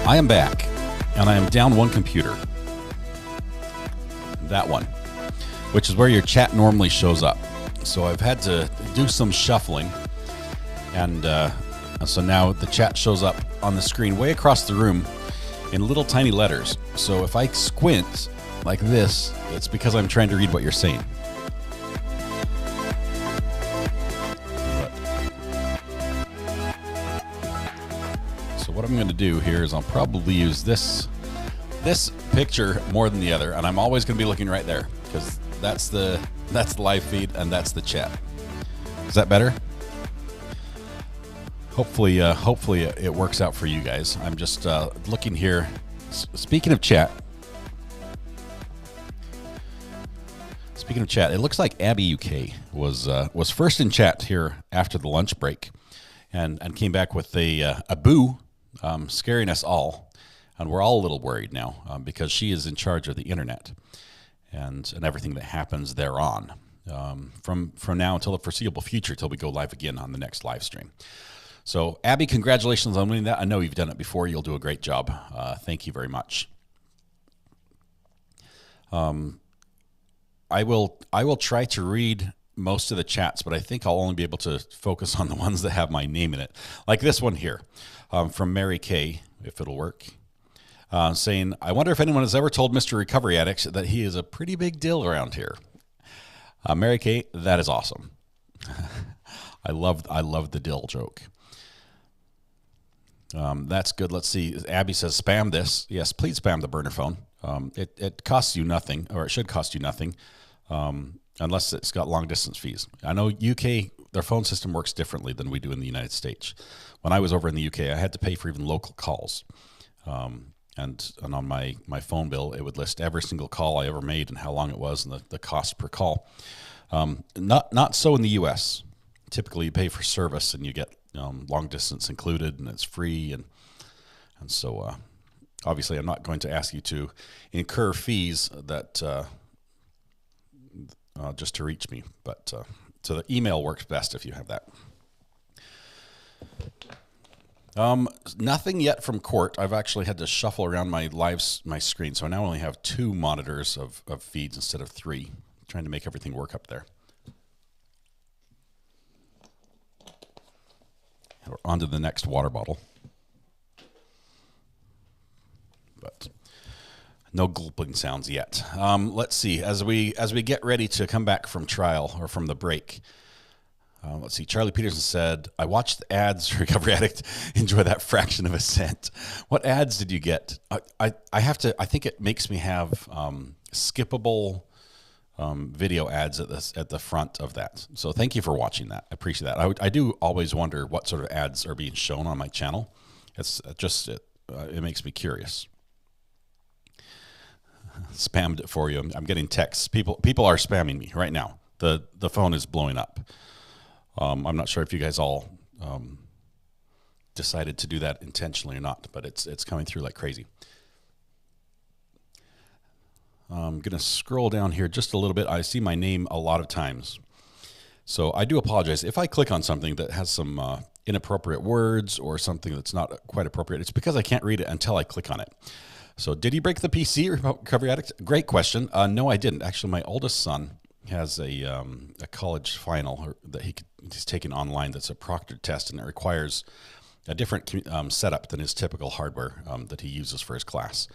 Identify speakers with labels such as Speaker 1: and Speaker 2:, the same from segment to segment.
Speaker 1: I am back, and I am down one computer. That one, which is where your chat normally shows up. So I've had to do some shuffling, and so now the chat shows up on the screen way across the room in little tiny letters. So if I squint like this, it's because I'm trying to read what you're saying. What I'm going to do here is I'll probably use this picture more than the other, and I'm always going to be looking right there because that's the live feed and that's the chat. Is that better? Hopefully it works out for you guys. I'm just looking here. Speaking of chat, it looks like Abby UK was first in chat here after the lunch break, and came back with a boo. Scaring us all, and we're all a little worried now because she is in charge of the internet and everything that happens thereon from now until the foreseeable future, till we go live again on the next live stream. So, Abby, congratulations on winning that. I know you've done it before. You'll do a great job. Thank you very much. I will try to read most of the chats, but I think I'll only be able to focus on the ones that have my name in it, like this one here. From Mary Kay, if it'll work, saying, I wonder if anyone has ever told Mr. Recovery Addict that he is a pretty big deal around here. Mary Kay, that is awesome. I love the dill joke. That's good. Let's see. Abby says, spam this. Yes, please spam the burner phone. It costs you nothing, or it should cost you nothing, unless it's got long distance fees. I know UK, their phone system works differently than we do in the United States. When I was over in the UK, I had to pay for even local calls. And on my phone bill, it would list every single call I ever made and how long it was and the cost per call. Not so in the US. Typically, you pay for service and you get long distance included, and it's free. And so, obviously, I'm not going to ask you to incur fees that just to reach me. But so the email works best if you have that. Nothing yet from court. I've actually had to shuffle around my screen, so I now only have 2 monitors of feeds instead of 3, trying to make everything work up there. We're on to the next water bottle. But no gulping sounds yet. Let's see, as we get ready to come back from trial or from the break. Let's see. Charlie Peterson said, I watched the ads, Recovery Addict. Enjoy that fraction of a cent. What ads did you get? I think it makes me have skippable video ads at the front of that. So thank you for watching that. I appreciate that. I do always wonder what sort of ads are being shown on my channel. It makes me curious. Spammed it for you. I'm getting texts. People are spamming me right now. The phone is blowing up. I'm not sure if you guys all decided to do that intentionally or not, but it's coming through like crazy. I'm going to scroll down here just a little bit. I see my name a lot of times. So I do apologize. If I click on something that has some inappropriate words or something that's not quite appropriate, it's because I can't read it until I click on it. So did he break the PC, Recovery Addict? Great question. No, I didn't. Actually, my oldest son has a college final that he's taking online that's a proctored test, and it requires a different setup than his typical hardware that he uses for his class.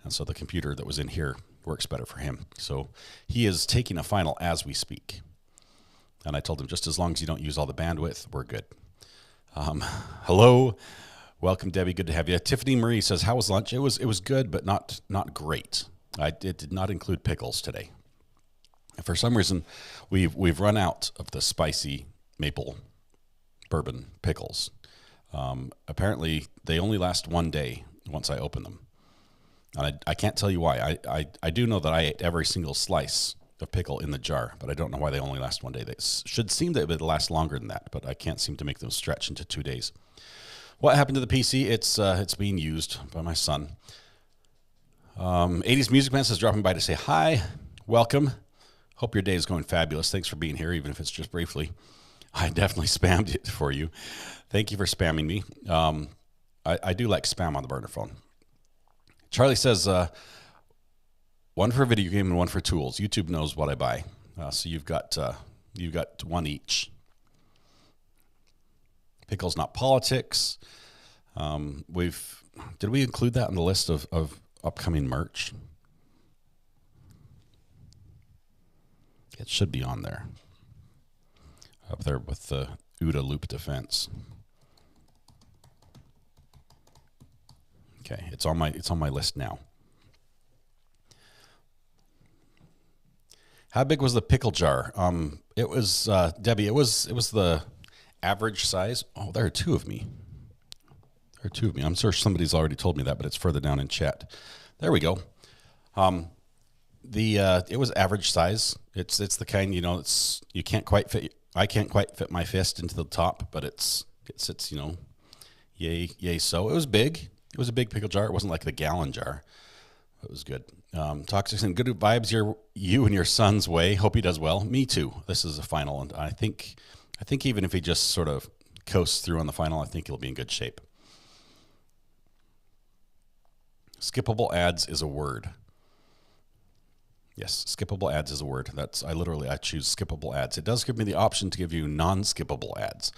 Speaker 1: And so the computer that was in here works better for him. So he is taking a final as we speak. And I told him, just as long as you don't use all the bandwidth, we're good. Hello. Welcome, Debbie. Good to have you. Tiffany Marie says, how was lunch? It was good, but not great. It did not include pickles today. For some reason, we've run out of the spicy maple bourbon pickles. Apparently, they only last one day once I open them. And I can't tell you why. I do know that I ate every single slice of pickle in the jar, but I don't know why they only last one day. They should seem that it would last longer than that, but I can't seem to make them stretch into 2 days. What happened to the PC? It's being used by my son. 80s Music Man says, dropping by to say hi. Welcome. Hope your day is going fabulous. Thanks for being here, even if it's just briefly. I definitely spammed it for you. Thank you for spamming me. I do like spam on the burner phone. Charlie says, one for a video game and one for tools. YouTube knows what I buy. So you've got one each. Pickles, not politics. Did we include that on the list of upcoming merch? It should be on there. Up there with the OODA loop defense. Okay, it's on my list now. How big was the pickle jar? It was Debbie. It was the average size. Oh, there are two of me. I'm sure somebody's already told me that, but it's further down in chat. There we go. It was average size. It's the kind, you can't quite fit. I can't quite fit my fist into the top, but it sits, yay. So it was big. It was a big pickle jar. It wasn't like the gallon jar. It was good. Toxic and good vibes you and your son's way. Hope he does well. Me too. This is a final, and I think even if he just sort of coasts through on the final, I think he'll be in good shape. Skippable ads is a word. Yes, skippable ads is a word. I choose skippable ads. It does give me the option to give you non-skippable ads,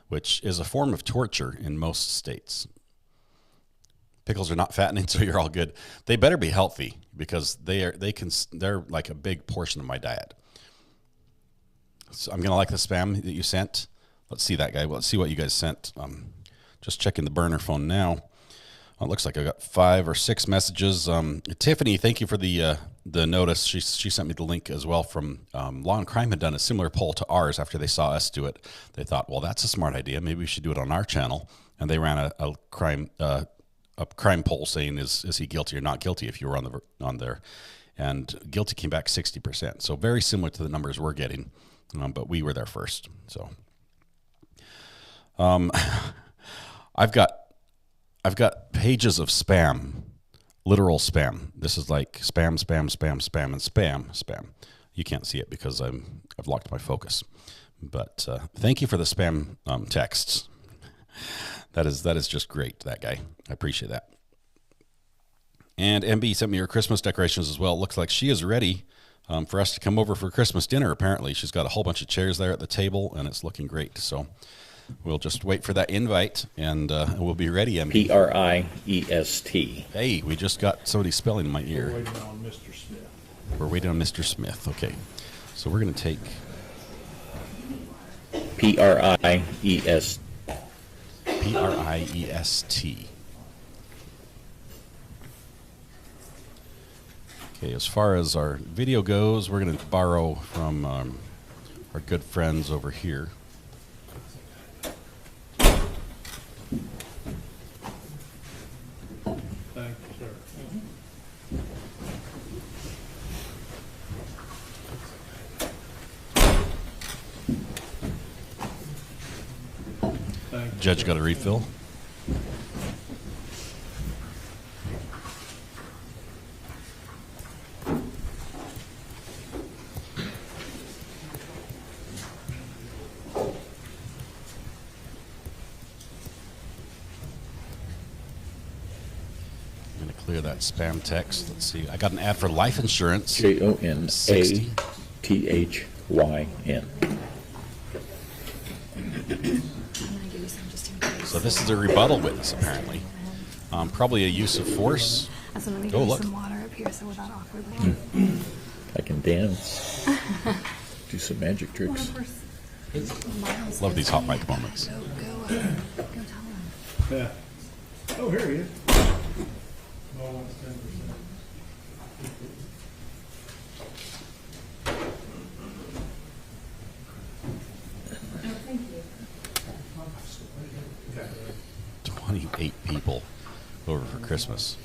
Speaker 1: which is a form of torture in most states. Pickles are not fattening, so you're all good. They better be healthy because they're like a big portion of my diet. So I'm gonna like the spam that you sent. Let's see that guy. Let's see what you guys sent. Just checking the burner phone now. It looks like I got 5 or 6 messages. Tiffany, thank you for the notice. She sent me the link as well from Law and Crime had done a similar poll to ours after they saw us do it. They thought, well, that's a smart idea. Maybe we should do it on our channel. And they ran a crime poll saying, is he guilty or not guilty if you were on there. And guilty came back 60%. So very similar to the numbers we're getting, but we were there first. So I've got pages of spam, literal spam. This is like spam, and spam. You can't see it because I've locked my focus. But thank you for the spam texts. That is just great, that guy. I appreciate that. And MB sent me her Christmas decorations as well. It looks like she is ready for us to come over for Christmas dinner, apparently. She's got a whole bunch of chairs there at the table, and it's looking great. So we'll just wait for that invite, and we'll be ready, MB.
Speaker 2: P-R-I-E-S-T.
Speaker 1: Hey, we just got somebody spelling in my ear.
Speaker 3: We're waiting on Mr. Smith.
Speaker 1: We're waiting on Mr. Smith. Okay. So we're going to take
Speaker 2: P-R-I-E-S-T.
Speaker 1: P-R-I-E-S-T. Okay, as far as our video goes, we're going to borrow from our good friends over here.
Speaker 3: Thank you, sir. Thank you,
Speaker 1: Judge
Speaker 3: sir.
Speaker 1: got a refill. Clear that spam text. Let's see. I got an ad for life insurance.
Speaker 2: J-O-N-A-T-H-Y-N.
Speaker 1: So this is a rebuttal witness, apparently. Probably a use of force.
Speaker 4: So let me
Speaker 1: Oh,
Speaker 4: get
Speaker 1: look.
Speaker 4: some water up here so without awkwardly.
Speaker 2: I can dance. Do some magic tricks.
Speaker 1: Love these hot mic moments.
Speaker 4: Go Go tell him.
Speaker 3: Yeah. Oh, here he is. No one's 10%.
Speaker 4: Thank you.
Speaker 1: 28 people over for Christmas.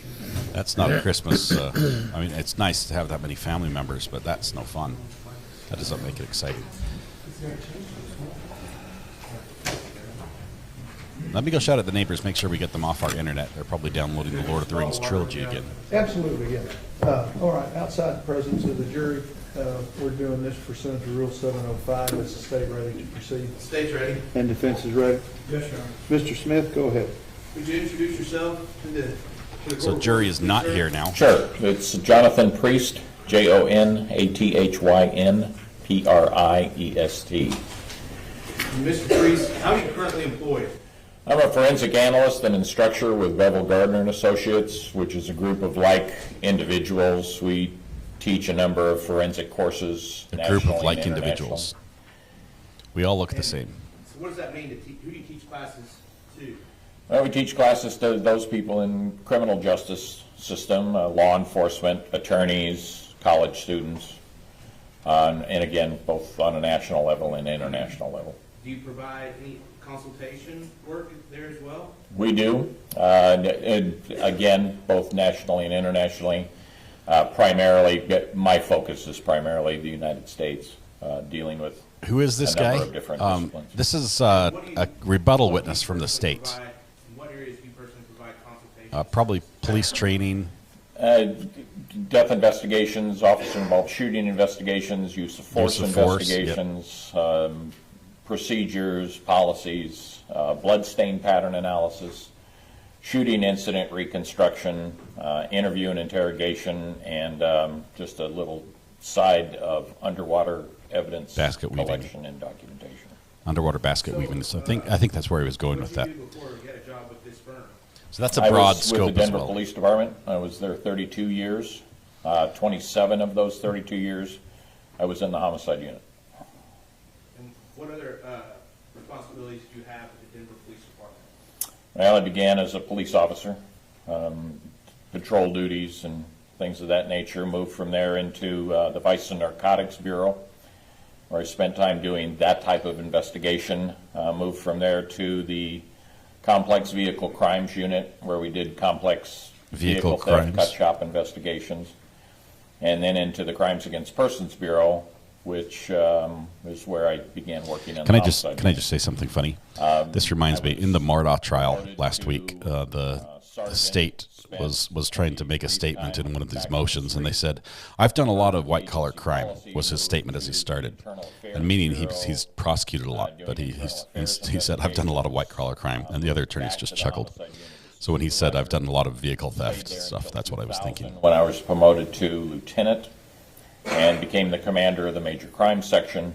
Speaker 1: That's not a Christmas. I mean, it's nice to have that many family members, but that's no fun. That doesn't make it exciting. Let me go shout at the neighbors, make sure we get them off our internet. They're probably downloading the Lord of the Rings trilogy again.
Speaker 5: Absolutely, yeah. All right, outside the presence of the jury, we're doing this pursuant to Rule 705. Is the state ready to proceed?
Speaker 6: State's ready.
Speaker 5: And defense is ready.
Speaker 3: Yes, Your Honor.
Speaker 5: Mr. Smith, go ahead.
Speaker 6: Would you introduce yourself to the
Speaker 1: So jury is not here now.
Speaker 2: Sure. It's Jonathan Priest, Jonathyn Priest.
Speaker 6: Mr. Priest, how are you currently employed?
Speaker 2: I'm a forensic analyst and instructor with Bevel Gardner and Associates, which is a group of like individuals. We teach a number of forensic courses.
Speaker 1: A group of
Speaker 2: nationally
Speaker 1: like
Speaker 2: and
Speaker 1: individuals. We all look the same.
Speaker 6: So what does that mean to teach? Who do you teach classes to?
Speaker 2: Well, we teach classes to those people in criminal justice system, law enforcement, attorneys, college students, and again, both on a national level and international level.
Speaker 6: Do you provide any consultation work there as well?
Speaker 2: We do, and again, both nationally and internationally. Primarily, my focus is primarily the United States, dealing with
Speaker 1: Who is this
Speaker 2: a number
Speaker 1: guy?
Speaker 2: of different disciplines.
Speaker 1: This is a rebuttal witness from the state.
Speaker 6: In what areas do you personally provide consultation?
Speaker 1: Probably police training.
Speaker 2: Death investigations, officer-involved shooting investigations, use of force
Speaker 1: Use of force, yep.
Speaker 2: investigations, procedures, policies, bloodstain pattern analysis, shooting incident reconstruction, interview and interrogation, and just a little side of underwater evidence
Speaker 1: Basket weaving.
Speaker 2: collection and documentation.
Speaker 1: Underwater basket weaving. So I think that's where he was going with that.
Speaker 6: What did you do before you got a job with this firm?
Speaker 1: So that's a broad
Speaker 2: I was
Speaker 1: scope
Speaker 2: with the
Speaker 1: as
Speaker 2: Denver
Speaker 1: well.
Speaker 2: Police Department. I was there 32 years. 27 of those 32 years, I was in the homicide unit.
Speaker 6: And what other responsibilities do you have at the Denver Police Department?
Speaker 2: Well, I began as a police officer, patrol duties and things of that nature. Moved from there into the Vice and Narcotics Bureau, where I spent time doing that type of investigation. Moved from there to the Complex Vehicle Crimes Unit, where we did complex vehicle theft,
Speaker 1: crimes.
Speaker 2: cut shop investigations. And then into the Crimes Against Persons Bureau, which is where I began working on
Speaker 1: Can
Speaker 2: the
Speaker 1: I just
Speaker 2: homicide unit.
Speaker 1: say something funny? This reminds me. In the Murdaugh trial last week, the state was trying to make a statement in one of these motions, and they said, "I've done a lot of white collar crime." Was his statement as he started, and meaning he's prosecuted a lot, but he said, "I've done a lot of white collar crime," and the other attorneys just chuckled. So when he said, "I've done a lot of vehicle theft stuff," that's what I was thinking.
Speaker 2: When I was promoted to lieutenant and became the commander of the major crime section,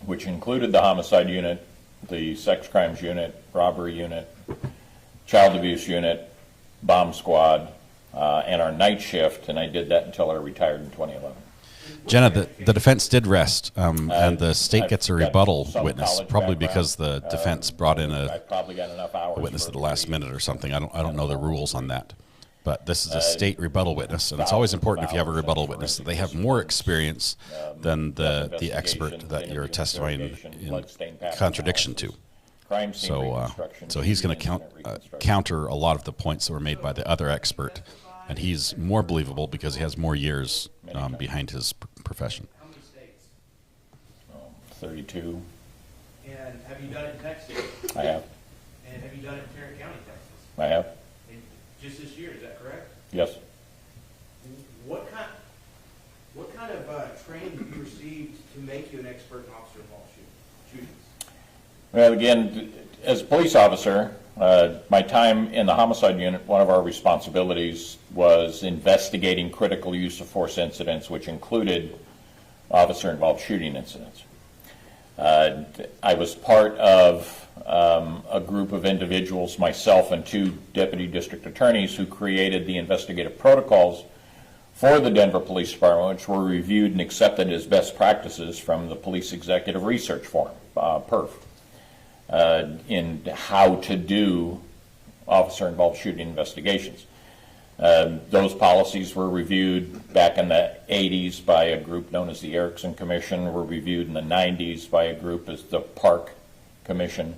Speaker 2: which included the homicide unit, the sex crimes unit, robbery unit, child abuse unit, bomb squad, and our night shift, and I did that until I retired in 2011.
Speaker 1: Jenna, the defense did rest, and the state
Speaker 2: I've
Speaker 1: gets a
Speaker 2: got
Speaker 1: rebuttal
Speaker 2: some
Speaker 1: witness,
Speaker 2: college
Speaker 1: probably
Speaker 2: background.
Speaker 1: because the defense brought in a
Speaker 2: I've probably got enough hours
Speaker 1: witness
Speaker 2: for
Speaker 1: at the last
Speaker 2: 3
Speaker 1: minute or something. I don't know the rules on that, but this is a state rebuttal witness, and it's always important if you have a rebuttal witness that they have more experience than the expert that you're testifying in contradiction to.
Speaker 2: crime scene
Speaker 1: So
Speaker 2: reconstruction,
Speaker 1: so he's going to
Speaker 2: shooting incident reconstruction.
Speaker 1: counter a lot of the points that were made by the other expert, and he's more believable because he has more years behind his profession.
Speaker 6: How many states?
Speaker 2: 32.
Speaker 6: And have you done it in Texas?
Speaker 2: I have.
Speaker 6: And have you done it in Tarrant County, Texas?
Speaker 2: I have.
Speaker 6: And just this year, is that correct?
Speaker 2: Yes.
Speaker 6: What kind of training have you received to make you an expert in officer-involved shootings?
Speaker 2: Well, again, as a police officer, my time in the homicide unit, one of our responsibilities was investigating critical use of force incidents, which included officer-involved shooting incidents. I was part of a group of individuals, myself and 2 deputy district attorneys, who created the investigative protocols for the Denver Police Department, which were reviewed and accepted as best practices from the Police Executive Research Forum, PERF. in how to do officer-involved shooting investigations. Those policies were reviewed back in the 80s by a group known as the Erickson Commission, were reviewed in the 90s by a group as the Park Commission.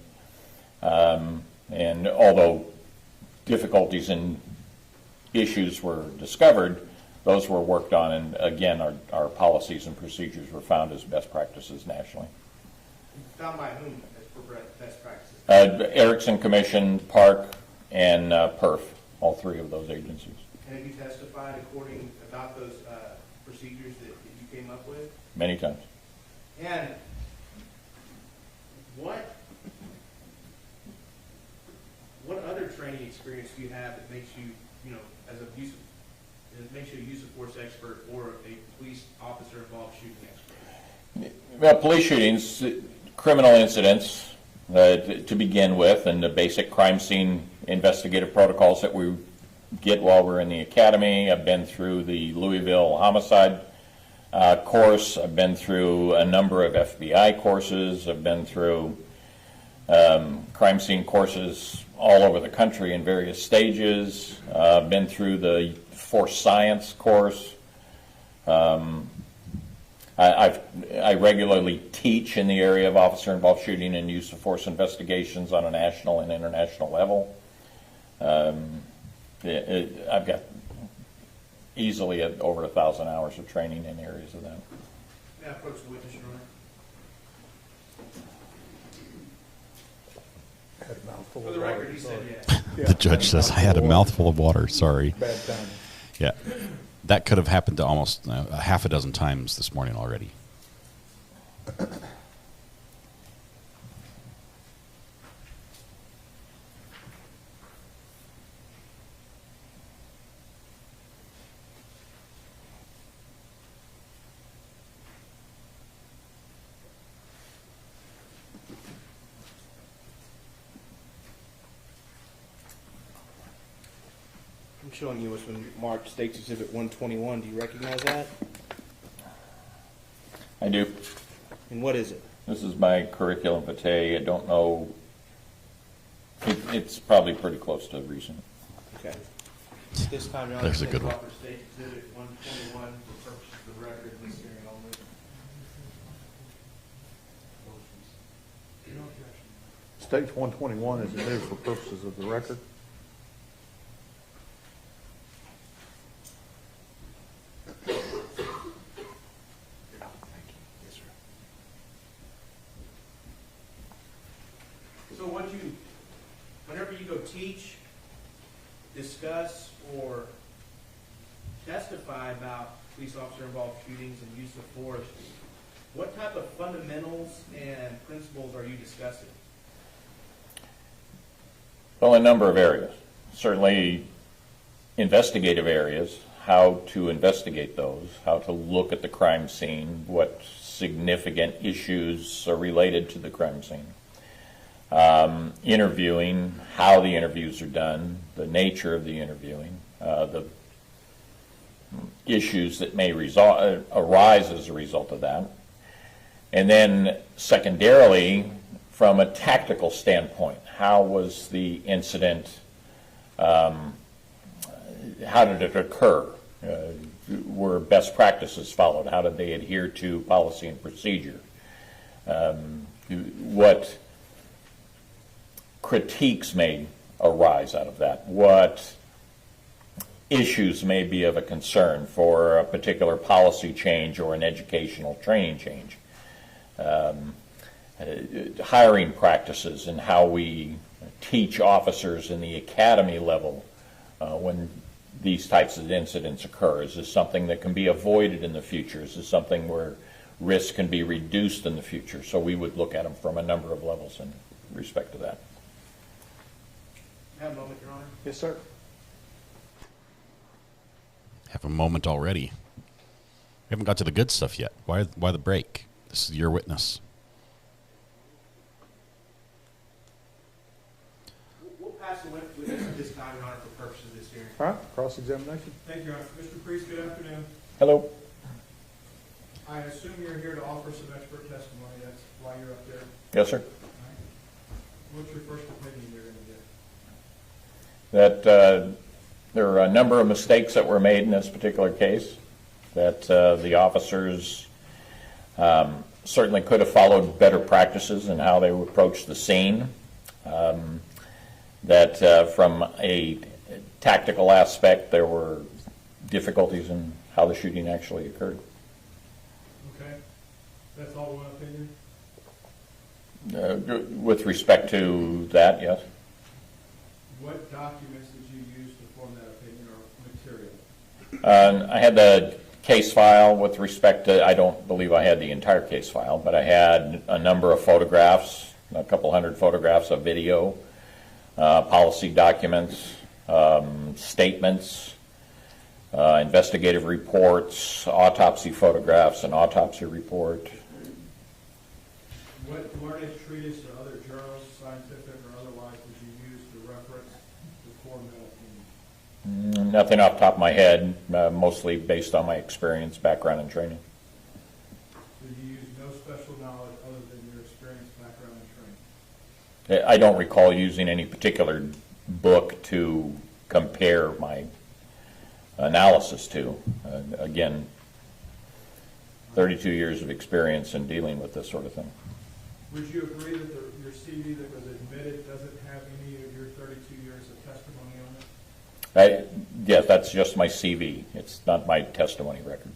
Speaker 2: And although difficulties and issues were discovered, those were worked on, and again, our policies and procedures were found as best practices nationally.
Speaker 6: Found by whom as per best practices?
Speaker 2: Erickson Commission, Park, and PERF, all three of those agencies.
Speaker 6: And have you testified about those procedures that you came up with?
Speaker 2: Many times.
Speaker 6: And what other training experience do you have that makes you, it makes you a use of force expert or a police officer involved shooting expert?
Speaker 2: Well, police shootings, criminal incidents to begin with, and the basic crime scene investigative protocols that we get while we're in the academy. I've been through the Louisville homicide course. I've been through a number of FBI courses. I've been through crime scene courses all over the country in various stages. I've been through the force science course. I regularly teach in the area of officer-involved shooting and use of force investigations on a national and international level. I've got easily over 1,000 hours of training in areas of that.
Speaker 6: Now, approach the witness, Your Honor.
Speaker 5: Had a mouthful
Speaker 6: For
Speaker 5: of
Speaker 6: the
Speaker 5: water,
Speaker 6: record, he said
Speaker 5: sorry.
Speaker 6: yes.
Speaker 1: The judge says, I had a mouthful of water, sorry.
Speaker 5: Bad timing.
Speaker 1: Yeah, that could have happened to almost a half a dozen times this morning already.
Speaker 6: I'm showing you what's been marked State's Exhibit 121. Do you recognize that?
Speaker 2: I do.
Speaker 6: And what is it?
Speaker 2: This is my curriculum vitae. I don't know. It's probably pretty close to recent.
Speaker 6: Okay. This time, Your Honor,
Speaker 1: There's a good one.
Speaker 6: offer State Exhibit 121 for purposes of the record in this hearing only.
Speaker 5: Stage 121 is new for purposes of the record.
Speaker 6: So whenever you go teach, discuss, or testify about police officer involved shootings and use of force, what type of fundamentals and principles are you discussing?
Speaker 2: Well, a number of areas. Certainly investigative areas, how to investigate those, how to look at the crime scene, what significant issues are related to the crime scene. Interviewing, how the interviews are done, the nature of the interviewing, the issues that may arise as a result of that. And then secondarily, from a tactical standpoint, how was the incident, how did it occur? Were best practices followed? How did they adhere to policy and procedure? What critiques may arise out of that? What issues may be of a concern for a particular policy change or an educational training change? Hiring practices and how we teach officers in the academy level when these types of incidents occur. Is this something that can be avoided in the future? Is this something where risk can be reduced in the future? So we would look at them from a number of levels in respect to that.
Speaker 6: Have a moment, Your Honor.
Speaker 5: Yes, sir.
Speaker 1: Have a moment already. We haven't got to the good stuff yet. Why the break? This is your witness.
Speaker 6: We'll pass the witness at this time, Your Honor, for purposes of this hearing.
Speaker 5: All right, cross-examination.
Speaker 3: Thank you, Your Honor. Mr. Priest, good afternoon.
Speaker 2: Hello.
Speaker 3: I assume you're here to offer some expert testimony. That's why you're up there.
Speaker 2: Yes, sir.
Speaker 3: What's your first opinion you're gonna get?
Speaker 2: That there are a number of mistakes that were made in this particular case, that the officers certainly could have followed better practices in how they approached the scene, that from a tactical aspect there were difficulties in how the shooting actually occurred.
Speaker 3: Okay, that's all one opinion?
Speaker 2: With respect to that, yes.
Speaker 3: What documents did you use to form that opinion or material?
Speaker 2: I had the case file with respect to, I don't believe I had the entire case file, but I had a number of photographs, a couple hundred photographs of video, policy documents, statements, investigative reports, autopsy photographs, an autopsy report.
Speaker 3: What learned treatise or other journals, scientific or otherwise, did you use to reference to form that opinion?
Speaker 2: Nothing off the top of my head, mostly based on my experience, background, and training.
Speaker 3: Did you use no special knowledge other than your experience, background, and training?
Speaker 2: I don't recall using any particular book to compare my analysis to. Again, 32 years of experience in dealing with this sort of thing.
Speaker 3: Would you agree that your CV that was admitted doesn't have any of your 32 years of testimony on it?
Speaker 2: Yes, that's just my CV. It's not my testimony record.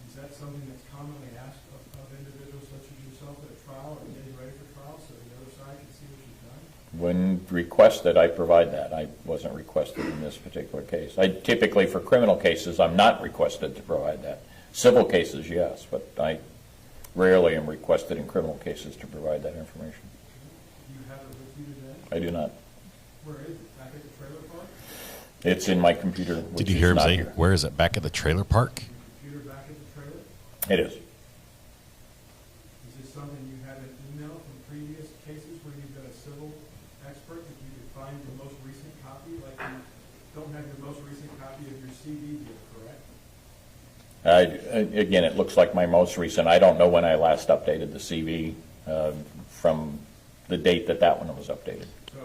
Speaker 3: Is that something that's commonly asked of individuals such as yourself at a trial or getting ready for trial so the other side can see what you've done?
Speaker 2: When requested, I provide that. I wasn't requested in this particular case. I typically, for criminal cases, I'm not requested to provide that. Civil cases, yes, but I rarely am requested in criminal cases to provide that information.
Speaker 3: Do you have it with you today?
Speaker 2: I do not.
Speaker 3: Where is it? Back at the trailer park?
Speaker 2: It's in my computer.
Speaker 1: Did
Speaker 2: which
Speaker 1: you
Speaker 2: is
Speaker 1: hear him
Speaker 2: not
Speaker 1: say,
Speaker 2: here.
Speaker 1: where is it? Back at the trailer park?
Speaker 3: Computer back at the trailer?
Speaker 2: It is.
Speaker 3: Is this something you have an email from previous cases where you've been a civil expert that you could find your most recent copy? Like you don't have your most recent copy of your CV here, correct?
Speaker 2: Again, it looks like my most recent. I don't know when I last updated the CV from the date that that one was updated.
Speaker 3: So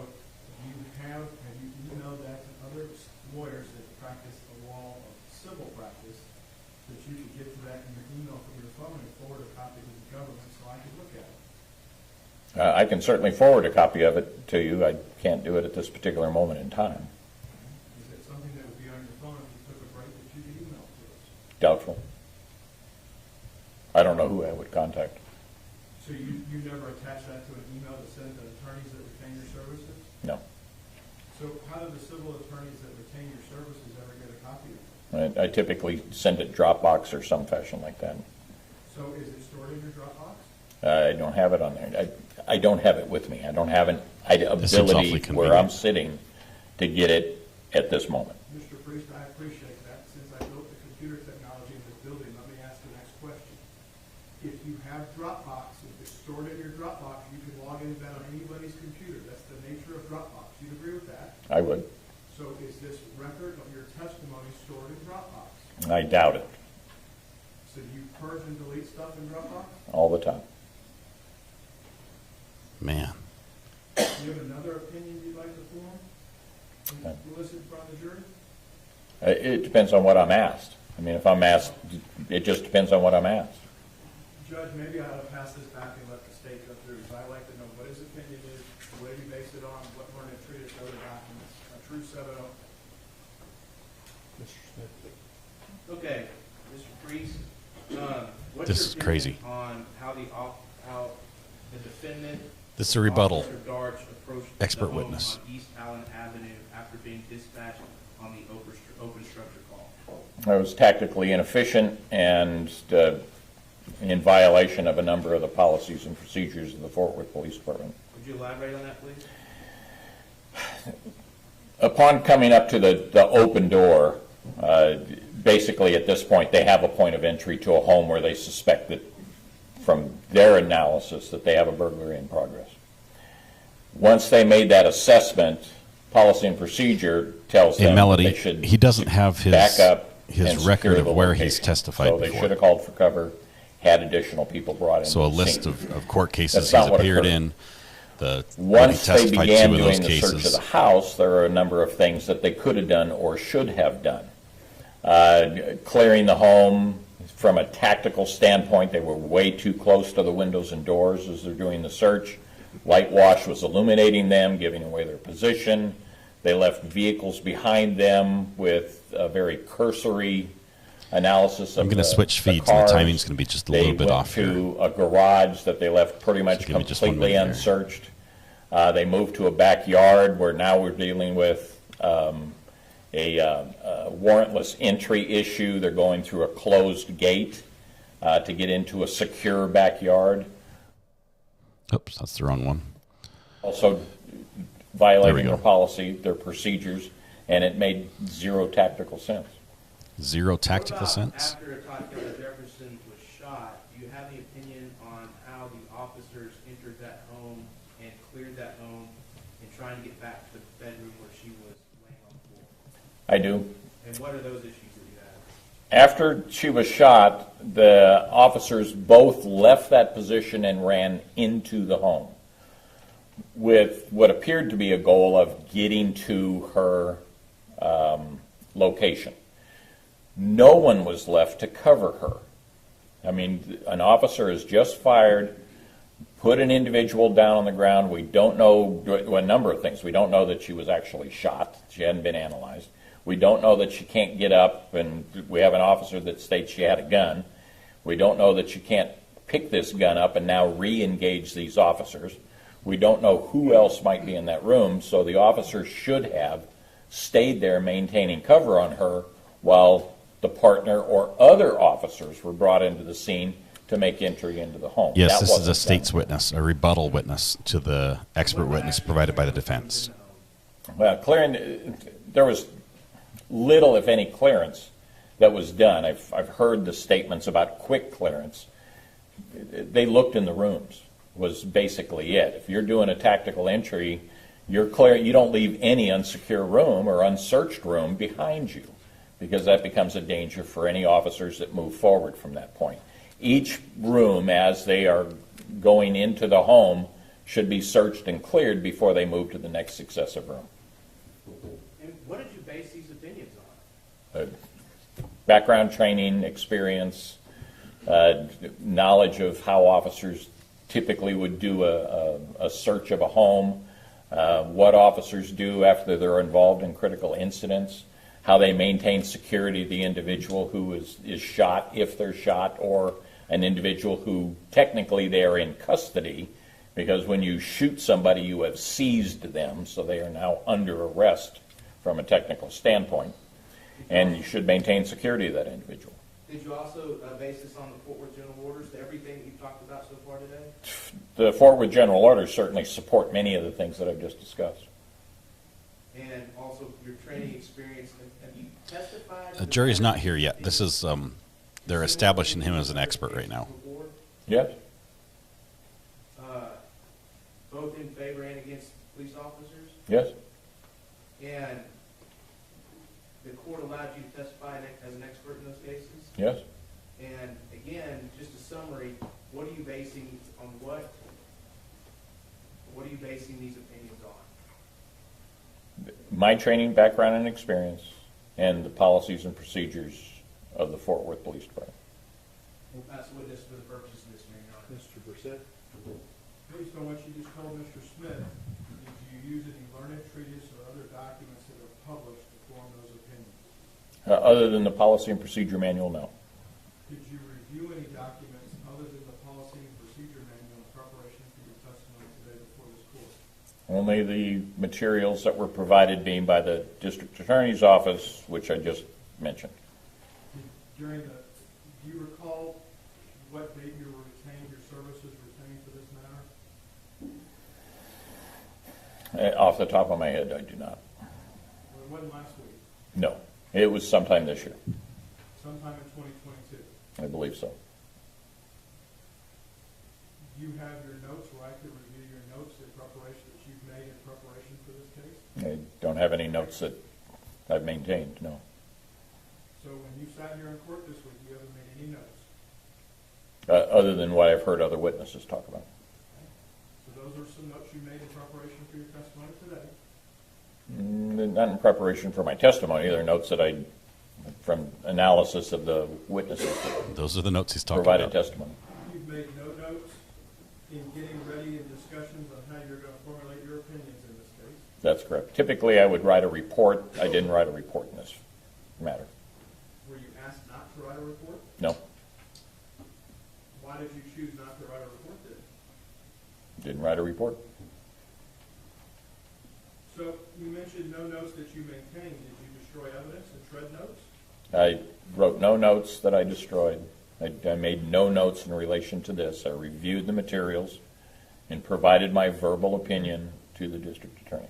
Speaker 3: have you emailed that to other lawyers that practice the law of civil practice that you could get to that in your email from your phone and forward a copy to the government so I could look at it?
Speaker 2: I can certainly forward a copy of it to you. I can't do it at this particular moment in time.
Speaker 3: Is it something that would be on your phone if you took a break that you could email to us?
Speaker 2: Doubtful. I don't know who I would contact.
Speaker 3: So you never attach that to an email to send to attorneys that retain your services?
Speaker 2: No.
Speaker 3: So how do the civil attorneys that retain your services ever get a copy of it?
Speaker 2: I typically send it Dropbox or some fashion like that.
Speaker 3: So is it stored in your Dropbox?
Speaker 2: I don't have it on there. I don't have it with me. I don't have an
Speaker 1: This seems awfully
Speaker 2: ability where I'm
Speaker 1: convenient.
Speaker 2: sitting to get it at this moment.
Speaker 3: Mr. Priest, I appreciate that. Since I built the computer technology in this building, let me ask the next question. If you have Dropbox, if it's stored in your Dropbox, you can log into that on anybody's computer. That's the nature of Dropbox. You'd agree with that?
Speaker 2: I would.
Speaker 3: So is this record of your testimony stored in Dropbox?
Speaker 2: I doubt it
Speaker 3: So do you purge and delete stuff in Dropbox?
Speaker 2: all the time.
Speaker 1: Man.
Speaker 3: Do you have another opinion you'd like to form? And elicit from the jury?
Speaker 2: It depends on what I'm asked. I mean, if I'm asked, it just depends on what I'm asked.
Speaker 3: Judge, maybe I ought to pass this back and let the state go through, because I'd like to know what his opinion is, what did he base it on, what were the treatise, other documents, a true 7-0.
Speaker 5: Mr. Smith.
Speaker 6: Okay, Mr. Priest, what's
Speaker 1: This
Speaker 6: your
Speaker 1: is crazy.
Speaker 6: opinion on how the defendant,
Speaker 1: This is a rebuttal.
Speaker 6: Officer Darch, approached
Speaker 1: Expert
Speaker 6: the home
Speaker 1: witness.
Speaker 6: on East Allen Avenue after being dispatched on the open structure call?
Speaker 2: I was tactically inefficient and in violation of a number of the policies and procedures of the Fort Worth Police Department.
Speaker 6: Would you elaborate on that, please?
Speaker 2: Upon coming up to the open door, basically at this point they have a point of entry to a home where they suspect that, from their analysis, that they have a burglary in progress. Once they made that assessment, policy and procedure tells
Speaker 1: Hey,
Speaker 2: them
Speaker 1: Melody,
Speaker 2: they should
Speaker 1: he doesn't have
Speaker 2: back up
Speaker 1: his
Speaker 2: and
Speaker 1: record
Speaker 2: secure
Speaker 1: of
Speaker 2: the
Speaker 1: where
Speaker 2: location.
Speaker 1: he's testified
Speaker 2: So they
Speaker 1: before.
Speaker 2: should have called for cover, had additional people brought in.
Speaker 1: So a
Speaker 2: to the
Speaker 1: list
Speaker 2: scene.
Speaker 1: of court cases
Speaker 2: That's
Speaker 1: he's
Speaker 2: not what
Speaker 1: appeared
Speaker 2: occurred.
Speaker 1: in. what he
Speaker 2: Once they
Speaker 1: testified
Speaker 2: began
Speaker 1: to in those
Speaker 2: doing the search of
Speaker 1: cases.
Speaker 2: the house, there are a number of things that they could have done or should have done. Clearing the home from a tactical standpoint, they were way too close to the windows and doors as they're doing the search. Whitewash was illuminating them, giving away their position. They left vehicles behind them with a very cursory analysis of
Speaker 1: I'm going to switch feeds, and the timing's going to be just a little bit off here.
Speaker 2: They went to a garage that they left pretty much
Speaker 1: give me just one
Speaker 2: completely
Speaker 1: minute here.
Speaker 2: unsearched. They moved to a backyard where now we're dealing with a warrantless entry issue. They're going through a closed gate to get into a secure backyard.
Speaker 1: Oops, that's the wrong one.
Speaker 2: Also
Speaker 1: There we
Speaker 2: violating
Speaker 1: go.
Speaker 2: their policy, their procedures, and it made zero tactical sense.
Speaker 1: Zero tactical
Speaker 6: What about
Speaker 1: sense?
Speaker 6: after Atatiana Jefferson was shot, do you have any opinion on how the officers entered that home and cleared that home and trying to get back to the bedroom where she was laying on the floor?
Speaker 2: I do.
Speaker 6: And what are those issues that you have?
Speaker 2: After she was shot, the officers both left that position and ran into the home with what appeared to be a goal of getting to her location. No one was left to cover her. I mean, an officer has just fired, put an individual down on the ground. We don't know a number of things. We don't know that she was actually shot. She hadn't been analyzed. We don't know that she can't get up, and we have an officer that states she had a gun. We don't know that she can't pick this gun up and now re-engage these officers. We don't know who else might be in that room, so the officer should have stayed there maintaining cover on her while the partner or other officers were brought into the scene to make entry into the home.
Speaker 1: Yes,
Speaker 2: That
Speaker 1: this is a
Speaker 2: wasn't
Speaker 1: state's
Speaker 2: done.
Speaker 1: witness, a rebuttal witness to the expert witness provided by the defense.
Speaker 2: Well, clearing, there was little, if any, clearance that was done. I've heard the statements about quick clearance. They looked in the rooms, was basically it. If you're doing a tactical entry, you're clear. You don't leave any unsecure room or unsearched room behind you, because that becomes a danger for any officers that move forward from that point. Each room, as they are going into the home, should be searched and cleared before they move to the next successive room.
Speaker 6: And what did you base these opinions on?
Speaker 2: Background training, experience, knowledge of how officers typically would do a search of a home, what officers do after they're involved in critical incidents, how they maintain security of the individual who is shot, if they're shot, or an individual who technically they are in custody, because when you shoot somebody, you have seized them, so they are now under arrest from a technical standpoint, and you should maintain security of that individual.
Speaker 6: Did you also base this on the Fort Worth General Orders, to everything that you've talked about so far today?
Speaker 2: The Fort Worth General Orders certainly support many of the things that I've just discussed.
Speaker 6: And also your training experience, have you testified?
Speaker 1: The jury's not here yet. This is, they're establishing him as an expert right now.
Speaker 6: Before?
Speaker 2: Yes?
Speaker 6: Both in favor and against police officers?
Speaker 2: Yes?
Speaker 6: And the court allowed you to testify as an expert in those cases?
Speaker 2: Yes?
Speaker 6: And again, just a summary, what are you basing on what are you basing these opinions on?
Speaker 2: My training, background, and experience, and the policies and procedures of the Fort Worth Police Department.
Speaker 6: We'll pass the witness for the purposes of this hearing, Your Honor.
Speaker 5: Mr. Brissett?
Speaker 3: Based on what you just told Mr. Smith, did you use any learned treatise or other documents that are published to form those opinions?
Speaker 2: Other than the policy and procedure manual, no.
Speaker 3: Did you review any documents other than the policy and procedure manual in preparation for your testimony today before this court?
Speaker 2: Only the materials that were provided being by the District Attorney's Office, which I just mentioned.
Speaker 3: Do you recall what date you were retained, your services retained for this matter?
Speaker 2: Off the top of my head, I do not.
Speaker 3: Well, it wasn't last week,
Speaker 2: No. It was sometime this year.
Speaker 3: sometime in 2022.
Speaker 2: I believe so.
Speaker 3: Do you have your notes where I could review your notes in preparation that you've made in preparation for this case?
Speaker 2: I don't have any notes that I've maintained, no.
Speaker 3: So when you sat here in court this week, you haven't made any notes?
Speaker 2: Other than what I've heard other witnesses talk about.
Speaker 3: So those are some notes you made in preparation for your testimony today.
Speaker 2: Not in preparation for my testimony. They're notes that I, from analysis of the witnesses that
Speaker 1: Those are the notes he's talking
Speaker 2: provided
Speaker 1: about.
Speaker 2: testimony.
Speaker 3: You've made no notes in getting ready in discussions on how you're going to formulate your opinions in this case.
Speaker 2: That's correct. Typically, I would write a report. I didn't write a report in this matter.
Speaker 3: Were you asked not to write a report?
Speaker 2: No,
Speaker 3: Why did you choose not to write a report then?
Speaker 2: didn't write a report.
Speaker 3: So you mentioned no notes that you maintained. Did you destroy evidence and shred notes?
Speaker 2: I wrote no notes that I destroyed. I made no notes in relation to this. I reviewed the materials and provided my verbal opinion to the district attorney.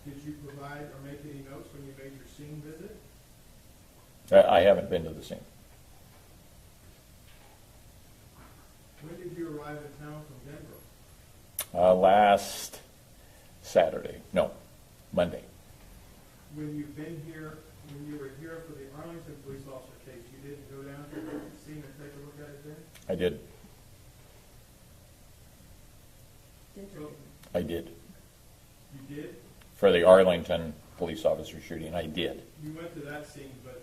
Speaker 3: Did you provide or make any notes when you made your scene visit?
Speaker 2: I haven't been to the scene.
Speaker 3: When did you arrive in town from Denver?
Speaker 2: Last Saturday. No, Monday.
Speaker 3: When you've been here, when you were here for the Arlington police officer case, you didn't go down to the scene and take a look at it then?
Speaker 2: I did.
Speaker 3: So
Speaker 2: I did.
Speaker 3: you did?
Speaker 2: For the Arlington police officer shooting, I did.
Speaker 3: You went to that scene, but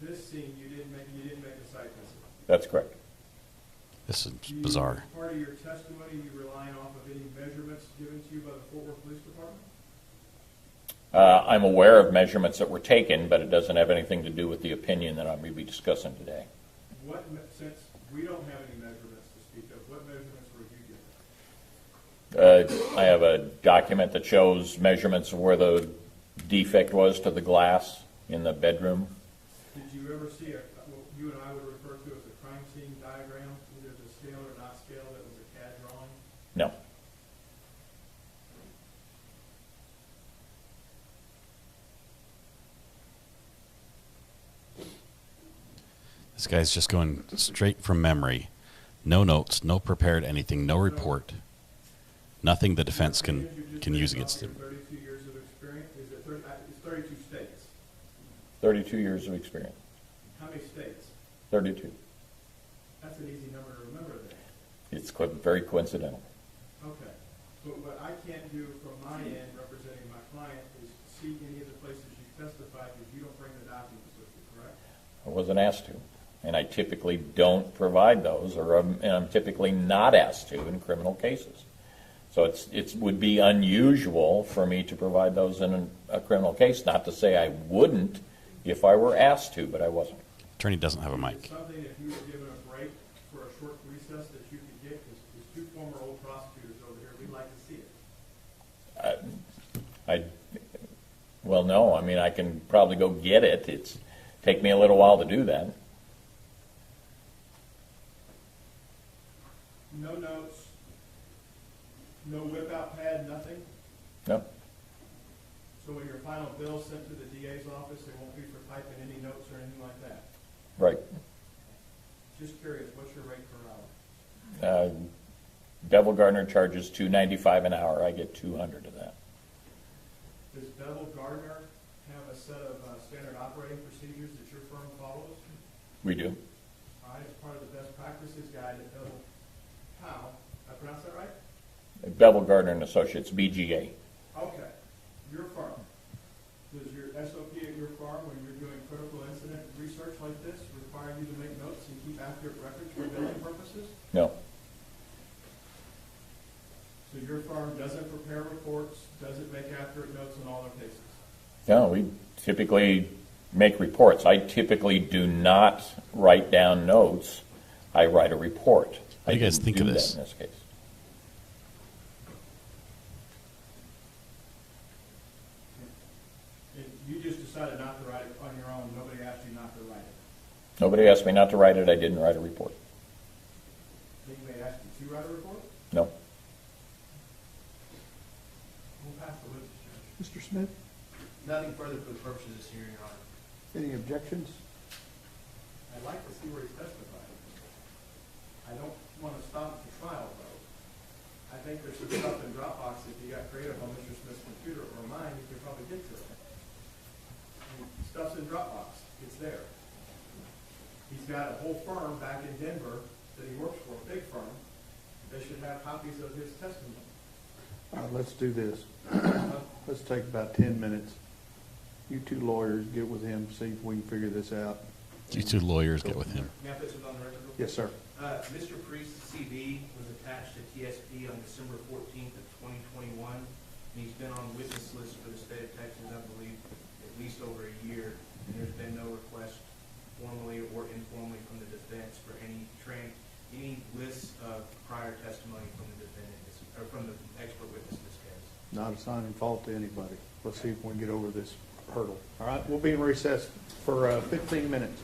Speaker 3: this scene, you didn't make a site visit.
Speaker 2: That's correct.
Speaker 1: This is
Speaker 3: Do you-
Speaker 1: bizarre.
Speaker 3: as part of your testimony, you relying off of any measurements given to you by the Fort Worth Police Department?
Speaker 2: I'm aware of measurements that were taken, but it doesn't have anything to do with the opinion that I'm going to be discussing today.
Speaker 3: Since we don't have any measurements to speak of, what measurements were you given?
Speaker 2: I have a document that shows measurements of where the defect was to the glass in the bedroom.
Speaker 3: Did you ever see what you and I would refer to as a crime scene diagram, either the scale or not scale, that was a CAD drawing?
Speaker 2: No.
Speaker 1: This guy's just going straight from memory. No notes, no prepared anything, no report. Nothing the defense can use against him.
Speaker 3: 32 years of experience, is it 30, it's 32 states.
Speaker 2: 32 years of experience.
Speaker 3: How many states?
Speaker 2: 32.
Speaker 3: That's an easy number to remember then.
Speaker 2: It's very coincidental.
Speaker 3: Okay. But what I can't do from my end, representing my client, is see any of the places you testified because you don't bring the documents with you, correct?
Speaker 2: I wasn't asked to. And I typically don't provide those, and I'm typically not asked to in criminal cases. So it would be unusual for me to provide those in a criminal case. Not to say I wouldn't if I were asked to, but I wasn't.
Speaker 1: Attorney doesn't have a
Speaker 3: Is
Speaker 1: mic.
Speaker 3: it something, if you were given a break for a short recess, that you could get? Because there's two former old prosecutors over here, we'd like to see it.
Speaker 2: Well, no. I mean, I can probably go get it. It's take me a little while to do that.
Speaker 3: No notes, no whip-out pad, nothing?
Speaker 2: No.
Speaker 3: So when your final bill sent to the DA's office, they won't be for typing any notes or anything like that?
Speaker 2: Right.
Speaker 3: Just curious, what's your rate per hour?
Speaker 2: Bevel Gardner charges $2.95 an hour. I get $200 of that.
Speaker 3: Does Bevel Gardner have a set of standard operating procedures that your firm follows?
Speaker 2: We do.
Speaker 3: All right, as part of the best practices guide at Bevel, how? I pronounce that right?
Speaker 2: Bevel Gardner and Associates, BGA.
Speaker 3: Okay. Your firm. Does your SOP at your firm, when you're doing critical incident research like this, require you to make notes and keep accurate records for billing purposes?
Speaker 2: No.
Speaker 3: So your firm doesn't prepare reports, doesn't make accurate notes in all their cases?
Speaker 2: No, we typically make reports. I typically do not write down notes. I write a report.
Speaker 1: What do you guys
Speaker 2: didn't
Speaker 1: think
Speaker 2: do
Speaker 1: of
Speaker 2: that
Speaker 1: this?
Speaker 2: in this case.
Speaker 3: And you just decided not to write it on your own, nobody asked you not to write it?
Speaker 2: Nobody asked me not to write it. I didn't write a report.
Speaker 3: Anybody asked you to write a report?
Speaker 2: No.
Speaker 3: We'll pass the witness, Judge.
Speaker 5: Mr. Smith,
Speaker 6: Nothing further for the purposes of this hearing, Your Honor.
Speaker 5: any objections?
Speaker 3: I'd like to see where he's testified. I don't want to stop the trial, though. I think there's some stuff in Dropbox, if you got creative on Mr. Smith's computer or mine, you could probably get to it. I mean, stuff's in Dropbox, it's there. He's got a whole firm back in Denver that he works for, a big firm. they should have copies of his testimony.
Speaker 5: All right, let's do this. Let's take about 10 minutes. You two lawyers get with him, see if we can figure this out.
Speaker 1: You two lawyers get with him.
Speaker 6: May I put something on the record?
Speaker 5: Yes, sir.
Speaker 6: Mr. Priest's CV was attached to TSP on December 14th of 2021. And he's been on witness list for the state of Texas, I believe, at least over a year. And there's been no request formally or informally from the defense for any lists of prior testimony from the defendant, or from the expert witness in this case.
Speaker 5: Not assigning fault to anybody. Let's see if we can get over this hurdle. All right, we'll be in recess for 15 minutes.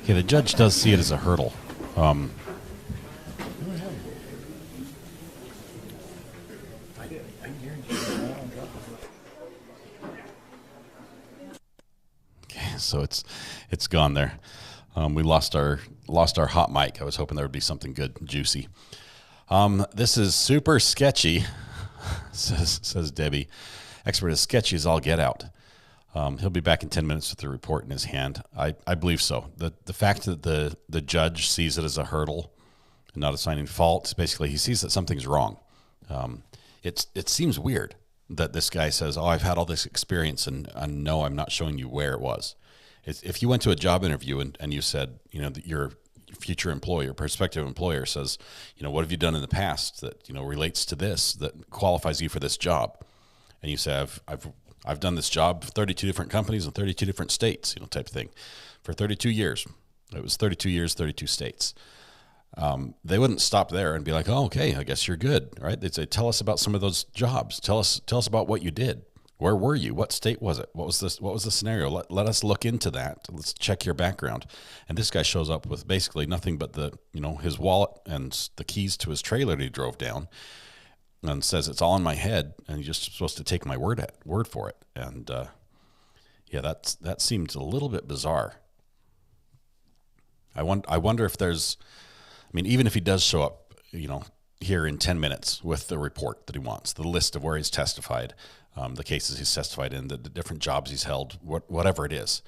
Speaker 1: Okay, the judge does see it as a hurdle. Okay, so it's gone there. We lost our hot mic. I was hoping there would be something good, juicy. This is super sketchy, says Debbie. Expert is sketchy as all get out. He'll be back in 10 minutes with the report in his hand. I believe so. The fact that the judge sees it as a hurdle and not assigning fault, basically he sees that something's wrong. It seems weird that this guy says, "Oh, I've had all this experience, and no, I'm not showing you where it was." If you went to a job interview and you said, that your future employer, prospective employer says, what have you done in the past that, relates to this, that qualifies you for this job? And you say, I've done this job for 32 different companies in 32 different states, type of thing, for 32 years. It was 32 years, 32 states. They wouldn't stop there and be like, "Oh, okay, I guess you're good," right? They'd say, "Tell us about some of those jobs. Tell us about what you did. Where were you? What state was it? What was this? What was the scenario? Let us look into that. Let's check your background." And this guy shows up with basically nothing but his wallet and the keys to his trailer that he drove down, and says it's all in my head, and you're just supposed to take my word for it. And that seems a little bit bizarre. I wonder if there's, even if he does show up, here in 10 minutes with the report that he wants, the list of where he's testified, the cases he's testified in, the different jobs he's held, whatever it is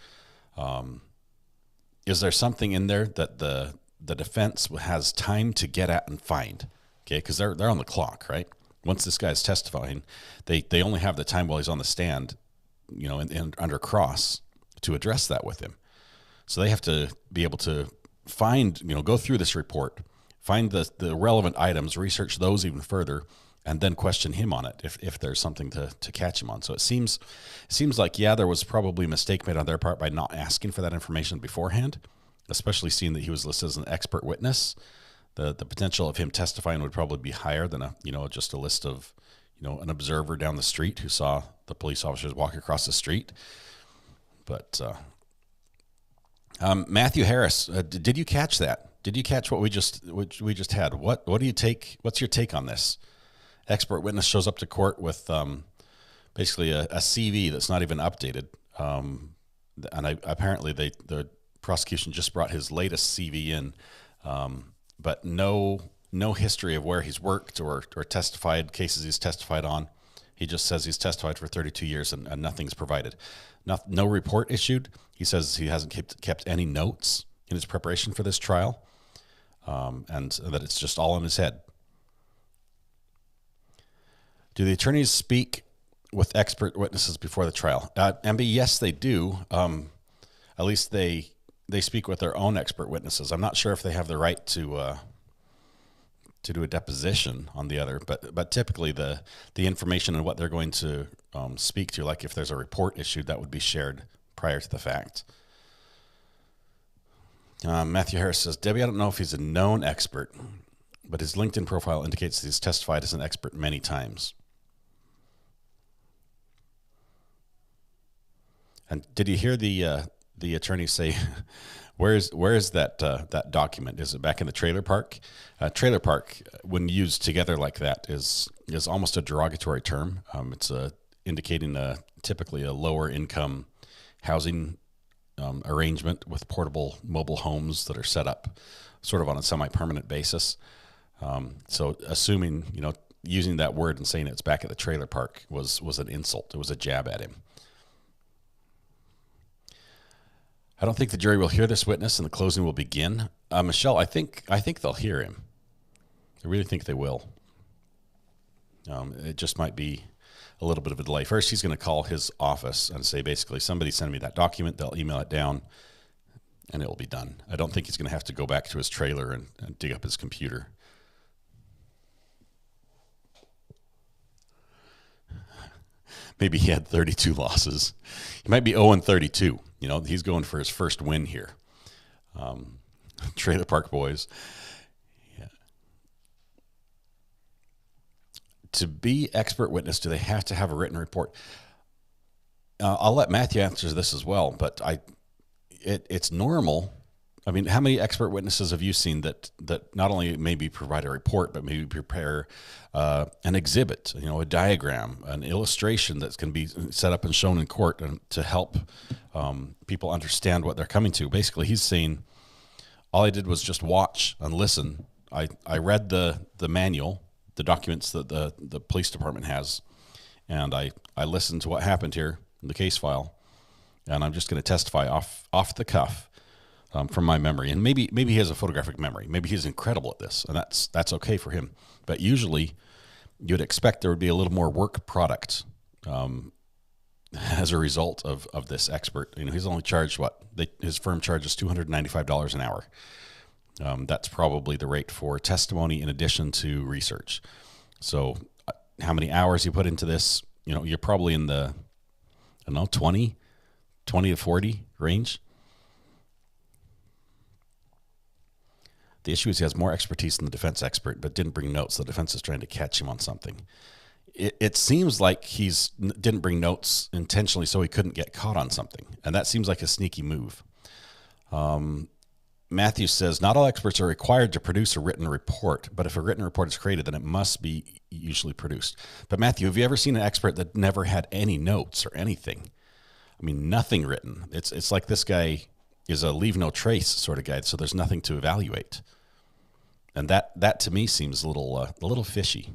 Speaker 1: there something in there that the defense has time to get at and find? Okay, because they're on the clock, right? Once this guy's testifying, they only have the time while he's on the stand, and under cross to address that with him. So they have to be able to find, go through this report, find the relevant items, research those even further, and then question him on it if there's something to catch him on. So it seems like, there was probably a mistake made on their part by not asking for that information beforehand, especially seeing that he was listed as an expert witness. The potential of him testifying would probably be higher than just a list of, an observer down the street who saw the police officers walk across the street. But Matthew Harris, did you catch that? Did you catch what we just had? What do you take? What's your take on this? Expert witness shows up to court with basically a CV that's not even updated, and apparently the prosecution just brought his latest CV in, but no history of where he's worked or testified, cases he's testified on. He just says he's testified for 32 years and nothing's provided. No report issued. He says he hasn't kept any notes in his preparation for this trial, and that it's just all in his head. Do the attorneys speak with expert witnesses before the trial? MB, yes, they do. At least they speak with their own expert witnesses. I'm not sure if they have the right to do a deposition on the other, but typically the information and what they're going to speak to, like if there's a report issued, that would be shared prior to the fact. Matthew Harris says, "Debbie, I don't know if he's a known expert, but his LinkedIn profile indicates that he's testified as an expert many times." And did you hear the attorney say, where is that document? Is it back in the trailer park? Trailer park, when used together like that, is almost a derogatory term. It's indicating typically a lower income housing arrangement with portable mobile homes that are set up sort of on a semi-permanent basis. So assuming, using that word and saying it's back at the trailer park was an insult. It was a jab at him. I don't think the jury will hear this witness and the closing will begin. Michelle, I think they'll hear him. I really think they will. It just might be a little bit of a delay. First, he's going to call his office and say, basically, somebody send me that document. They'll email it down, and it will be done. I don't think he's going to have to go back to his trailer and dig up his computer. Maybe he had 32 losses. He might be 0-32. You know, he's going for his first win here. Trailer Park Boys. Yeah. To be expert witness, do they have to have a written report? I'll let Matthew answer this as well, but it's normal. I mean, how many expert witnesses have you seen that not only maybe provide a report, but maybe prepare an exhibit, you know, a diagram, an illustration that can be set up and shown in court to help people understand what they're coming to? Basically, he's saying, all I did was just watch and listen. I read the manual, the documents that the police department has, and I listened to what happened here in the case file, and I'm just going to testify off the cuff. From my memory, and maybe he has a photographic memory. Maybe he's incredible at this, and that's okay for him. But usually, you'd expect there would be a little more work product as a result of this expert. You know, he's only charged his firm charges $295 an hour. That's probably the rate for testimony in addition to research. So, how many hours you put into this? You know, you're probably in the 20 to 40 range. The issue is he has more expertise than the defense expert, but didn't bring notes. The defense is trying to catch him on something. It seems like didn't bring notes intentionally so he couldn't get caught on something, and that seems like a sneaky move. Matthew says, not all experts are required to produce a written report, but if a written report is created, then it must be usually produced. But Matthew, have you ever seen an expert that never had any notes or anything? I mean, nothing written. It's like this guy is a leave no trace sort of guy, so there's nothing to evaluate. And that to me seems a little fishy.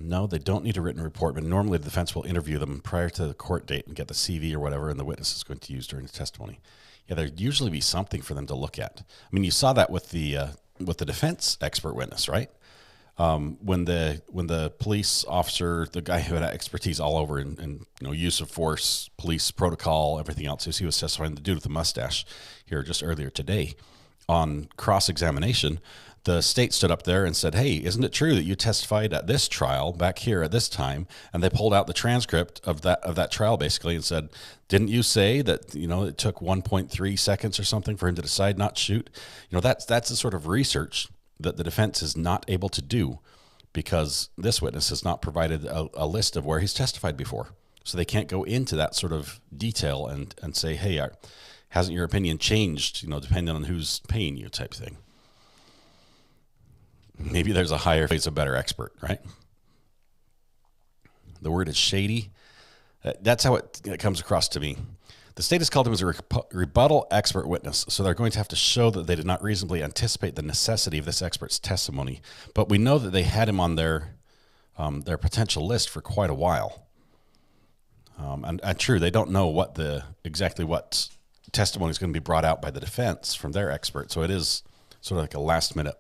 Speaker 1: No, they don't need a written report, but normally the defense will interview them prior to the court date and get the CV or whatever, and the witness is going to use during the testimony. Yeah, there'd usually be something for them to look at. I mean, you saw that with the defense expert witness, right? When the police officer, the guy who had expertise all over in use of force, police protocol, everything else, he was testifying, the dude with the mustache here just earlier today, on cross-examination, the state stood up there and said, hey, isn't it true that you testified at this trial back here at this time? And they pulled out the transcript of that trial basically and said, didn't you say that, it took 1.3 seconds or something for him to decide not to shoot? That's the sort of research that the defense is not able to do because this witness has not provided a list of where he's testified before. So they can't go into that sort of detail and say, hey, hasn't your opinion changed, depending on who's paying you type thing. Maybe there's a higher face, a better expert, right? The word is shady. That's how it comes across to me. The state has called him as a rebuttal expert witness, so they're going to have to show that they did not reasonably anticipate the necessity of this expert's testimony. But we know that they had him on their potential list for quite a while. And true, they don't know exactly what testimony is going to be brought out by the defense from their expert. So it is sort of like a last minute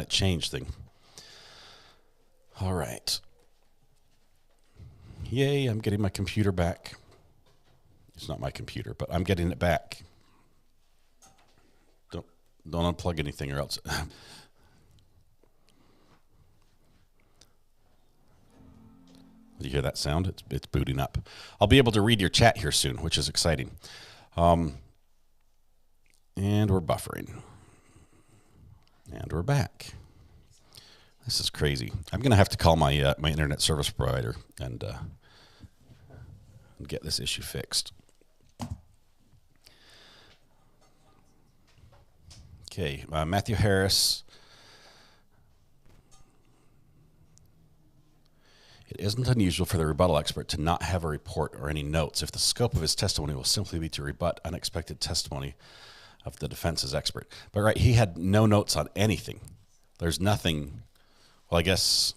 Speaker 1: change thing. All right. Yay, I'm getting my computer back. It's not my computer, but I'm getting it back. Don't unplug anything or else. Did you hear that sound? It's booting up. I'll be able to read your chat here soon, which is exciting. And we're buffering. And we're back. This is crazy. I'm going to have to call my my internet service provider and get this issue fixed. Okay, Matthew Harris. It isn't unusual for the rebuttal expert to not have a report or any notes if the scope of his testimony will simply be to rebut unexpected testimony of the defense's expert. But right, he had no notes on anything. There's nothing. Well, I guess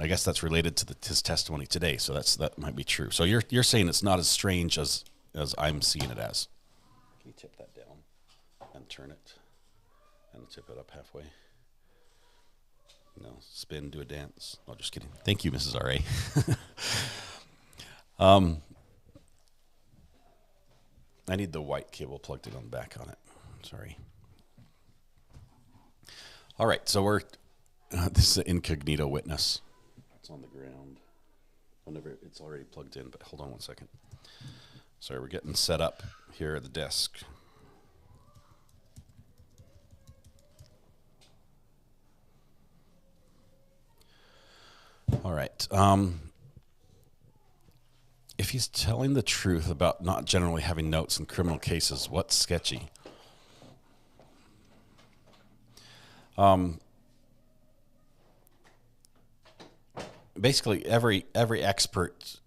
Speaker 1: I guess that's related to his testimony today, so that might be true. So you're saying it's not as strange as I'm seeing it as. Can you tip that down and turn it and tip it up halfway? No, spin, do a dance. No, just kidding. Thank you, Mrs. R.A. I need the white cable plugged in on the back on it. Sorry. All right, so we're this is an incognito witness. It's on the ground. Whenever it's already plugged in, but hold on 1 second. Sorry, we're getting set up here at the desk. All right. If he's telling the truth about not generally having notes in criminal cases, what's sketchy? Basically, every expert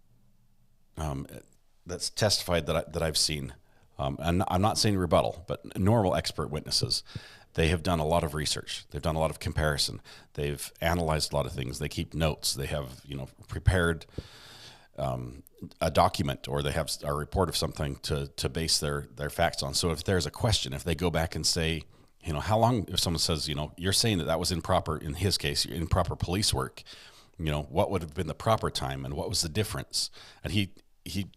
Speaker 1: that's testified that I've seen, and I'm not saying rebuttal, but normal expert witnesses, they have done a lot of research. They've done a lot of comparison. They've analyzed a lot of things. They keep notes. They have prepared a document, or they have a report of something to base their facts on. So if there's a question, if they go back and say, how long, if someone says, you're saying that was improper, in his case, improper police work, what would have been the proper time and what was the difference? And he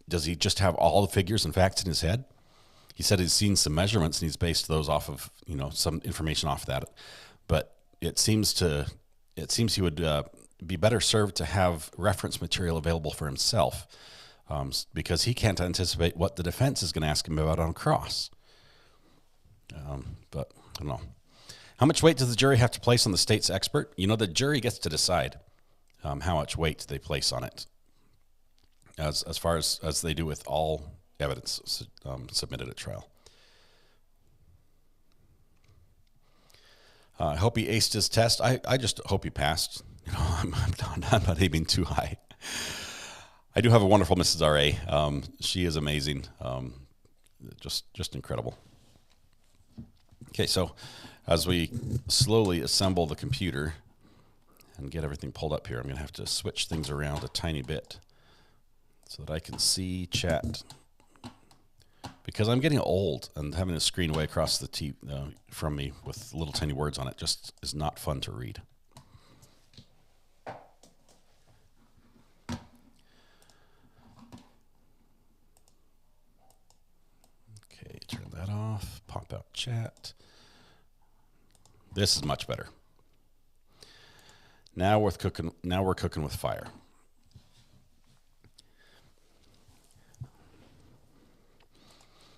Speaker 1: does he just have all the figures and facts in his head? He said he's seen some measurements and he's based those off of, some information off that. But it seems he would be better served to have reference material available for himself, because he can't anticipate what the defense is going to ask him about on cross. But I don't know. How much weight does the jury have to place on the state's expert? The jury gets to decide how much weight they place on it, as far as they do with all evidence submitted at trial. I hope he aced his test. I just hope he passed. I'm not aiming too high. I do have a wonderful Mrs. R.A. She is amazing. Just incredible. Okay, so as we slowly assemble the computer and get everything pulled up here, I'm going to have to switch things around a tiny bit so that I can see chat. Because I'm getting old, and having a screen way across the from me with little tiny words on it just is not fun to read. Okay, turn that off. Pop out chat. This is much better. Now we're cooking with fire.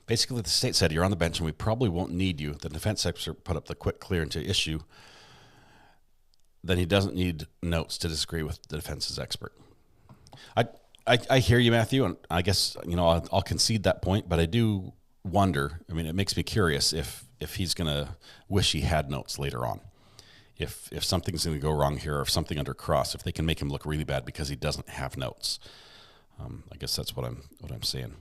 Speaker 1: Basically, the state said, you're on the bench and we probably won't need you. The defense expert put up the quick, clear, and to issue. Then he doesn't need notes to disagree with the defense's expert. I hear you, Matthew, and I guess I'll concede that point, but I do wonder. I mean, it makes me curious if he's going to wish he had notes later on. If something's going to go wrong here, or if something under cross, if they can make him look really bad because he doesn't have notes. I guess that's what I'm saying.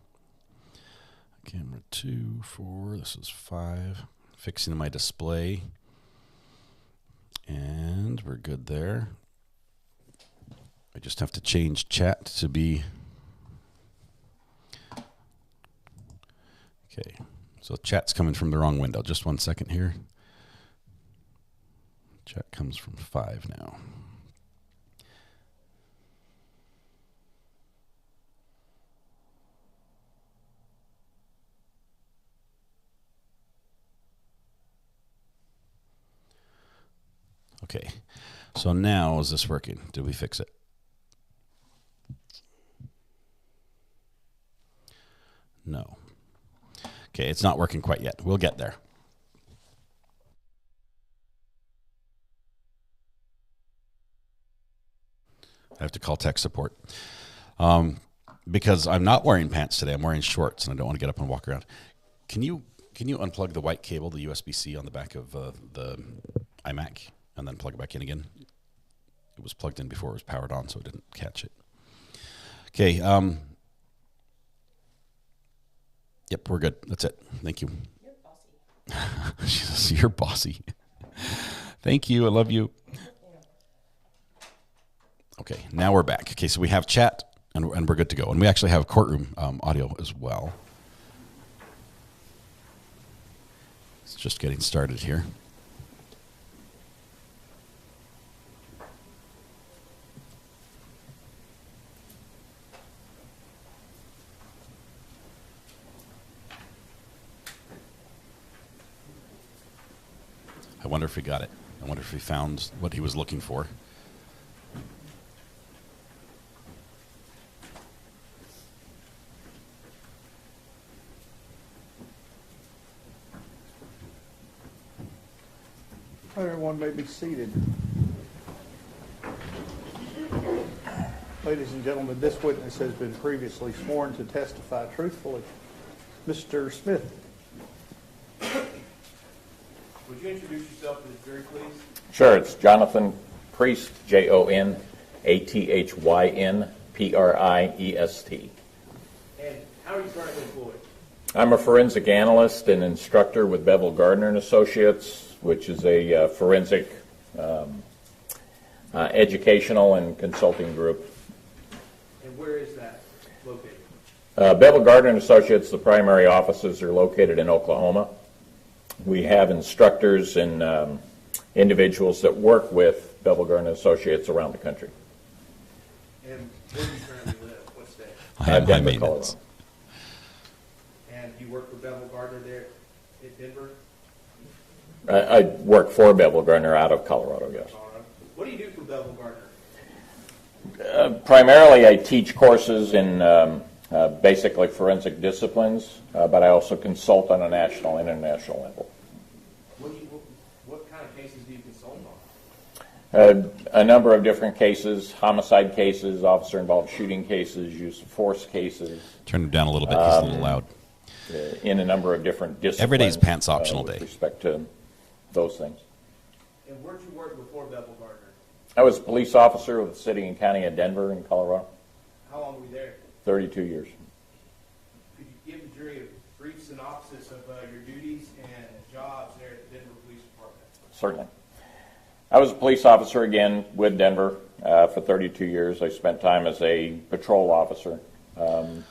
Speaker 1: Camera 2, 4, this is 5. Fixing my display. And we're good there. I just have to change chat to be... Okay, so chat's coming from the wrong window. Just 1 second here. Chat comes from 5 now. Okay, so now is this working? Did we fix it? No. Okay, it's not working quite yet. We'll get there. I have to call tech support. Because I'm not wearing pants today. I'm wearing shorts, and I don't want to get up and walk around. Can you unplug the white cable, the USB-C on the back of the iMac, and then plug it back in again? It was plugged in before it was powered on, so it didn't catch it. Okay. Yep, we're good. That's it. Thank you.
Speaker 4: You're bossy.
Speaker 1: She says, you're bossy. Thank you. I love you. Okay, now we're back. Okay, so we have chat and we're good to go. And we actually have courtroom audio as well. It's just getting started here. I wonder if he got it. I wonder if he found what he was looking for.
Speaker 5: Everyone may be seated. Ladies and gentlemen, this witness has been previously sworn to testify truthfully. Mr. Smith.
Speaker 6: Would you introduce yourself to the jury, please?
Speaker 2: Sure, it's Jonathan Priest, JONATHYN PRIEST.
Speaker 6: And how are you currently employed?
Speaker 2: I'm a forensic analyst and instructor with Bevel Gardner and Associates, which is a forensic educational and consulting group.
Speaker 6: And where is that located?
Speaker 2: Bevel Gardner and Associates, the primary offices are located in Oklahoma. We have instructors and individuals that work with Bevel Gardner and Associates around the country.
Speaker 6: And where do you currently live? What state?
Speaker 2: Denver,
Speaker 1: maintenance.
Speaker 2: Colorado.
Speaker 6: And you work for Bevel Gardner there in Denver,
Speaker 2: I work for Bevel Gardner out of Colorado, yes.
Speaker 6: Colorado? What do you do for Bevel Gardner?
Speaker 2: Primarily, I teach courses in basically forensic disciplines, but I also consult on a national and international level.
Speaker 6: What kind of cases do you consult on?
Speaker 2: A number of different cases: homicide cases, officer-involved shooting cases, use of force cases.
Speaker 1: Turn him down a little bit. He's a little loud.
Speaker 2: In a number of different disciplines.
Speaker 1: Every day's pants optional
Speaker 2: with
Speaker 1: day.
Speaker 2: respect to those things.
Speaker 6: And where did you work before Bevel Gardner?
Speaker 2: I was a police officer with the city and county of Denver in Colorado.
Speaker 6: How long were you there?
Speaker 2: 32 years.
Speaker 6: Could you give the jury a brief synopsis of your duties and jobs there at the Denver Police Department?
Speaker 2: Certainly. I was a police officer again with Denver for 32 years. I spent time as a patrol officer.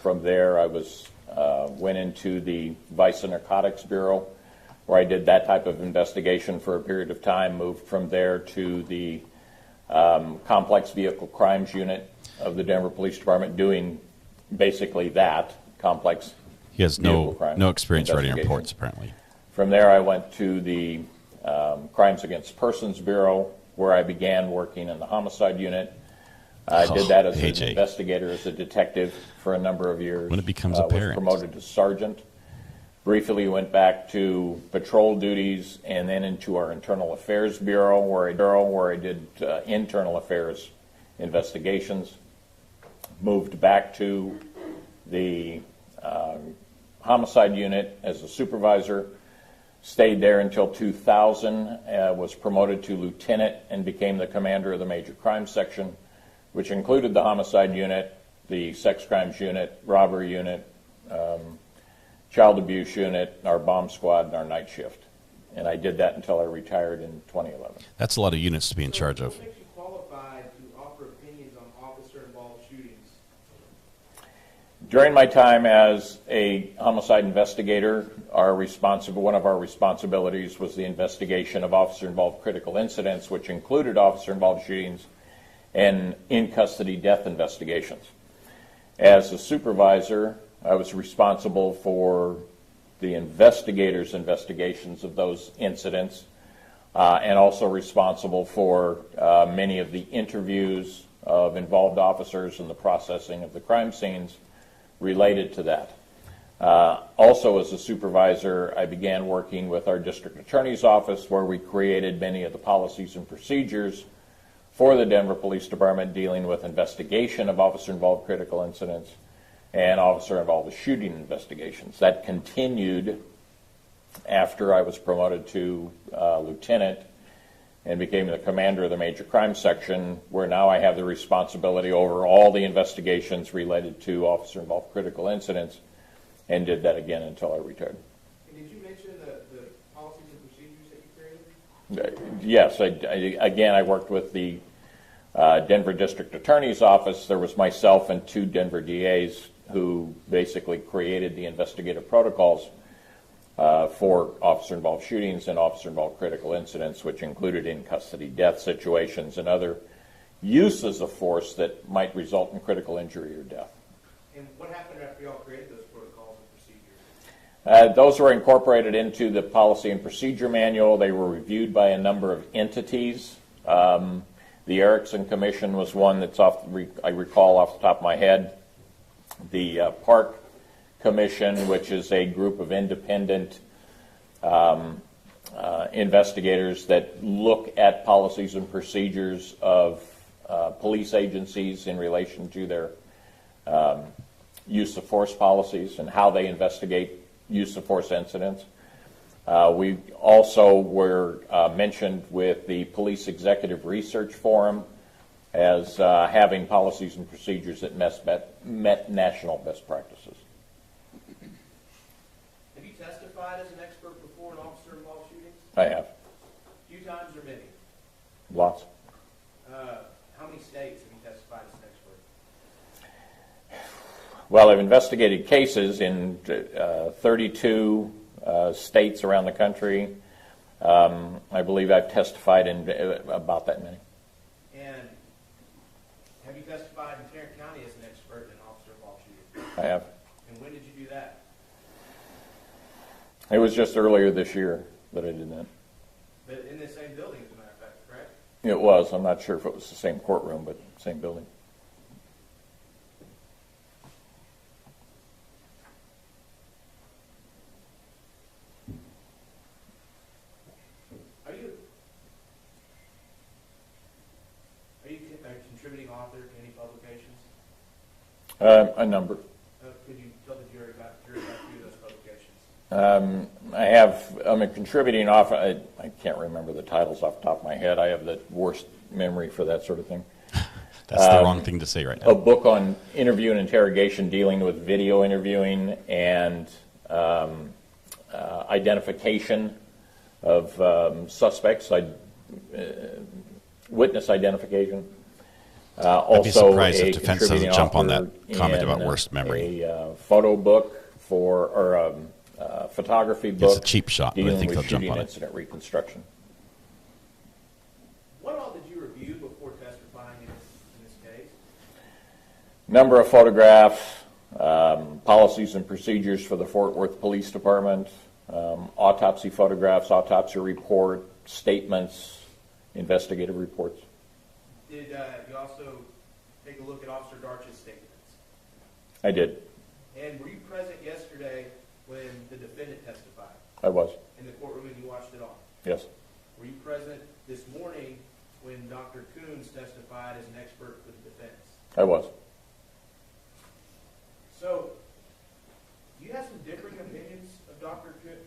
Speaker 2: From there, I went into the Vice and Narcotics Bureau, where I did that type of investigation for a period of time. Moved from there to the Complex Vehicle Crimes Unit of the Denver Police Department, doing basically that, complex.
Speaker 1: He has
Speaker 2: vehicle crime
Speaker 1: no experience writing
Speaker 2: investigation.
Speaker 1: reports, apparently.
Speaker 2: From there, I went to the Crimes Against Persons Bureau, where I began working in the homicide unit. I did that as an
Speaker 1: AJ.
Speaker 2: investigator, as a detective for a number of years.
Speaker 1: When it becomes
Speaker 2: was
Speaker 1: apparent.
Speaker 2: promoted to sergeant. Briefly went back to patrol duties and then into our Internal Affairs Bureau, where I did internal affairs investigations. Moved back to the homicide unit as a supervisor. Stayed there until 2000, was promoted to lieutenant and became the commander of the major crime section, which included the homicide unit, the sex crimes unit, robbery unit, child abuse unit, our bomb squad, and our night shift. And I did that until I retired in 2011.
Speaker 1: That's a lot of units to be in charge of.
Speaker 6: What makes you qualified to offer opinions on officer-involved shootings?
Speaker 2: During my time as a homicide investigator, one of our responsibilities was the investigation of officer-involved critical incidents, which included officer-involved shootings and in-custody death investigations. As a supervisor, I was responsible for the investigators' investigations of those incidents, and also responsible for many of the interviews of involved officers and the processing of the crime scenes related to that. Also, as a supervisor, I began working with our district attorney's office, where we created many of the policies and procedures for the Denver Police Department dealing with investigation of officer-involved critical incidents and officer-involved shooting investigations. That continued after I was promoted to lieutenant and became the commander of the major crime section, where now I have the responsibility over all the investigations related to officer-involved critical incidents, and did that again until I retired.
Speaker 6: And did you mention the policies and procedures that you created?
Speaker 2: Yes, I worked with the Denver District Attorney's Office, there was myself and 2 Denver DAs who basically created the investigative protocols for officer-involved shootings and officer-involved critical incidents, which included in-custody death situations and other uses of force that might result in critical injury or death.
Speaker 6: And what happened after you all created those protocols and procedures?
Speaker 2: Those were incorporated into the policy and procedure manual. They were reviewed by a number of entities. The Erickson Commission was one that's I recall off the top of my head. The Park Commission, which is a group of independent investigators that look at policies and procedures of police agencies in relation to their use of force policies and how they investigate use of force incidents. We also were mentioned with the Police Executive Research Forum as having policies and procedures that met national best practices.
Speaker 6: Have you testified as an expert before in officer-involved shootings?
Speaker 2: I have.
Speaker 6: A few times or many?
Speaker 2: Lots.
Speaker 6: How many states have you testified as an expert?
Speaker 2: Well, I've investigated cases in 32 states around the country. I believe I've testified in about that many.
Speaker 6: And have you testified in Tarrant County as an expert in officer-involved shootings?
Speaker 2: I have.
Speaker 6: And when did you do that?
Speaker 2: It was just earlier this year that I did that.
Speaker 6: But in the same building, as a matter of fact, correct?
Speaker 2: It was. I'm not sure if it was the same courtroom, but same building.
Speaker 6: Are you a contributing author to any publications?
Speaker 2: A number.
Speaker 6: Could you tell the jury about a few of those publications?
Speaker 2: I'm a contributing author. I can't remember the titles off the top of my head. I have the worst memory for that sort of thing.
Speaker 1: That's the wrong thing to say right now.
Speaker 2: A book on interview and interrogation dealing with video interviewing and identification of suspects, witness identification.
Speaker 1: I'd be surprised if defense doesn't
Speaker 2: contributing
Speaker 1: jump on
Speaker 2: author
Speaker 1: that comment
Speaker 2: in
Speaker 1: about worst memory.
Speaker 2: A photo book or a photography book.
Speaker 1: It's a cheap shot, but I
Speaker 2: dealing
Speaker 1: think
Speaker 2: with
Speaker 1: they'll jump
Speaker 2: shooting
Speaker 1: on it.
Speaker 2: incident reconstruction.
Speaker 6: What all did you review before testifying in this case?
Speaker 2: Number of photographs, policies and procedures for the Fort Worth Police Department, autopsy photographs, autopsy report, statements, investigative reports.
Speaker 6: Did you also take a look at Officer Darch's statements?
Speaker 2: I did.
Speaker 6: And were you present yesterday when the defendant testified
Speaker 2: I was.
Speaker 6: in the courtroom and you watched it all?
Speaker 2: Yes.
Speaker 6: Were you present this morning when Dr. Coons testified as an expert for the defense?
Speaker 2: I was.
Speaker 6: So, do you have some differing opinions of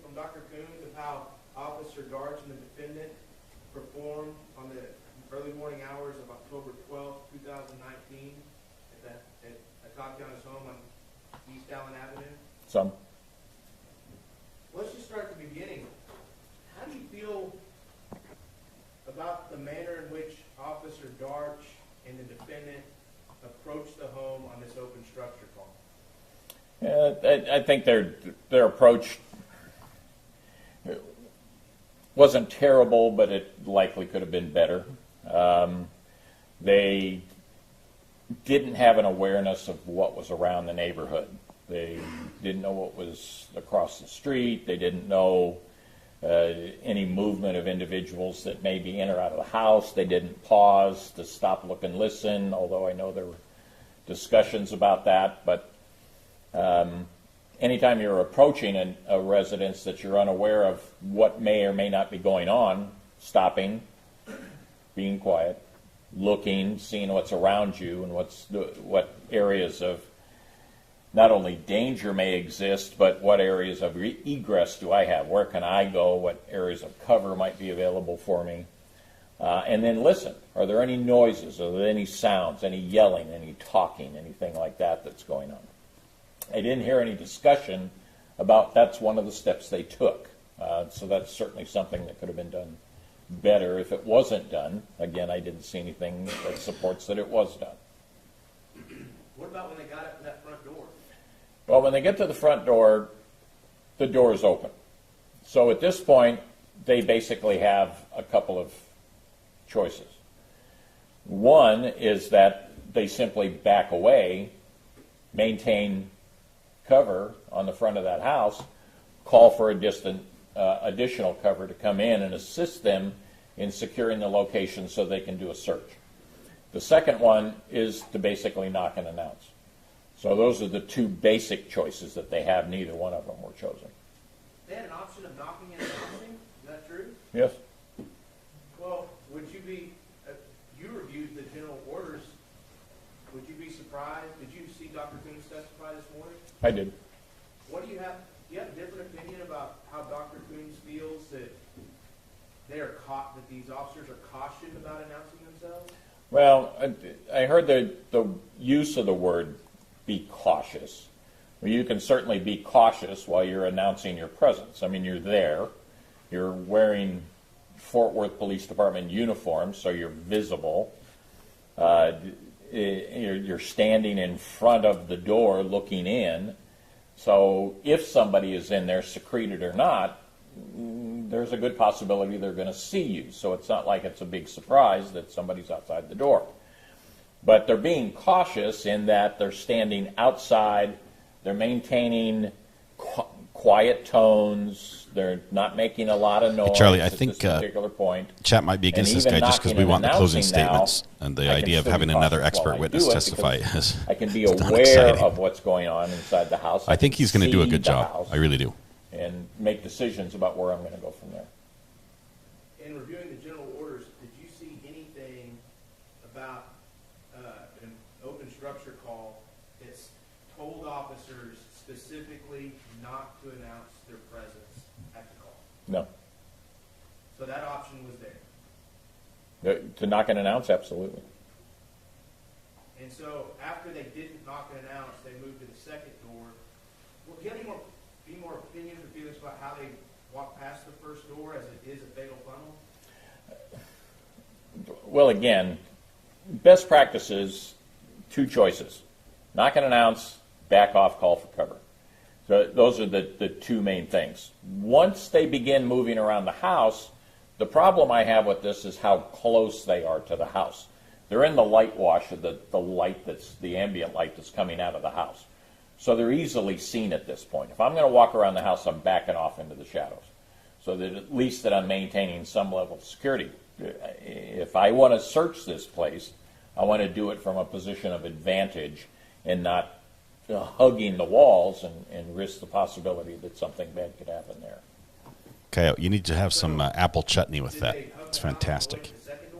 Speaker 6: from Dr. Coons of how Officer Darch and the defendant performed on the early morning hours of October 12, 2019 at Atatiana's home on East Allen Avenue?
Speaker 2: Some.
Speaker 6: Let's just start at the beginning. How do you feel about the manner in which Officer Darch and the defendant approached the home on this open structure call?
Speaker 2: I think their approach wasn't terrible, but it likely could have been better. They didn't have an awareness of what was around the neighborhood. They didn't know what was across the street. They didn't know any movement of individuals that may be in or out of the house. They didn't pause to stop, look, and listen, although I know there were discussions about that. But anytime you're approaching a residence that you're unaware of what may or may not be going on, stopping, being quiet, looking, seeing what's around you and what areas of not only danger may exist, but what areas of egress do I have? Where can I go? What areas of cover might be available for me? And then listen. Are there any noises? Are there any sounds, any yelling, any talking, anything like that that's going on? I didn't hear any discussion about that's one of the steps they took. So that's certainly something that could have been done better if it wasn't done. Again, I didn't see anything that supports that it was done.
Speaker 6: What about when they got up to that front door?
Speaker 2: Well, when they get to the front door, the door is open. So at this point, they basically have a couple of choices. One is that they simply back away, maintain cover on the front of that house, call for additional cover to come in and assist them in securing the location so they can do a search. The second one is to basically knock and announce. So those are the two basic choices that they have. Neither one of them were chosen.
Speaker 6: They had an option of knocking and announcing. Is that true?
Speaker 2: Yes?
Speaker 6: Well, would you be, you reviewed the general orders, would you be surprised? Did you see Dr. Coombs testify this morning?
Speaker 2: I did.
Speaker 6: What do you have a different opinion about how Dr. Coombs feels that that these officers are cautioned about announcing themselves?
Speaker 2: Well, I heard the use of the word be cautious. Well, you can certainly be cautious while you're announcing your presence. I mean, you're there. You're wearing Fort Worth Police Department uniforms, so you're visible. You're standing in front of the door looking in. So if somebody is in there, secreted or not, there's a good possibility they're going to see you. So it's not like it's a big surprise that somebody's outside the door. But they're being cautious in that they're standing outside. They're maintaining quiet tones. They're not making a lot of noise.
Speaker 1: Charlie, I
Speaker 2: at
Speaker 1: think
Speaker 2: this particular point.
Speaker 1: Chat might be against this
Speaker 2: even
Speaker 1: guy just because
Speaker 2: knocking
Speaker 1: we want
Speaker 2: and
Speaker 1: the closing
Speaker 2: announcing now,
Speaker 1: statements, and the
Speaker 2: I can
Speaker 1: idea of
Speaker 2: still be
Speaker 1: having another
Speaker 2: cautious
Speaker 1: expert
Speaker 2: while I
Speaker 1: witness
Speaker 2: do it
Speaker 1: testify
Speaker 2: because
Speaker 1: is
Speaker 2: I can be
Speaker 1: it's not
Speaker 2: aware
Speaker 1: exciting.
Speaker 2: of what's going on inside the house.
Speaker 1: I think he's going to do a
Speaker 2: see
Speaker 1: good
Speaker 2: the
Speaker 1: job.
Speaker 2: house
Speaker 1: I really do.
Speaker 2: and make decisions about where I'm going to go from there.
Speaker 6: In reviewing the general orders, did you see anything about an open structure call that's told officers specifically not to announce their presence at the call?
Speaker 2: No.
Speaker 6: So that option was there.
Speaker 2: To knock and announce, absolutely.
Speaker 6: And so after they didn't knock and announce, they moved to the second door. Well, do you have any more opinions or feelings about how they walked past the first door as it is a fatal funnel?
Speaker 2: Well, again, best practices, two choices. Knock and announce, back off, call for cover. So those are the two main things. Once they begin moving around the house, the problem I have with this is how close they are to the house. They're in the light wash of the light that's the ambient light that's coming out of the house. So they're easily seen at this point. If I'm going to walk around the house, I'm backing off into the shadows so that at least that I'm maintaining some level of security. If I want to search this place, I want to do it from a position of advantage and not hugging the walls and risk the possibility that something bad could happen there.
Speaker 1: Coyote, you need to have some apple chutney with
Speaker 6: Did
Speaker 1: that.
Speaker 6: they hug
Speaker 1: It's
Speaker 6: the house
Speaker 1: fantastic.
Speaker 6: going to the second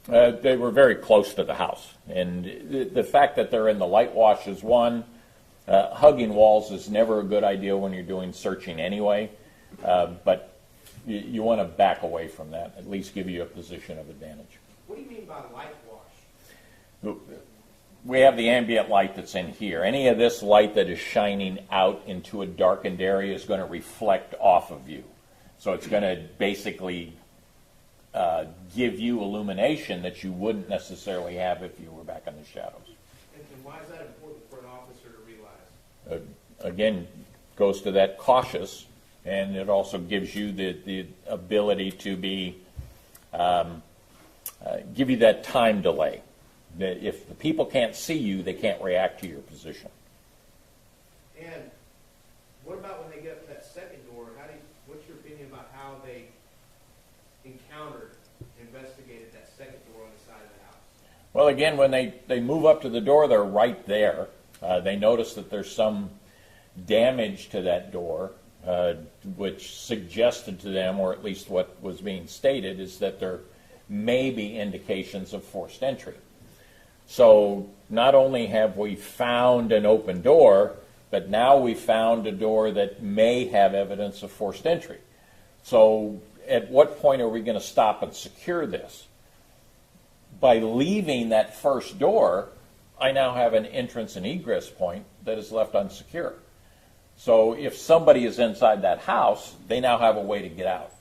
Speaker 6: door?
Speaker 2: They were very close to the house. And the fact that they're in the light wash is one. Hugging walls is never a good idea when you're doing searching anyway. But you want to back away from that, at least give you a position of advantage.
Speaker 6: What do you mean by light wash?
Speaker 2: We have the ambient light that's in here. Any of this light that is shining out into a darkened area is going to reflect off of you. So it's going to basically give you illumination that you wouldn't necessarily have if you were back in the shadows.
Speaker 6: And why is that important for an officer to realize?
Speaker 2: Again, goes to that cautious, and it also gives you the ability to be give you that time delay. That if the people can't see you, they can't react to your position.
Speaker 6: And what about when they get up to that second door? What's your opinion about how they investigated that second door on the side of the house?
Speaker 2: Well, again, when they move up to the door, they're right there. They notice that there's some damage to that door, which suggested to them, or at least what was being stated, is that there may be indications of forced entry. So not only have we found an open door, but now we found a door that may have evidence of forced entry. So at what point are we going to stop and secure this? By leaving that first door, I now have an entrance and egress point that is left unsecure. So if somebody is inside that house, they now have a way to get out.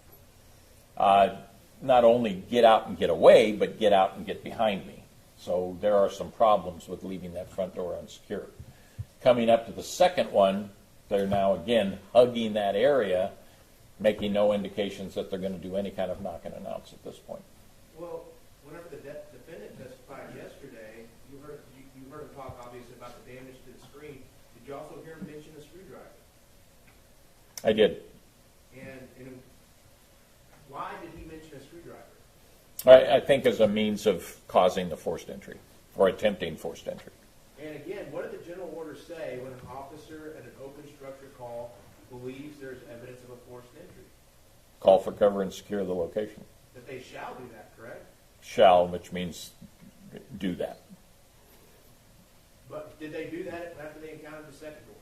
Speaker 2: not only get out and get away, but get out and get behind me. So there are some problems with leaving that front door unsecured. Coming up to the second one, they're now again hugging that area, making no indications that they're going to do any kind of knock and announce at this point.
Speaker 6: Well, whenever the defendant testified yesterday, you heard him talk obviously about the damage to the screen. Did you also hear him mention the screwdriver?
Speaker 2: I did.
Speaker 6: And why did he mention a screwdriver?
Speaker 2: I think as a means of causing the forced entry or attempting forced entry.
Speaker 6: And again, what did the general order say when an officer at an open structure call believes there's evidence of a forced entry?
Speaker 2: Call for cover and secure the location.
Speaker 6: That they shall do that, correct?
Speaker 2: Shall, which means do that.
Speaker 6: But did they do that after they encountered the second door?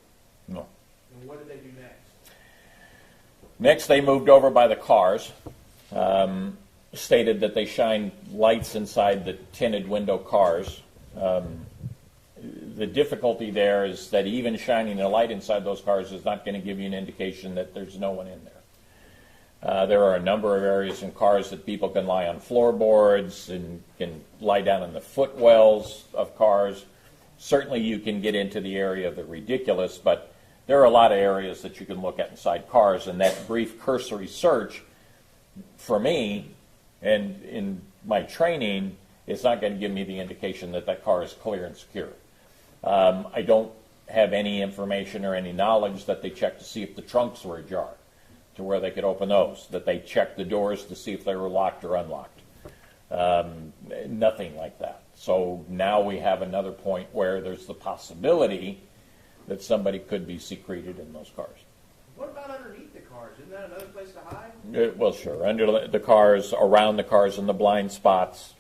Speaker 2: No.
Speaker 6: And what did they do next?
Speaker 2: Next, they moved over by the cars, stated that they shine lights inside the tinted window cars. The difficulty there is that even shining a light inside those cars is not going to give you an indication that there's no one in there. There are a number of areas in cars that people can lie on floorboards and can lie down in the footwells of cars. Certainly you can get into the area of the ridiculous, but there are a lot of areas that you can look at inside cars, and that brief cursory search, for me, and in my training, is not going to give me the indication that that car is clear and secure. I don't have any information or any knowledge that they checked to see if the trunks were ajar, to where they could open those, that they checked the doors to see if they were locked or unlocked. Nothing like that. So now we have another point where there's the possibility that somebody could be secreted in those cars.
Speaker 6: What about underneath the cars? Isn't that another place to hide?
Speaker 2: Well, sure. Under the cars, around the cars, in the blind spots.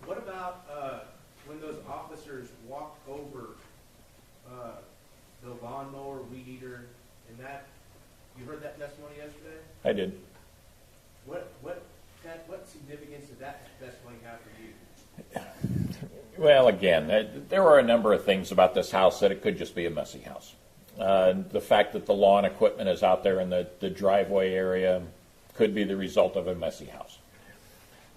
Speaker 6: What about when those officers walked over the lawnmower, weed eater, and that? You heard that testimony yesterday?
Speaker 2: I did.
Speaker 6: What significance did that testimony have for you?
Speaker 2: Well, again, there were a number of things about this house that it could just be a messy house. The fact that the lawn equipment is out there in the driveway area could be the result of a messy house.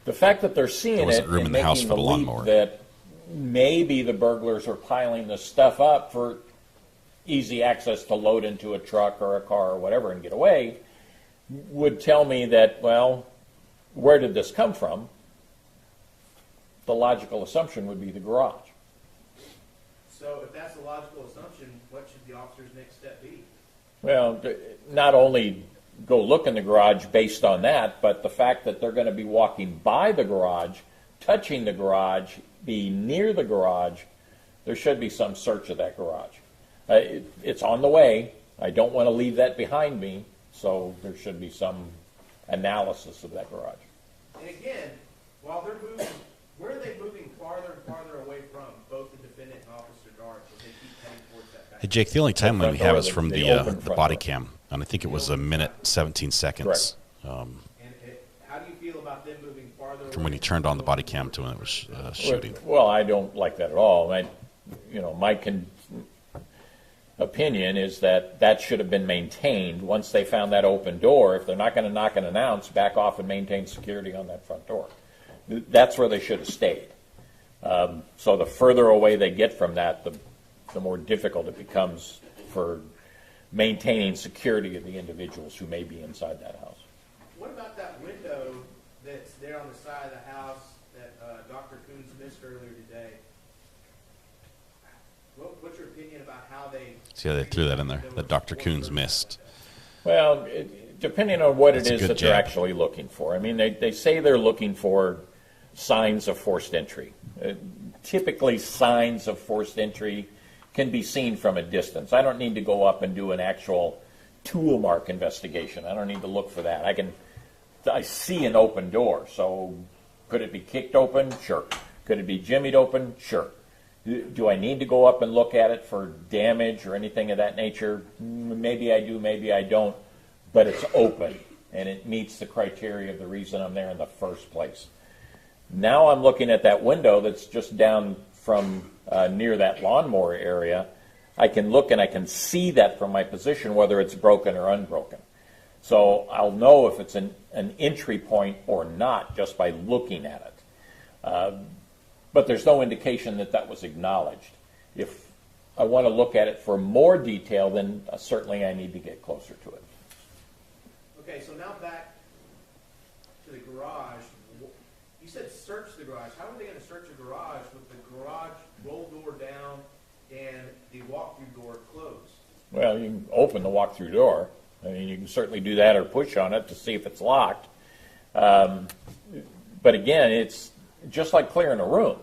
Speaker 2: The fact that they're seeing
Speaker 1: There wasn't
Speaker 2: it
Speaker 1: room
Speaker 2: and
Speaker 1: in the house
Speaker 2: making
Speaker 1: for
Speaker 2: the
Speaker 1: the
Speaker 2: leap
Speaker 1: lawnmower.
Speaker 2: that maybe the burglars are piling this stuff up for easy access to load into a truck or a car or whatever and get away would tell me that, well, where did this come from? The logical assumption would be the garage.
Speaker 6: So if that's the logical assumption, what should the officer's next step be?
Speaker 2: Well, not only go look in the garage based on that, but the fact that they're going to be walking by the garage, touching the garage, be near the garage, there should be some search of that garage. It's on the way. I don't want to leave that behind me, so there should be some analysis of that garage.
Speaker 6: And again, while they're moving, where are they moving farther and farther away from, both the defendant and Officer Dart, as they keep heading towards that back?
Speaker 1: Hey, Jake, the only time
Speaker 2: front
Speaker 1: we have
Speaker 2: door,
Speaker 1: is from
Speaker 2: the
Speaker 1: the
Speaker 2: open front
Speaker 1: body
Speaker 2: door.
Speaker 1: cam, and I think it was a minute 17 seconds
Speaker 6: And how do you feel about them moving farther
Speaker 1: from when he turned on the body cam to when it was shooting.
Speaker 2: Well, I don't like that at all. My opinion is that should have been maintained once they found that open door. If they're not going to knock and announce, back off and maintain security on that front door. That's where they should have stayed. So the further away they get from that, the more difficult it becomes for maintaining security of the individuals who may be inside that house.
Speaker 6: What about that window that's there on the side of the house that Dr. Coons missed earlier today? What's your opinion about how they...
Speaker 1: See how they threw that in there, that Dr. Coons missed.
Speaker 2: Well, depending on what
Speaker 1: That's a
Speaker 2: it is
Speaker 1: good
Speaker 2: that they're
Speaker 1: jab.
Speaker 2: actually looking for. I mean, they say they're looking for signs of forced entry. Typically, signs of forced entry can be seen from a distance. I don't need to go up and do an actual tool mark investigation. I don't need to look for that. I see an open door, so could it be kicked open? Sure. Could it be jimmied open? Sure. Do I need to go up and look at it for damage or anything of that nature? Maybe I do, maybe I don't, but it's open, and it meets the criteria of the reason I'm there in the first place. Now I'm looking at that window that's just down from near that lawnmower area. I can look and I can see that from my position, whether it's broken or unbroken. So I'll know if it's an entry point or not just by looking at it. But there's no indication that that was acknowledged. If I want to look at it for more detail, then certainly I need to get closer to it.
Speaker 6: Okay, so now back to the garage. You said search the garage. How are they going to search a garage with the garage roll door down and the walk-through door closed?
Speaker 2: Well, you can open the walk-through door. I mean, you can certainly do that or push on it to see if it's locked. But again, it's just like clearing a room.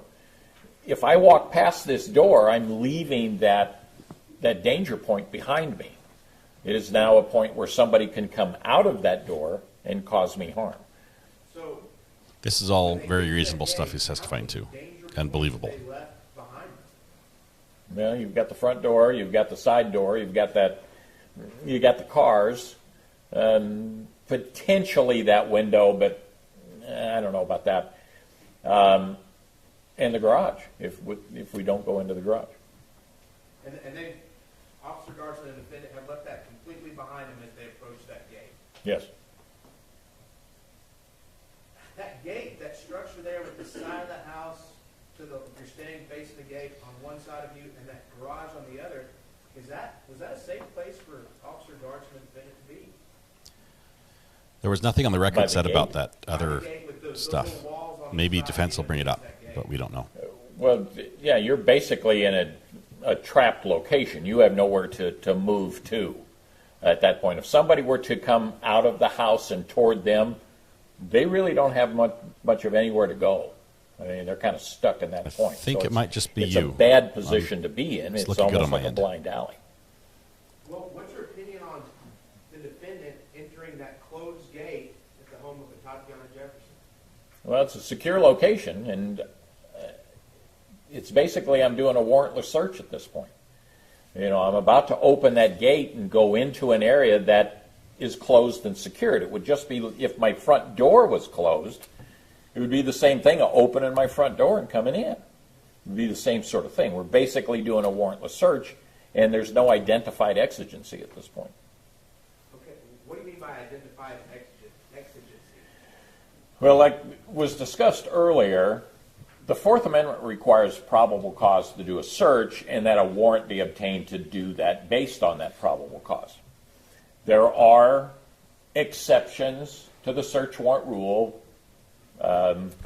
Speaker 2: If I walk past this door, I'm leaving that danger point behind me. It is now a point where somebody can come out of that door and cause me harm.
Speaker 6: So
Speaker 1: This is all very reasonable stuff he's testifying to, and believable.
Speaker 6: they left behind them?
Speaker 2: Well, you've got the front door, you've got the side door, you got the cars, potentially that window, but I don't know about that. And the garage, if we don't go into the garage.
Speaker 6: And then Officer Garson and the defendant have left that completely behind them as they approach that gate.
Speaker 2: Yes.
Speaker 6: That gate, that structure there with the side of the house, if you're standing facing the gate on one side of you and that garage on the other, was that a safe place for Officer Garson and the defendant to be?
Speaker 1: There was nothing on the
Speaker 2: By
Speaker 1: record
Speaker 2: the
Speaker 1: said
Speaker 2: gate?
Speaker 1: about that
Speaker 6: By
Speaker 1: other
Speaker 6: the gate with those
Speaker 1: stuff.
Speaker 6: little walls on the
Speaker 1: Maybe
Speaker 6: side
Speaker 1: defense will bring it up,
Speaker 6: against that gate.
Speaker 1: but we don't know.
Speaker 2: Well, yeah, you're basically in a trapped location. You have nowhere to move to at that point. If somebody were to come out of the house and toward them, they really don't have much of anywhere to go. I mean, they're kind of stuck in that point.
Speaker 1: I think
Speaker 2: So
Speaker 1: it might just be
Speaker 2: it's
Speaker 1: you.
Speaker 2: a bad position to be in.
Speaker 1: it's
Speaker 2: It's
Speaker 1: looking good
Speaker 2: almost
Speaker 1: on my
Speaker 2: like a
Speaker 1: end.
Speaker 2: blind alley.
Speaker 6: Well, what's your opinion on the defendant entering that closed gate at the home of Atatiana Jefferson?
Speaker 2: Well, it's a secure location, and it's basically I'm doing a warrantless search at this point. You know, I'm about to open that gate and go into an area that is closed and secured. It would just be if my front door was closed, it would be the same thing, opening my front door and coming in. It would be the same sort of thing. We're basically doing a warrantless search, and there's no identified exigency at this point.
Speaker 6: Okay, what do you mean by identified exigency?
Speaker 2: Well, like was discussed earlier, the Fourth Amendment requires probable cause to do a search and that a warrant be obtained to do that based on that probable cause. There are exceptions to the search warrant rule,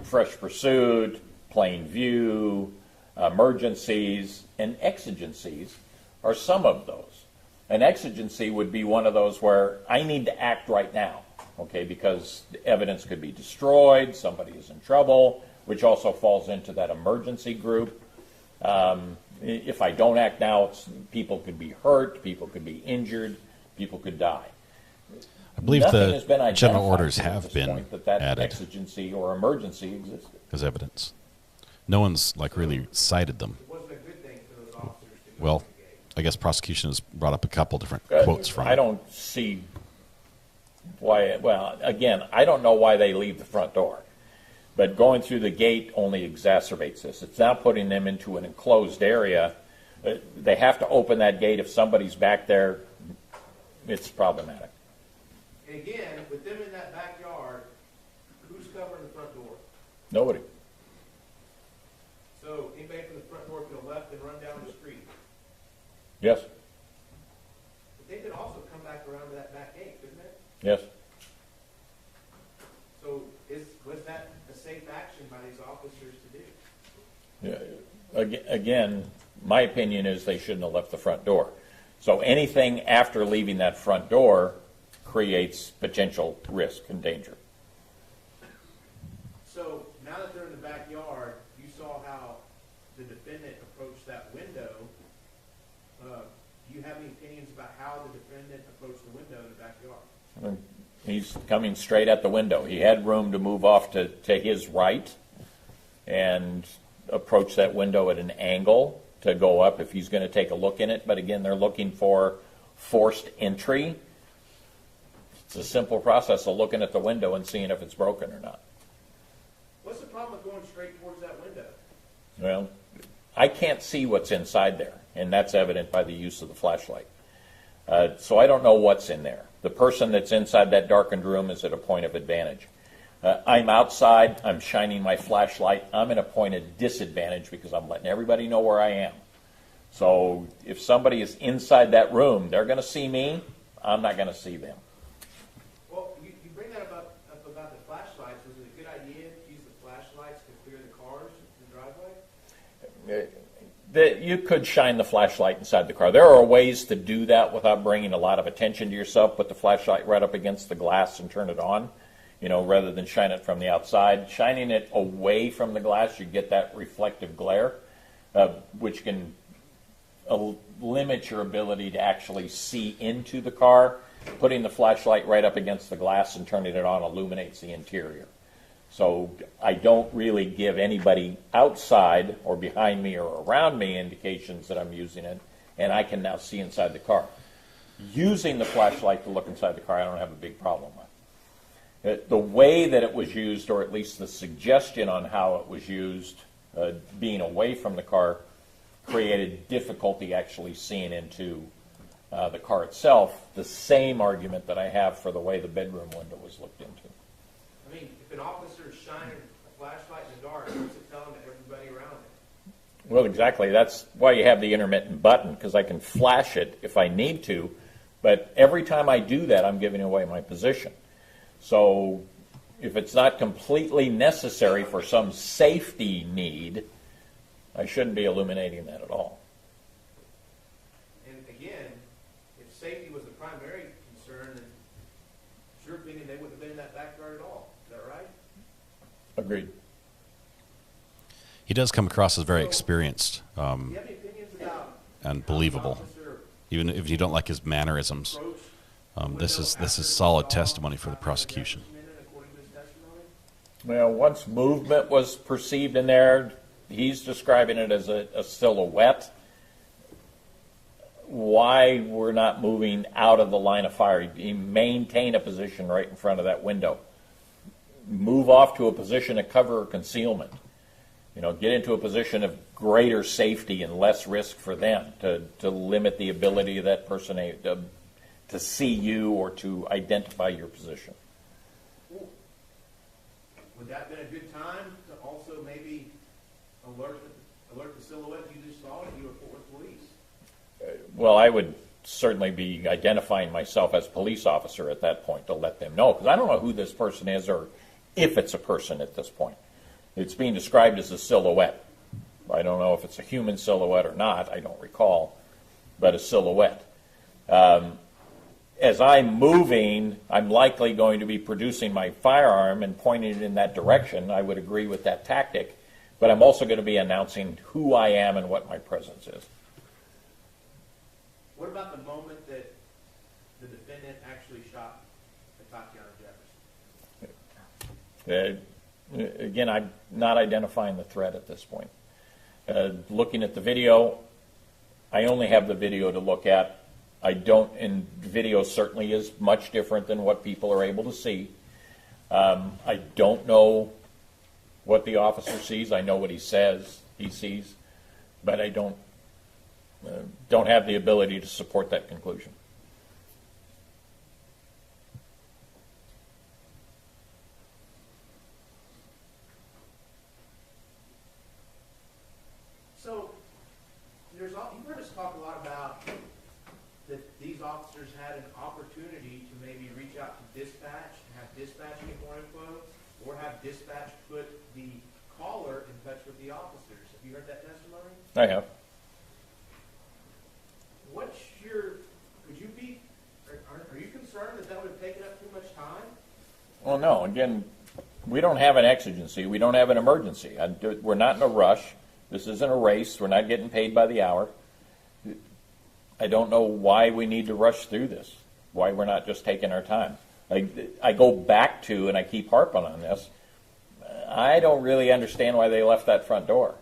Speaker 2: fresh pursuit, plain view, emergencies, and exigencies are some of those. An exigency would be one of those where I need to act right now, okay, because the evidence could be destroyed, somebody is in trouble, which also falls into that emergency group. If I don't act now, people could be hurt, people could be injured, people could die.
Speaker 1: I believe
Speaker 2: Nothing has been
Speaker 1: the
Speaker 2: identified
Speaker 1: general orders
Speaker 2: to at
Speaker 1: have
Speaker 2: this
Speaker 1: been
Speaker 2: point that
Speaker 1: added
Speaker 2: exigency or emergency existed.
Speaker 1: as evidence. No one's really cited them.
Speaker 6: It wasn't a good thing for those officers to go
Speaker 1: Well,
Speaker 6: to the gate.
Speaker 1: I guess prosecution has brought up a couple different quotes from
Speaker 2: I
Speaker 1: it.
Speaker 2: don't see why. Well, again, I don't know why they leave the front door, but going through the gate only exacerbates this. It's now putting them into an enclosed area. They have to open that gate if somebody's back there. It's problematic.
Speaker 6: And again, with them in that backyard, who's covering the front door?
Speaker 2: Nobody.
Speaker 6: So anybody from the front door could have left and run down the street.
Speaker 2: Yes.
Speaker 6: But they could also come back around to that back gate, couldn't they?
Speaker 2: Yes.
Speaker 6: So was that a safe action by these officers to do?
Speaker 2: Yeah. Again, my opinion is they shouldn't have left the front door. So anything after leaving that front door creates potential risk and danger.
Speaker 6: So now that they're in the backyard, you saw how the defendant approached that window. Do you have any opinions about how the defendant approached the window in the backyard?
Speaker 2: He's coming straight at the window. He had room to move off to his right and approach that window at an angle to go up if he's going to take a look in it. But again, they're looking for forced entry. It's a simple process of looking at the window and seeing if it's broken or not.
Speaker 6: What's the problem with going straight towards that window?
Speaker 2: Well, I can't see what's inside there, and that's evident by the use of the flashlight. So I don't know what's in there. the person that's inside that darkened room is at a point of advantage. I'm outside, I'm shining my flashlight, I'm at a point of disadvantage because I'm letting everybody know where I am. So if somebody is inside that room, they're going to see me, I'm not going to see them.
Speaker 6: Well, you bring that up about the flashlights. Was it a good idea to use the flashlights to clear the cars in the driveway?
Speaker 2: You could shine the flashlight inside the car. There are ways to do that without bringing a lot of attention to yourself. Put the flashlight right up against the glass and turn it on, rather than shine it from the outside. Shining it away from the glass, you get that reflective glare, which can limit your ability to actually see into the car. Putting the flashlight right up against the glass and turning it on illuminates the interior. So I don't really give anybody outside or behind me or around me indications that I'm using it, and I can now see inside the car. Using the flashlight to look inside the car, I don't have a big problem with. The way that it was used, or at least the suggestion on how it was used, being away from the car, created difficulty actually seeing into the car itself, the same argument that I have for the way the bedroom window was looked into.
Speaker 6: I mean, if an officer is shining a flashlight in the dark, what's it telling to everybody around him?
Speaker 2: Well, exactly. That's why you have the intermittent button, because I can flash it if I need to, but every time I do that, I'm giving away my position. So if it's not completely necessary for some safety need, I shouldn't be illuminating that at all.
Speaker 6: And again, if safety was the primary concern, then it's your opinion they wouldn't have been in that backyard at all. Is that right?
Speaker 2: Agreed.
Speaker 1: He does come across as very experienced
Speaker 6: Do you have any opinions about
Speaker 1: and
Speaker 6: how the
Speaker 1: believable,
Speaker 6: officer
Speaker 1: even if you don't like his mannerisms. This is solid testimony for the prosecution.
Speaker 6: according to his testimony?
Speaker 2: Well, once movement was perceived in there, he's describing it as a silhouette. Why we're not moving out of the line of fire? He maintain a position right in front of that window. Move off to a position of cover or concealment. Get into a position of greater safety and less risk for them to limit the ability of that person to see you or to identify your position.
Speaker 6: Would that have been a good time to also maybe alert the silhouette you just saw if you report with police?
Speaker 2: Well, I would certainly be identifying myself as police officer at that point to let them know, because I don't know who this person is or if it's a person at this point. It's being described as a silhouette. I don't know if it's a human silhouette or not. I don't recall, but a silhouette. As I'm moving, I'm likely going to be producing my firearm and pointing it in that direction. I would agree with that tactic, but I'm also going to be announcing who I am and what my presence is.
Speaker 6: What about the moment that the defendant actually shot Atatiana Jefferson?
Speaker 2: Again, I'm not identifying the threat at this point. Looking at the video, I only have the video to look at. And video certainly is much different than what people are able to see. I don't know what the officer sees. I know what he says he sees, but I don't have the ability to support that conclusion.
Speaker 6: So, you've heard us talk a lot about that these officers had an opportunity to maybe reach out to dispatch and have dispatch get more info, or have dispatch put the caller in touch with the officers. Have you heard that testimony?
Speaker 2: I have.
Speaker 6: Are you concerned that would have taken up too much time?
Speaker 2: Well, no. Again, we don't have an exigency. We don't have an emergency. We're not in a rush. This isn't a race. We're not getting paid by the hour. I don't know why we need to rush through this, why we're not just taking our time. I go back to, and I keep harping on this, I don't really understand why they left that front door.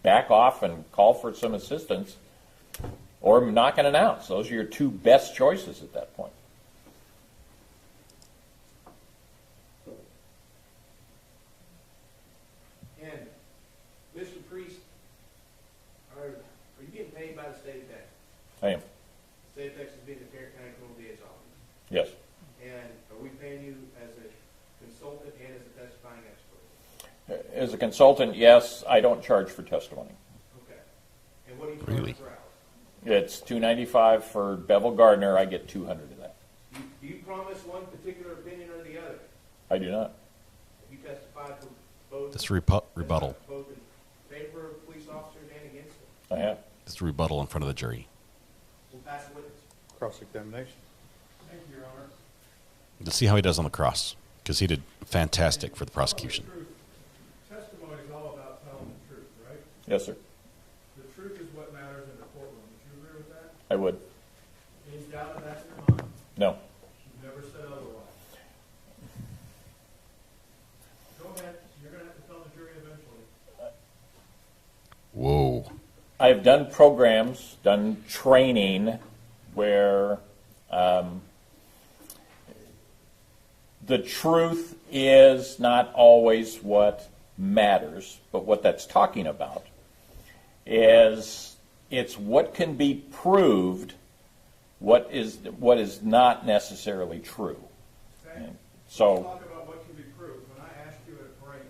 Speaker 2: Back off and call for some assistance, or knock and announce. Those are your two best choices at that point.
Speaker 6: And, Mr. Priest, are you getting paid by the state of Texas?
Speaker 2: I am.
Speaker 6: The state of Texas being the Tarrant County Criminal DA's office.
Speaker 2: Yes.
Speaker 6: And are we paying you as a consultant and as a testifying expert?
Speaker 2: As a consultant, yes, I don't charge for testimony.
Speaker 6: Okay. And what do you
Speaker 1: Really?
Speaker 6: charge per hour?
Speaker 2: It's $295 for Bevel Gardner. I get 200 of that.
Speaker 6: Do you promise one particular opinion or the other?
Speaker 2: I do not.
Speaker 6: You testified for both.
Speaker 1: This rebuttal.
Speaker 6: Both in favor of police officers and against them.
Speaker 2: I have.
Speaker 1: This rebuttal in front of the jury.
Speaker 6: We'll pass a witness.
Speaker 5: Cross-examination.
Speaker 3: Thank you, Your Honor.
Speaker 1: To see how he does on the cross, because he did fantastic for the prosecution.
Speaker 3: Testimony is all about telling the truth, right?
Speaker 2: Yes, sir.
Speaker 3: The truth is what matters in the courtroom. Would you agree with that?
Speaker 2: I would.
Speaker 3: Any doubt of that in your mind?
Speaker 2: No.
Speaker 3: You've never said otherwise. Go ahead. You're going to have to tell the jury eventually.
Speaker 1: Whoa.
Speaker 2: I've done programs, done training where the truth is not always what matters, but what that's talking about is it's what can be proved, what is not necessarily true.
Speaker 3: Okay?
Speaker 2: And
Speaker 3: Let's
Speaker 2: so
Speaker 3: talk about what can be proved. When I asked you at a break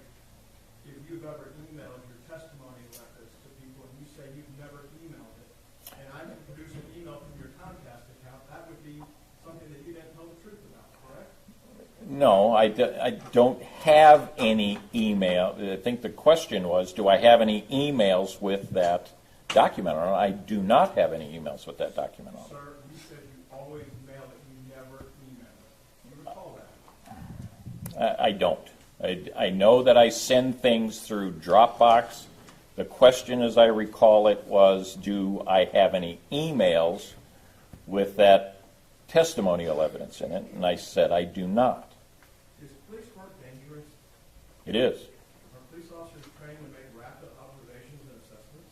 Speaker 3: if you've ever emailed your testimony records to people, and you say you've never emailed it, and I can produce an email from your Comcast account, that would be something that you didn't tell the truth about, correct?
Speaker 2: no, I don't have any email. I think the question was, do I have any emails with that document on it? I do not have any emails with that document on it.
Speaker 3: Sir, you said you always mail it, you never email it. You recall that?
Speaker 2: I don't. I know that I send things through Dropbox. The question, as I recall it, was, do I have any emails with that testimonial evidence in it? And I said, I do not.
Speaker 3: Is police work dangerous?
Speaker 2: It is.
Speaker 3: Are police officers trained to make rapid observations and assessments?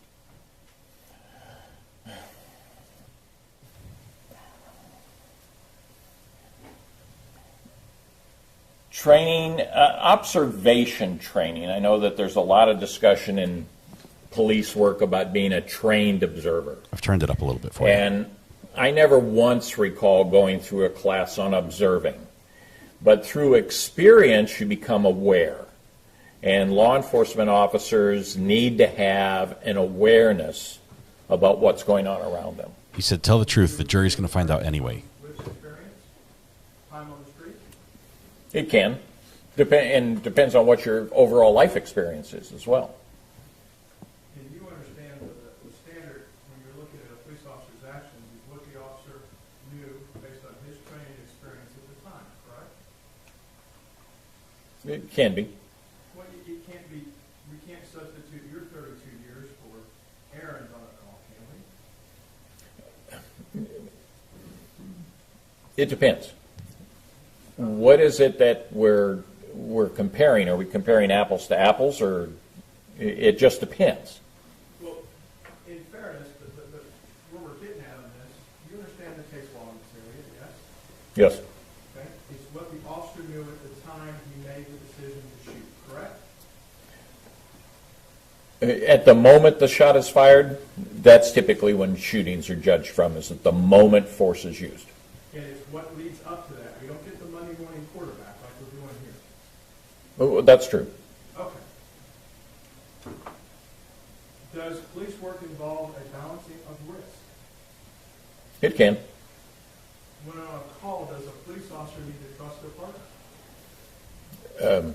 Speaker 2: Training, observation training. I know that there's a lot of discussion in police work about being a trained observer.
Speaker 1: I've turned it up a little bit for you.
Speaker 2: And I never once recall going through a class on observing. But through experience, you become aware. And law enforcement officers need to have an awareness about what's going on around them.
Speaker 1: He said, tell the truth. The jury's going to find out anyway.
Speaker 3: Lived experience? Time on the street?
Speaker 2: It can. And depends on what your overall life experience is as well.
Speaker 3: Can you understand the standard when you're looking at a police officer's actions is what the officer knew based on his training experience at the time, correct?
Speaker 2: It can be.
Speaker 3: Well, it can't be, we can't substitute your 32 years for Aaron's on a call, can we?
Speaker 2: It depends. What is it that we're comparing? Are we comparing apples to apples, or it just depends?
Speaker 3: Well, in fairness, where we're getting at on this, you understand the case law in this area, yes?
Speaker 2: Yes.
Speaker 3: Okay? It's what the officer knew at the time he made the decision to shoot, correct?
Speaker 2: At the moment the shot is fired, that's typically when shootings are judged from, is at the moment force is used.
Speaker 3: And it's what leads up to that. We don't get the Monday morning quarterback like we're doing here.
Speaker 2: Oh, that's true.
Speaker 3: Okay. Does police work involve a balancing of risk?
Speaker 2: It can.
Speaker 3: When on a call, does a police officer need to trust their partner?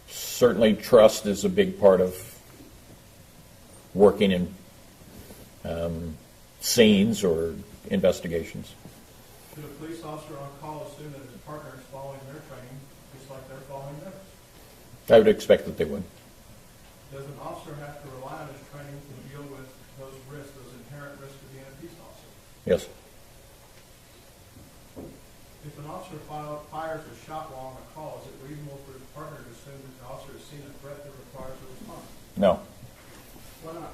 Speaker 2: Certainly trust is a big part of working in scenes or investigations.
Speaker 3: Should a police officer on call assume that his partner is following their training just like they're following theirs?
Speaker 2: I would expect that they would.
Speaker 3: Does an officer have to rely on his training to deal with those risks, those inherent risks of being a peace officer?
Speaker 2: Yes.
Speaker 3: If an officer fires a shot while on a call, is it reasonable for his partner to assume that the officer has seen a threat that requires a response?
Speaker 2: No.
Speaker 3: Why not?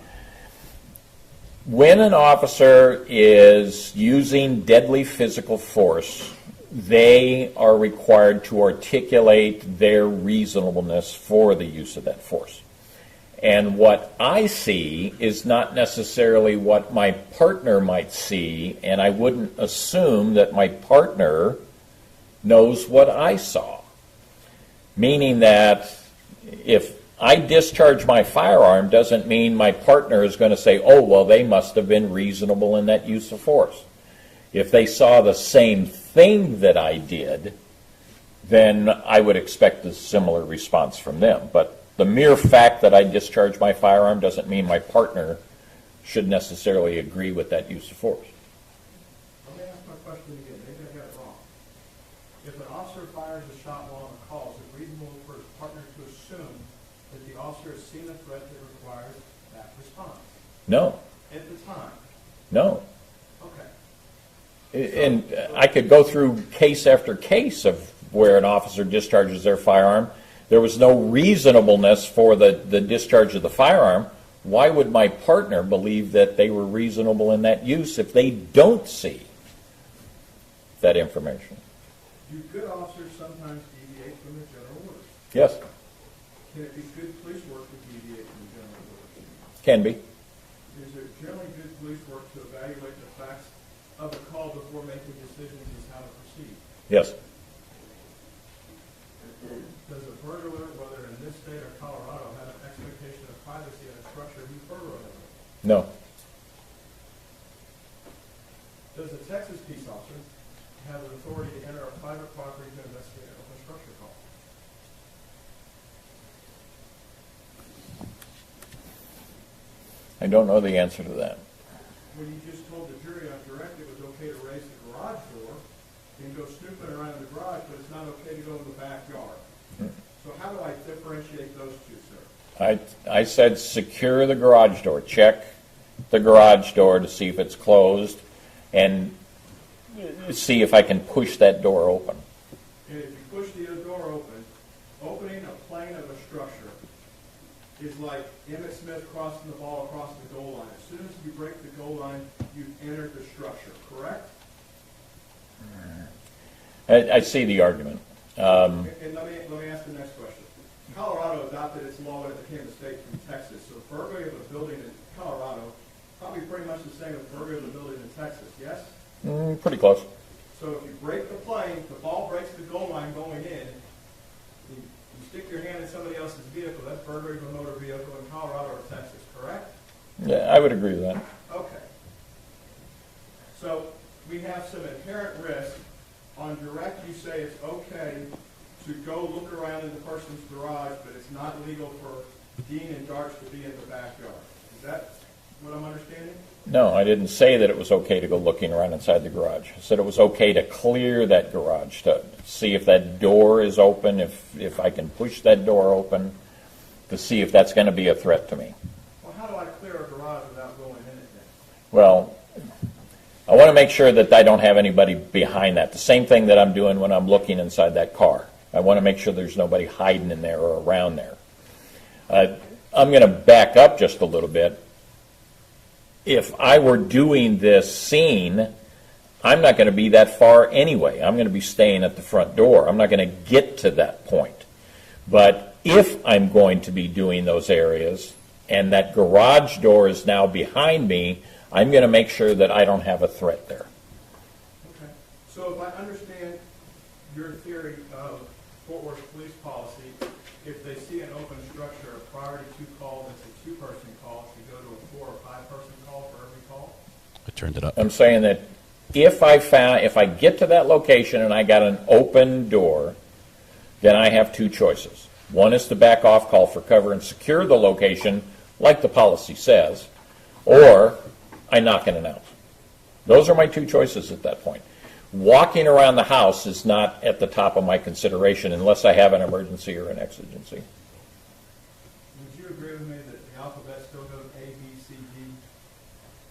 Speaker 2: When an officer is using deadly physical force, they are required to articulate their reasonableness for the use of that force. And what I see is not necessarily what my partner might see, and I wouldn't assume that my partner knows what I saw. Meaning that if I discharge my firearm doesn't mean my partner is going to say, oh, well, they must have been reasonable in that use of force. If they saw the same thing that I did, then I would expect a similar response from them. But the mere fact that I discharge my firearm doesn't mean my partner should necessarily agree with that use of force.
Speaker 3: Let me ask my question again. Maybe I got it wrong. If an officer fires a shot while on a call, is it reasonable for his partner to assume that the officer has seen a threat that requires that response?
Speaker 2: No.
Speaker 3: At the time?
Speaker 2: No.
Speaker 3: Okay.
Speaker 2: And I could go through case after case of where an officer discharges their firearm. There was no reasonableness for the discharge of the firearm. Why would my partner believe that they were reasonable in that use if they don't see that information?
Speaker 3: Do good officers sometimes deviate from the general orders?
Speaker 2: Yes,
Speaker 3: Can it be good police work to deviate from the general orders?
Speaker 2: can be.
Speaker 3: Is it generally good police work to evaluate the facts of a call before making decisions as how to proceed?
Speaker 2: Yes.
Speaker 3: Does a burglar, whether in this state or Colorado, have an expectation of privacy in a structure he's burglaring?
Speaker 2: No.
Speaker 3: Does a Texas peace officer have an authority to enter a private property to investigate an open structure call?
Speaker 2: I don't know the answer to that.
Speaker 3: When you just told the jury on direct it was okay to raise the garage door and go snooping around the garage, but it's not okay to go in the backyard. So how do I differentiate those two, sir?
Speaker 2: I said secure the garage door. Check the garage door to see if it's closed and see if I can push that door open.
Speaker 3: And if you push the door open, opening a plane of a structure is like Emmitt Smith crossing the ball across the goal line. As soon as you break the goal line, you've entered the structure, correct?
Speaker 2: I see the argument.
Speaker 3: And let me ask the next question. Colorado adopted its law when it became a state from Texas. So burglary of a building in Colorado, probably pretty much the same as burglary of a building in Texas, yes?
Speaker 2: Pretty close.
Speaker 3: So if you break the plane, the ball breaks the goal line going in, you stick your hand in somebody else's vehicle, that's burglary of a motor vehicle in Colorado or Texas, correct?
Speaker 2: Yeah, I would agree with that.
Speaker 3: Okay. So we have some inherent risk. On direct, you say it's okay to go look around in the person's garage, but it's not legal for Dean and Darch to be in the backyard. Is that what I'm understanding?
Speaker 2: No, I didn't say that it was okay to go looking around inside the garage. I said it was okay to clear that garage, to see if that door is open, if I can push that door open, to see if that's going to be a threat to me.
Speaker 3: Well, how do I clear a garage without going in it then?
Speaker 2: Well, I want to make sure that I don't have anybody behind that. The same thing that I'm doing when I'm looking inside that car. I want to make sure there's nobody hiding in there or around there. I'm going to back up just a little bit. If I were doing this scene, I'm not going to be that far anyway. I'm going to be staying at the front door. I'm not going to get to that point. But if I'm going to be doing those areas and that garage door is now behind me, I'm going to make sure that I don't have a threat there.
Speaker 3: Okay. So if I understand your theory of Fort Worth police policy, if they see an open structure, a priority 2 call that's a 2-person call, if you go to a 4 or 5-person call for every call?
Speaker 1: I turned it up.
Speaker 2: I'm saying that if I get to that location and I got an open door, then I have 2 choices. One is to back off, call for cover, and secure the location like the policy says, or I knock and announce. Those are my 2 choices at that point. Walking around the house is not at the top of my consideration unless I have an emergency or an exigency.
Speaker 3: Would you agree with me that the alphabet still goes A, B, C, D?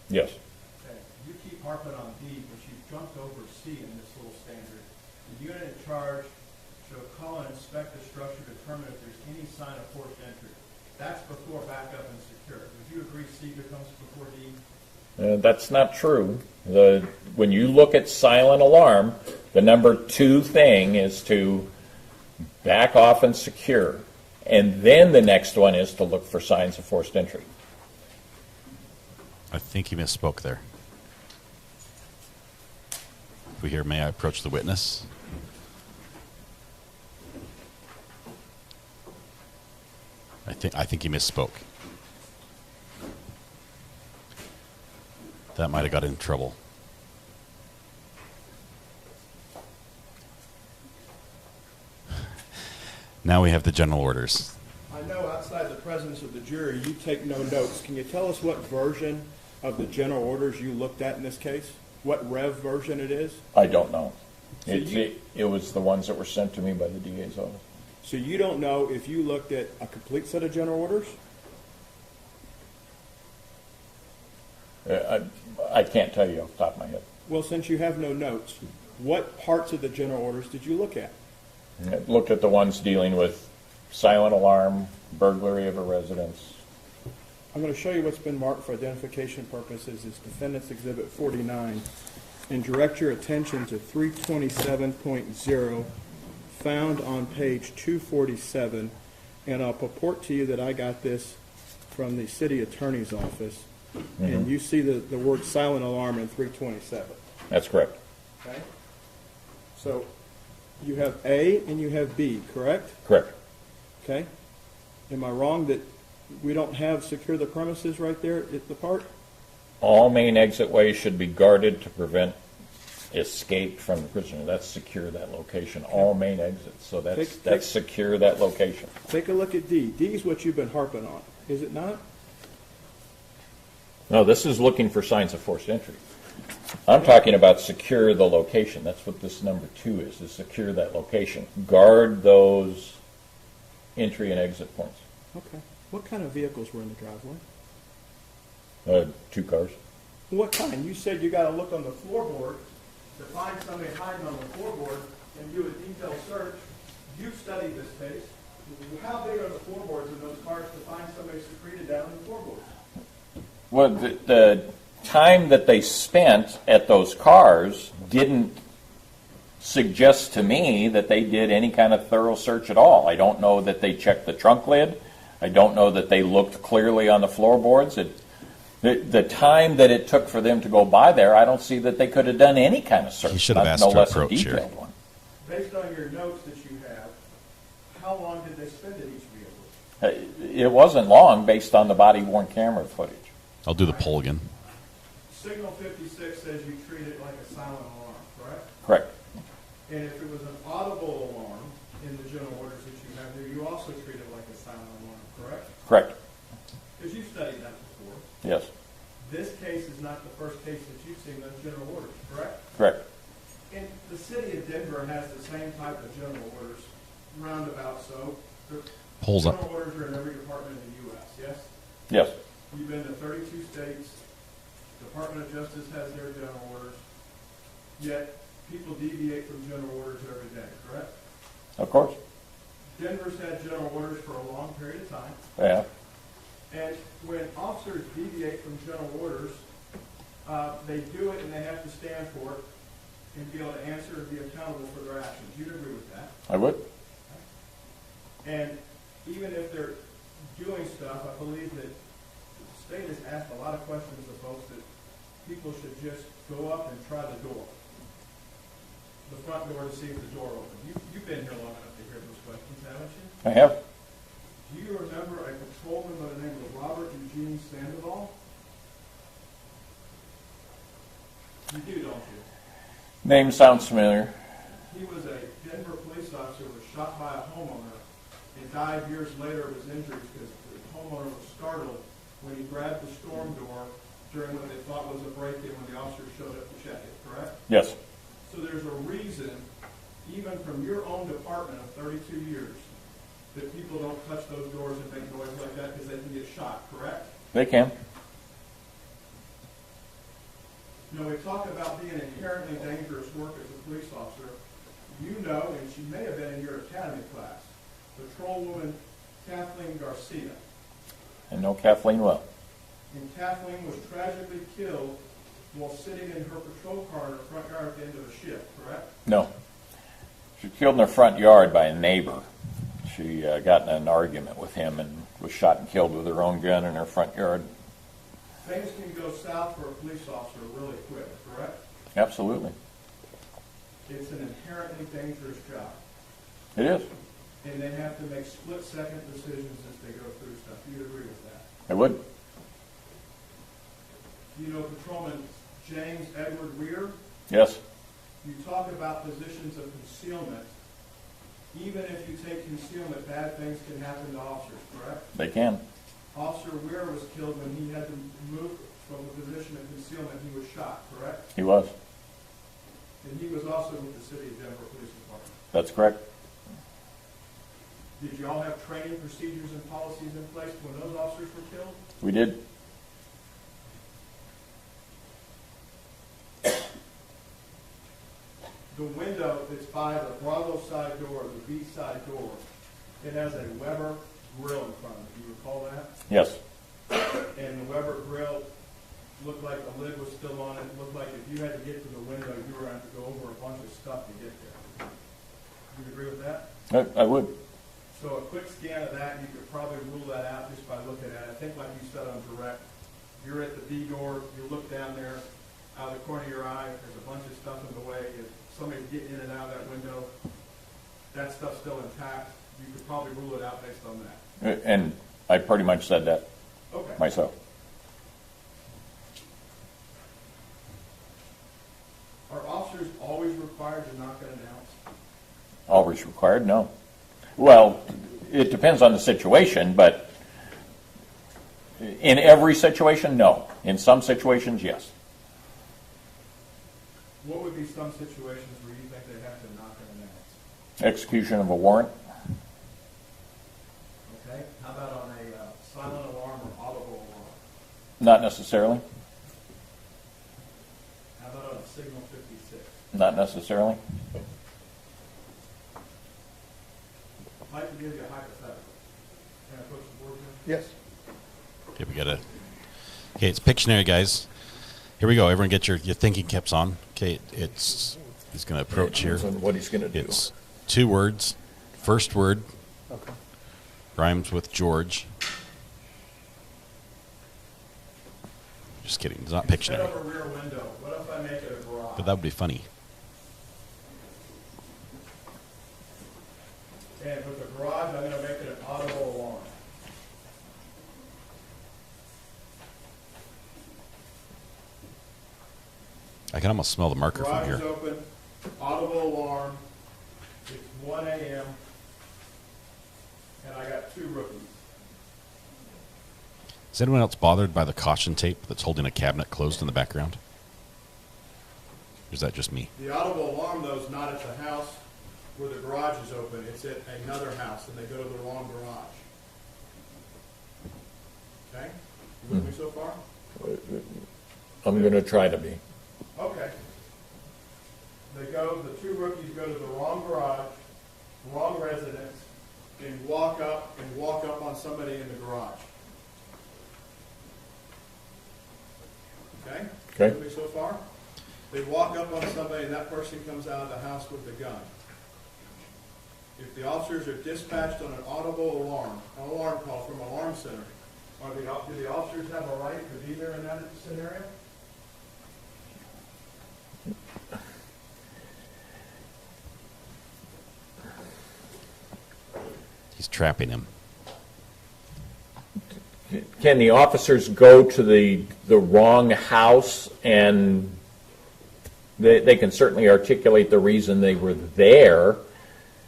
Speaker 2: Yes.
Speaker 3: Okay. You keep harping on D, but you jumped over C in this little standard. The unit in charge shall call and inspect the structure to determine if there's any sign of forced entry. That's before backup and secure. Would you agree C becomes before D?
Speaker 2: That's not true. When you look at silent alarm, the number 2 thing is to back off and secure. And then the next one is to look for signs of forced entry.
Speaker 1: I think he misspoke there. If we hear, may I approach the witness? I think he misspoke. That might have got in trouble. Now we have the general orders.
Speaker 7: I know outside the presence of the jury, you take no notes. Can you tell us what version of the general orders you looked at in this case? What rev version it is?
Speaker 2: I don't know.
Speaker 7: So
Speaker 2: It was the ones that were sent to me by the DA's office.
Speaker 7: So you don't know if you looked at a complete set of general orders?
Speaker 2: I can't tell you off the top of my head.
Speaker 7: Well, since you have no notes, what parts of the general orders did you look at?
Speaker 2: I looked at the ones dealing with silent alarm, burglary of a residence.
Speaker 7: I'm going to show you what's been marked for identification purposes as Defendant's Exhibit 49 and direct your attention to 327.0 found on page 247, and I'll purport to you that I got this from the city attorney's office, and you see the word silent alarm in 327.
Speaker 2: That's correct.
Speaker 7: Okay? So you have A and you have B, correct?
Speaker 2: Correct.
Speaker 7: Okay? Am I wrong that we don't have secure the premises right there at the park?
Speaker 2: All main exit ways should be guarded to prevent escape from the prisoner. That's secure that location. All main exits. So that's secure that location.
Speaker 7: Take a look at D. D is what you've been harping on, is it not?
Speaker 2: No, this is looking for signs of forced entry. I'm talking about secure the location. That's what this number 2 is secure that location. Guard those entry and exit points.
Speaker 7: Okay. What kind of vehicles were in the driveway?
Speaker 2: 2 cars.
Speaker 7: What kind? You said you got to look on the floorboard to find somebody hiding on the floorboard and do a detailed search. You've studied this case. How big are the floorboards in those cars to find somebody secreted down in the floorboards?
Speaker 2: Well, the time that they spent at those cars didn't suggest to me that they did any kind of thorough search at all. I don't know that they checked the trunk lid. I don't know that they looked clearly on the floorboards. The time that it took for them to go by there, I don't see that they could have done any kind of search.
Speaker 1: He should have asked
Speaker 2: no
Speaker 1: to
Speaker 2: less a
Speaker 1: approach here.
Speaker 2: detailed one.
Speaker 3: Based on your notes that you have, how long did they spend at each vehicle?
Speaker 2: It wasn't long based on the body-worn camera footage.
Speaker 1: I'll do the poll again.
Speaker 3: Signal 56 says you treat it like a silent alarm, correct?
Speaker 2: Correct.
Speaker 3: And if it was an audible alarm in the general orders that you have there, you also treat it like a silent alarm, correct?
Speaker 2: Correct.
Speaker 3: Because you've studied that before.
Speaker 2: Yes.
Speaker 3: This case is not the first case that you've seen those general orders, correct?
Speaker 2: Correct.
Speaker 3: And the city of Denver has the same type of general orders, roundabout so.
Speaker 1: Polls up.
Speaker 3: General orders are in every department in the U.S., yes?
Speaker 2: Yes.
Speaker 3: You've been to 32 states. Department of Justice has their general orders. Yet, people deviate from general orders every day, correct?
Speaker 2: Of course.
Speaker 3: Denver's had general orders for a long period of time.
Speaker 2: Yeah.
Speaker 3: And when officers deviate from general orders, they do it and they have to stand for it and be able to answer and be accountable for their actions. You'd agree with that?
Speaker 2: I would.
Speaker 3: And even if they're doing stuff, I believe that the state has asked a lot of questions of folks that people should just go up and try the door, the front door, to see if the door opens. You've been here long enough to hear those questions, haven't you?
Speaker 2: I have.
Speaker 3: Do you remember a patrolman by the name of Robert Eugene Sandoval? You do, don't you?
Speaker 2: Name sounds familiar.
Speaker 3: He was a Denver police officer who was shot by a homeowner and died years later of his injuries because the homeowner was startled when he grabbed the storm door during what they thought was a break-in when the officers showed up to check it, correct?
Speaker 2: Yes.
Speaker 3: So there's a reason, even from your own department of 32 years, that people don't touch those doors and make noise like that because they can get shot, correct?
Speaker 2: They can.
Speaker 3: You know, we talk about being inherently dangerous work as a police officer. You know, and she may have been in your academy class, patrolwoman Kathleen Garcia.
Speaker 2: I know Kathleen well.
Speaker 3: And Kathleen was tragically killed while sitting in her patrol car in her front yard at the end of a shift, correct?
Speaker 2: No. She was killed in her front yard by a neighbor. She got in an argument with him and was shot and killed with her own gun in her front yard.
Speaker 3: Things can go south for a police officer really quick, correct?
Speaker 2: Absolutely.
Speaker 3: It's an inherently dangerous job,
Speaker 2: It is.
Speaker 3: and they have to make split-second decisions as they go through stuff. Do you agree with that?
Speaker 2: I would.
Speaker 3: You know Patrolman James Edward Weir?
Speaker 2: Yes.
Speaker 3: You talk about positions of concealment. Even if you take concealment, bad things can happen to officers, correct?
Speaker 2: They can.
Speaker 3: Officer Weir was killed when he had to move from a position of concealment. He was shot, correct?
Speaker 2: He was.
Speaker 3: And he was also with the City of Denver Police Department.
Speaker 2: That's correct.
Speaker 3: Did you all have training procedures and policies in place when those officers were killed?
Speaker 2: We did.
Speaker 3: The window that's by the Bravo side door, the B side door, it has a Weber grill in front of it. Do you recall that?
Speaker 2: Yes.
Speaker 3: And the Weber grill looked like the lid was still on it. It looked like if you had to get to the window, you were going to have to go over a bunch of stuff to get there. Do you agree with that?
Speaker 2: I would.
Speaker 3: So a quick scan of that, you could probably rule that out just by looking at it. I think like you said on direct, you're at the B door, you look down there, out of the corner of your eye, there's a bunch of stuff in the way. If somebody's getting in and out of that window, that stuff's still intact. You could probably rule it out based on that.
Speaker 2: And I pretty much said that
Speaker 3: Okay.
Speaker 2: myself.
Speaker 3: Are officers always required to knock and announce?
Speaker 2: Always required? No. Well, it depends on the situation, but in every situation, no. In some situations, yes.
Speaker 3: What would be some situations where you think they have to knock and announce?
Speaker 2: Execution of a warrant?
Speaker 3: Okay. How about on a silent alarm or audible alarm?
Speaker 2: Not necessarily.
Speaker 3: How about on a signal 56?
Speaker 2: Not necessarily.
Speaker 3: I'd like to give you a hypothetical. Can I approach the board here?
Speaker 5: Yes.
Speaker 1: Okay, we got to. Okay, it's Pictionary, guys. Here we go. Everyone, get your thinking caps on. Okay, he's going to approach here.
Speaker 2: Depends on what he's going to do.
Speaker 1: It's 2 words. First word
Speaker 5: Okay.
Speaker 1: rhymes with George. Just kidding. It's not
Speaker 3: Set
Speaker 1: Pictionary,
Speaker 3: up a rear window. What if I make it a garage?
Speaker 1: but that would be funny.
Speaker 3: And with the garage, I'm going to make it an audible alarm.
Speaker 1: I can almost smell the marker from
Speaker 3: Garage
Speaker 1: here.
Speaker 3: is open, audible alarm. It's 1 a.m. and I got 2 rookies.
Speaker 1: Is anyone else bothered by the caution tape that's holding a cabinet closed in the background? Or is that just me?
Speaker 3: The audible alarm, though, is not at the house where the garage is open. It's at another house, and they go to the wrong garage. Okay? You with me so far?
Speaker 2: I'm going to try to be.
Speaker 3: Okay. The 2 rookies go to the wrong garage, wrong residence, and walk up on somebody in the garage. Okay?
Speaker 2: Okay.
Speaker 3: With me so far? They walk up on somebody and that person comes out of the house with the gun. If the officers are dispatched on an audible alarm, an alarm call from Alarm Center, do the officers have a right to be there in that scenario?
Speaker 1: He's trapping him.
Speaker 2: Can the officers go to the wrong house and they can certainly articulate the reason they were there?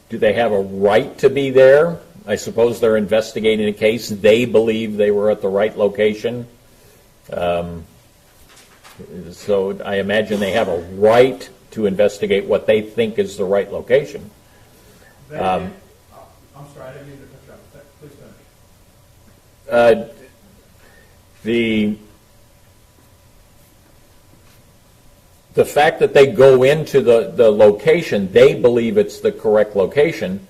Speaker 2: Do they have a right to be there? I suppose they're investigating a case. They believe they were at the right location. So I imagine they have a right to investigate what they think is the right location.
Speaker 3: I'm sorry, I didn't mean to cut you off. Please finish.
Speaker 2: The fact that they go into the location, they believe it's the correct location.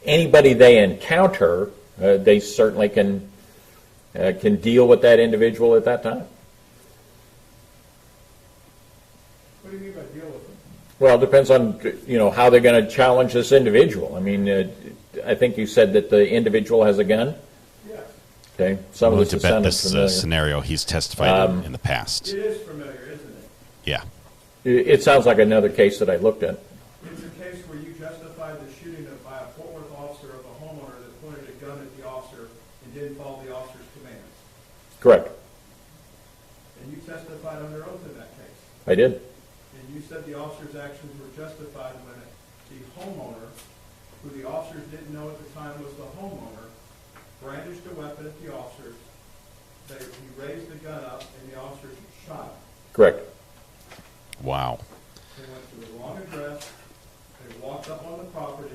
Speaker 2: Anybody they encounter, they certainly can deal with that individual at that time.
Speaker 3: What do you mean by deal with them?
Speaker 2: Well, it depends on how they're going to challenge this individual. I mean, I think you said that the individual has a gun?
Speaker 3: Yes,
Speaker 2: Okay, some
Speaker 1: I'm
Speaker 2: of
Speaker 1: willing
Speaker 2: this
Speaker 1: to
Speaker 2: is
Speaker 1: bet
Speaker 2: sounding
Speaker 1: this
Speaker 2: familiar.
Speaker 1: scenario he's testified in the past.
Speaker 3: it is familiar, isn't it?
Speaker 1: Yeah.
Speaker 2: It sounds like another case that I looked at.
Speaker 3: It's a case where you justified the shooting by a Fort Worth officer of a homeowner that pointed a gun at the officer and didn't follow the officer's commands.
Speaker 2: Correct.
Speaker 3: And you testified under oath in that case.
Speaker 2: I did.
Speaker 3: And you said the officer's actions were justified when the homeowner, who the officers didn't know at the time was the homeowner, brandished a weapon at the officers. He raised the gun up and the officers shot him.
Speaker 2: Correct.
Speaker 1: Wow.
Speaker 3: They went to the wrong address. They walked up on the property.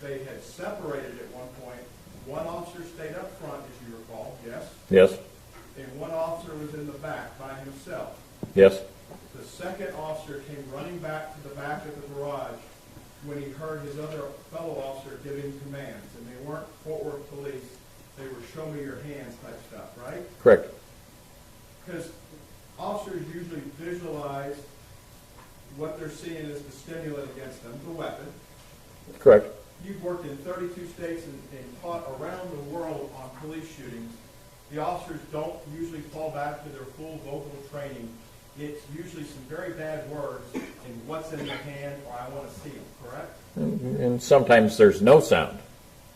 Speaker 3: They had separated at one point. One officer stayed up front, as you recall, yes?
Speaker 2: Yes.
Speaker 3: And one officer was in the back by himself.
Speaker 2: Yes.
Speaker 3: The second officer came running back to the back of the garage when he heard his other fellow officer giving commands. And they weren't Fort Worth police. They were show me your hands type stuff, right?
Speaker 2: Correct.
Speaker 3: Because officers usually visualize what they're seeing as the stimulant against them, the weapon.
Speaker 2: Correct.
Speaker 3: You've worked in 32 states and taught around the world on police shootings. The officers don't usually fall back to their full vocal training. It's usually some very bad words in what's in the hand or I want to see them, correct?
Speaker 2: And sometimes there's no sound.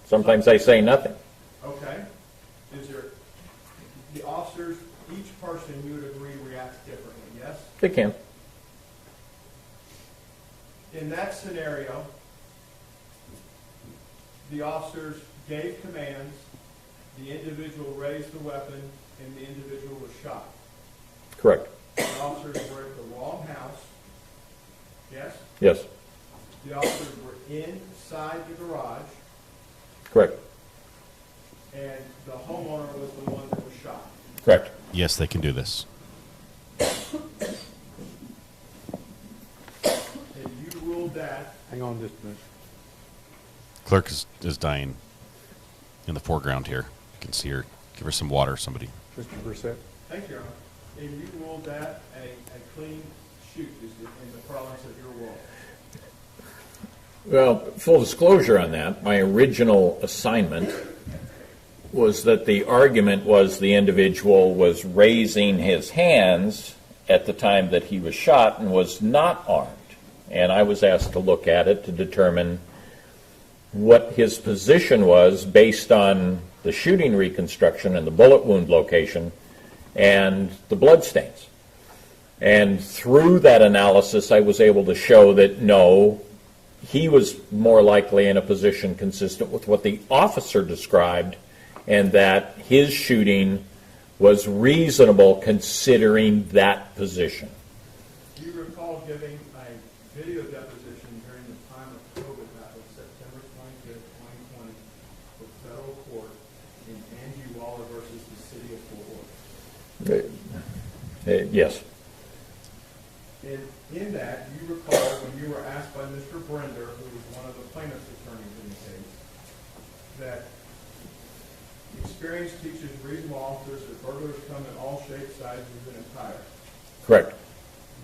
Speaker 2: Sometimes they say nothing.
Speaker 3: Okay. Is there, the officers, each person you would agree reacts differently, yes?
Speaker 2: They can.
Speaker 3: In that scenario, the officers gave commands, the individual raised the weapon, and the individual was shot.
Speaker 2: Correct.
Speaker 3: The officers were at the wrong house, yes?
Speaker 2: Yes.
Speaker 3: The officers were inside the garage,
Speaker 2: Correct.
Speaker 3: and the homeowner was the one that was shot.
Speaker 2: Correct.
Speaker 1: Yes, they can do this.
Speaker 3: And you ruled that,
Speaker 5: Hang on just a minute.
Speaker 1: Clerk is dying in the foreground here. You can see her. Give her some water, somebody.
Speaker 5: Mr. Brissett?
Speaker 3: thank you, Your Honor, and you ruled that a clean shoot is in the parlance of your world.
Speaker 2: Well, full disclosure on that, my original assignment was that the argument was the individual was raising his hands at the time that he was shot and was not armed. And I was asked to look at it to determine what his position was based on the shooting reconstruction and the bullet wound location and the blood stains. And through that analysis, I was able to show that no, he was more likely in a position consistent with what the officer described, and that his shooting was reasonable considering that position.
Speaker 3: Do you recall giving a video deposition during the time of COVID, that was September 25th, 2020, for federal court in Angie Waller versus the city of Fort Worth?
Speaker 2: Yes.
Speaker 3: And in that, you recall when you were asked by Mr. Brender, who was one of the plaintiff's attorneys in the case, that experience teaches reasonable officers that burglars come in all shapes, sizes, and attire.
Speaker 2: Correct.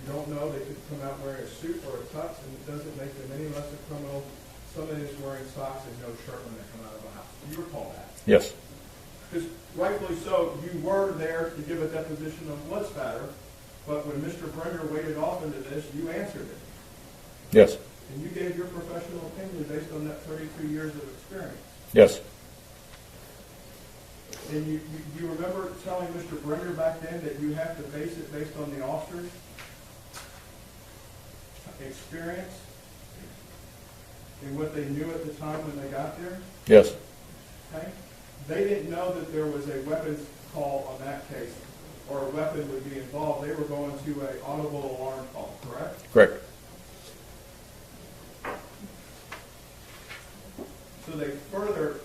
Speaker 3: You don't know, they could come out wearing a suit or a tux, and it doesn't make them any less a criminal. Somebody is wearing socks and no shirt when they come out of a house. Do you recall that?
Speaker 2: Yes.
Speaker 3: Because rightfully so, you were there to give a deposition of blood spatter, but when Mr. Brender waded off into this, you answered it.
Speaker 2: Yes.
Speaker 3: And you gave your professional opinion based on that 32 years of experience.
Speaker 2: Yes.
Speaker 3: And you remember telling Mr. Brender back then that you have to base it based on the officer's experience and what they knew at the time when they got there?
Speaker 2: Yes.
Speaker 3: Okay? They didn't know that there was a weapons call on that case, or a weapon would be involved. They were going to an audible alarm call, correct?
Speaker 2: Correct.
Speaker 3: So they further,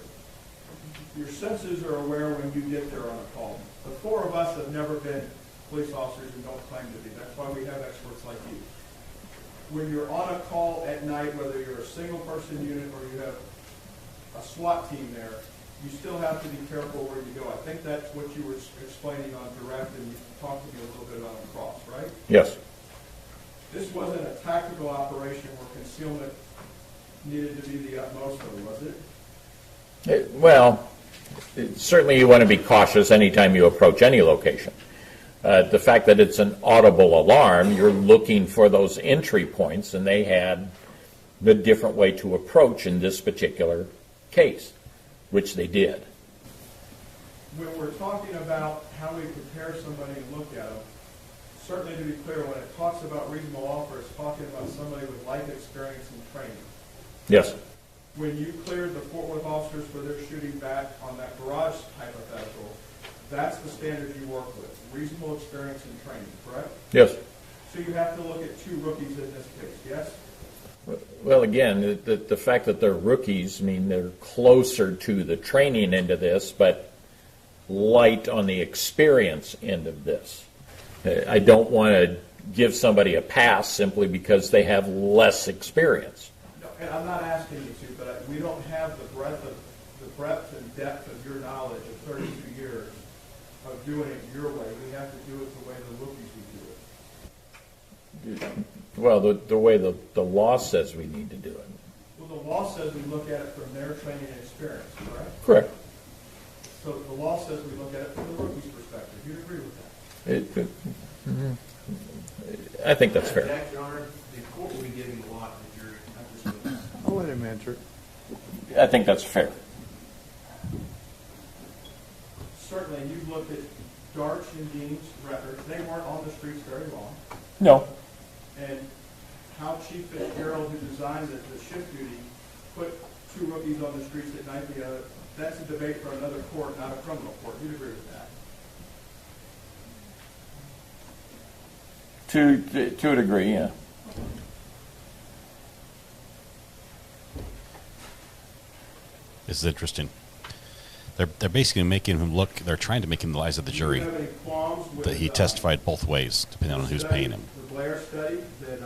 Speaker 3: your senses are aware when you get there on a call. The four of us have never been police officers and don't claim to be. That's why we have experts like you. When you're on a call at night, whether you're a single person unit or you have a SWAT team there, you still have to be careful where you go. I think that's what you were explaining on direct, and you talked to me a little bit about on cross, right?
Speaker 2: Yes.
Speaker 3: This wasn't a tactical operation where concealment needed to be the utmost, though, was it?
Speaker 2: Well, certainly you want to be cautious anytime you approach any location. The fact that it's an audible alarm, you're looking for those entry points, and they had the different way to approach in this particular case, which they did.
Speaker 3: When we're talking about how we prepare somebody and look at them, certainly to be clear, when it talks about reasonable offer, it's talking about somebody with life experience and training.
Speaker 2: Yes.
Speaker 3: When you cleared the Fort Worth officers for their shooting back on that garage hypothetical, that's the standard you work with, reasonable experience and training, correct?
Speaker 2: Yes.
Speaker 3: So you have to look at two rookies in this case, yes?
Speaker 2: Well, again, the fact that they're rookies, I mean, they're closer to the training end of this, but light on the experience end of this. I don't want to give somebody a pass simply because they have less experience.
Speaker 3: No, and I'm not asking you to, but we don't have the breadth and depth of your knowledge of 32 years of doing it your way. We have to do it the way the rookies would do it.
Speaker 2: Well, the way the law says we need to do it.
Speaker 3: Well, the law says we look at it from their training and experience, correct?
Speaker 2: Correct.
Speaker 3: So the law says we look at it from the rookie's perspective. You agree with that?
Speaker 2: I think that's fair.
Speaker 6: Jack, Your Honor, the court will be giving a lot to the jury, not just witness.
Speaker 5: I'll let him answer.
Speaker 2: I think that's fair.
Speaker 3: Certainly, and you've looked at Darch and Dean's records. They weren't on the streets very long.
Speaker 2: No.
Speaker 3: And how Chief Fitzgerald, who designed the shift duty, put two rookies on the streets at night together, that's a debate for another court, not a criminal court. You'd agree with that?
Speaker 2: To a degree, yeah.
Speaker 1: This is interesting. They're basically making him look. They're trying to make him the eyes of the
Speaker 3: Do
Speaker 1: jury
Speaker 3: you have any qualms with
Speaker 1: that he testified both ways, depending on who's paying him.
Speaker 3: The Blair study that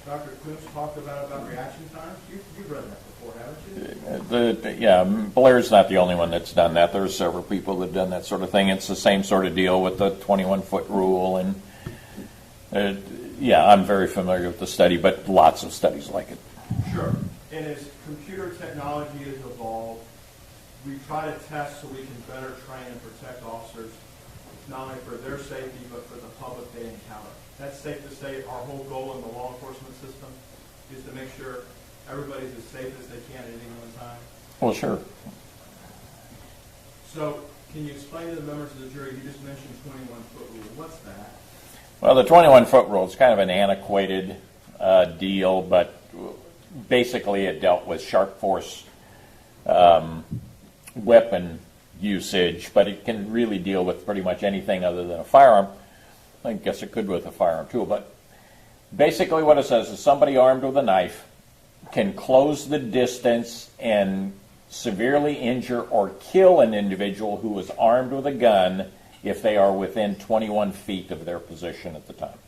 Speaker 3: Dr. Koontz talked about reaction times? You've read that before, haven't you?
Speaker 2: Blair's not the only one that's done that. There's several people that have done that sort of thing. It's the same sort of deal with the 21-foot rule, and I'm very familiar with the study, but lots of studies like it.
Speaker 3: Sure. And as computer technology has evolved, we try to test so we can better train and protect officers, not only for their safety, but for the public they encounter. That's safe to say our whole goal in the law enforcement system is to make sure everybody's as safe as they can at any one time.
Speaker 2: Well, sure.
Speaker 3: So can you explain to the members of the jury, you just mentioned 21-foot rule. What's that?
Speaker 2: Well, the 21-foot rule is kind of an antiquated deal, but basically it dealt with sharp force weapon usage, but it can really deal with pretty much anything other than a firearm. I guess it could with a firearm too, but basically what it says is somebody armed with a knife can close the distance and severely injure or kill an individual who is armed with a gun if they are within 21 feet of their position at the time.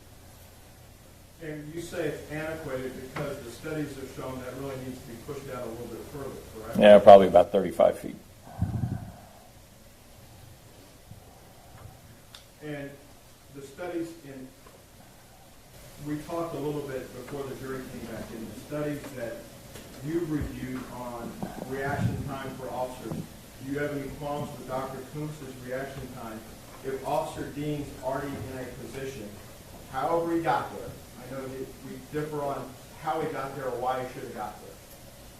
Speaker 3: And you say it's antiquated because the studies have shown that really needs to be pushed out a little bit further, correct?
Speaker 2: Yeah, probably about 35 feet.
Speaker 3: And the studies we talked a little bit before the jury came back in, the studies that you've reviewed on reaction time for officers. Do you have any qualms with Dr. Koontz's reaction time? If Officer Dean's already in a position, however he got there, I know that we differ on how he got there or why he should have got there.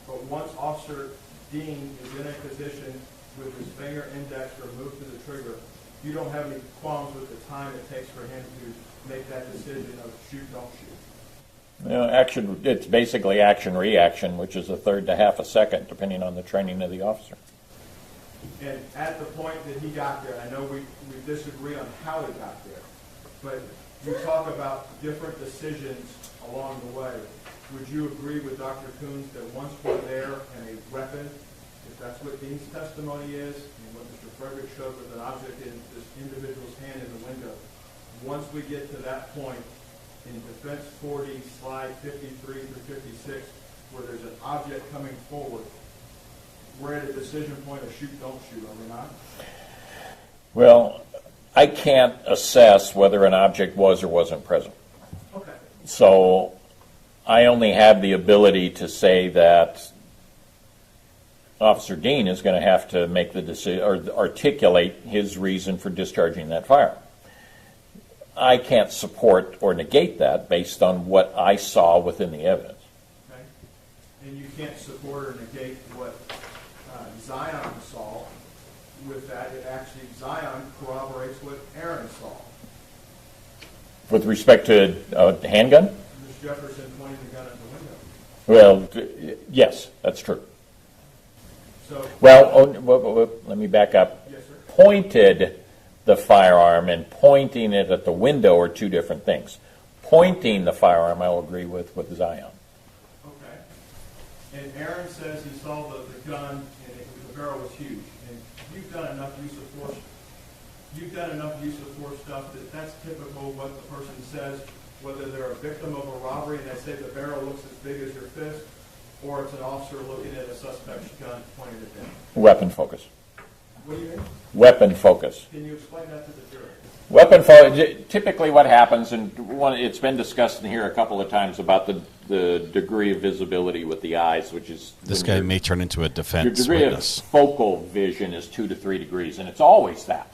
Speaker 3: But once Officer Dean is in a position with his finger indexed or moved to the trigger, you don't have any qualms with the time it takes for him to make that decision of shoot, don't shoot?
Speaker 2: It's basically action-reaction, which is a third to half a second, depending on the training of the officer.
Speaker 3: And at the point that he got there, I know we disagree on how he got there, but you talk about different decisions along the way. Would you agree with Dr. Koontz that once we're there and a weapon, if that's what Dean's testimony is, and what Mr. Frederick showed with an object in this individual's hand in the window, once we get to that point in Defense 40, slide 53 through 56, where there's an object coming forward, we're at a decision point of shoot, don't shoot, are we not?
Speaker 2: Well, I can't assess whether an object was or wasn't present.
Speaker 3: Okay.
Speaker 2: So I only have the ability to say that Officer Dean is going to have to make the decision or articulate his reason for discharging that firearm. I can't support or negate that based on what I saw within the evidence.
Speaker 5: Okay? And you can't support or negate what Zion saw with that. It actually, Zion corroborates what Aaron saw.
Speaker 2: With respect to a handgun?
Speaker 5: Ms. Jefferson pointing the gun at the window.
Speaker 2: Well, yes, that's true.
Speaker 5: So,
Speaker 2: Well, let me back up.
Speaker 5: yes, sir.
Speaker 2: Pointed the firearm and pointing it at the window are two different things. Pointing the firearm, I will agree with Zion.
Speaker 5: Okay. And Aaron says he saw the gun and the barrel was huge. And you've done enough use of force. You've done enough use of force stuff that that's typical of what the person says, whether they're a victim of a robbery and they say the barrel looks as big as your fist, or it's an officer looking at a suspect's gun pointed at them.
Speaker 2: Weapon focus.
Speaker 5: What do you mean?
Speaker 2: Weapon focus.
Speaker 5: Can you explain that to the jury?
Speaker 2: Weapon focus. Typically what happens, and it's been discussed in here a couple of times about the degree of visibility with the eyes, which is...
Speaker 1: This guy may turn into a
Speaker 2: Your
Speaker 1: defense
Speaker 2: degree
Speaker 1: witness.
Speaker 2: of focal vision is 2 to 3 degrees, and it's always that.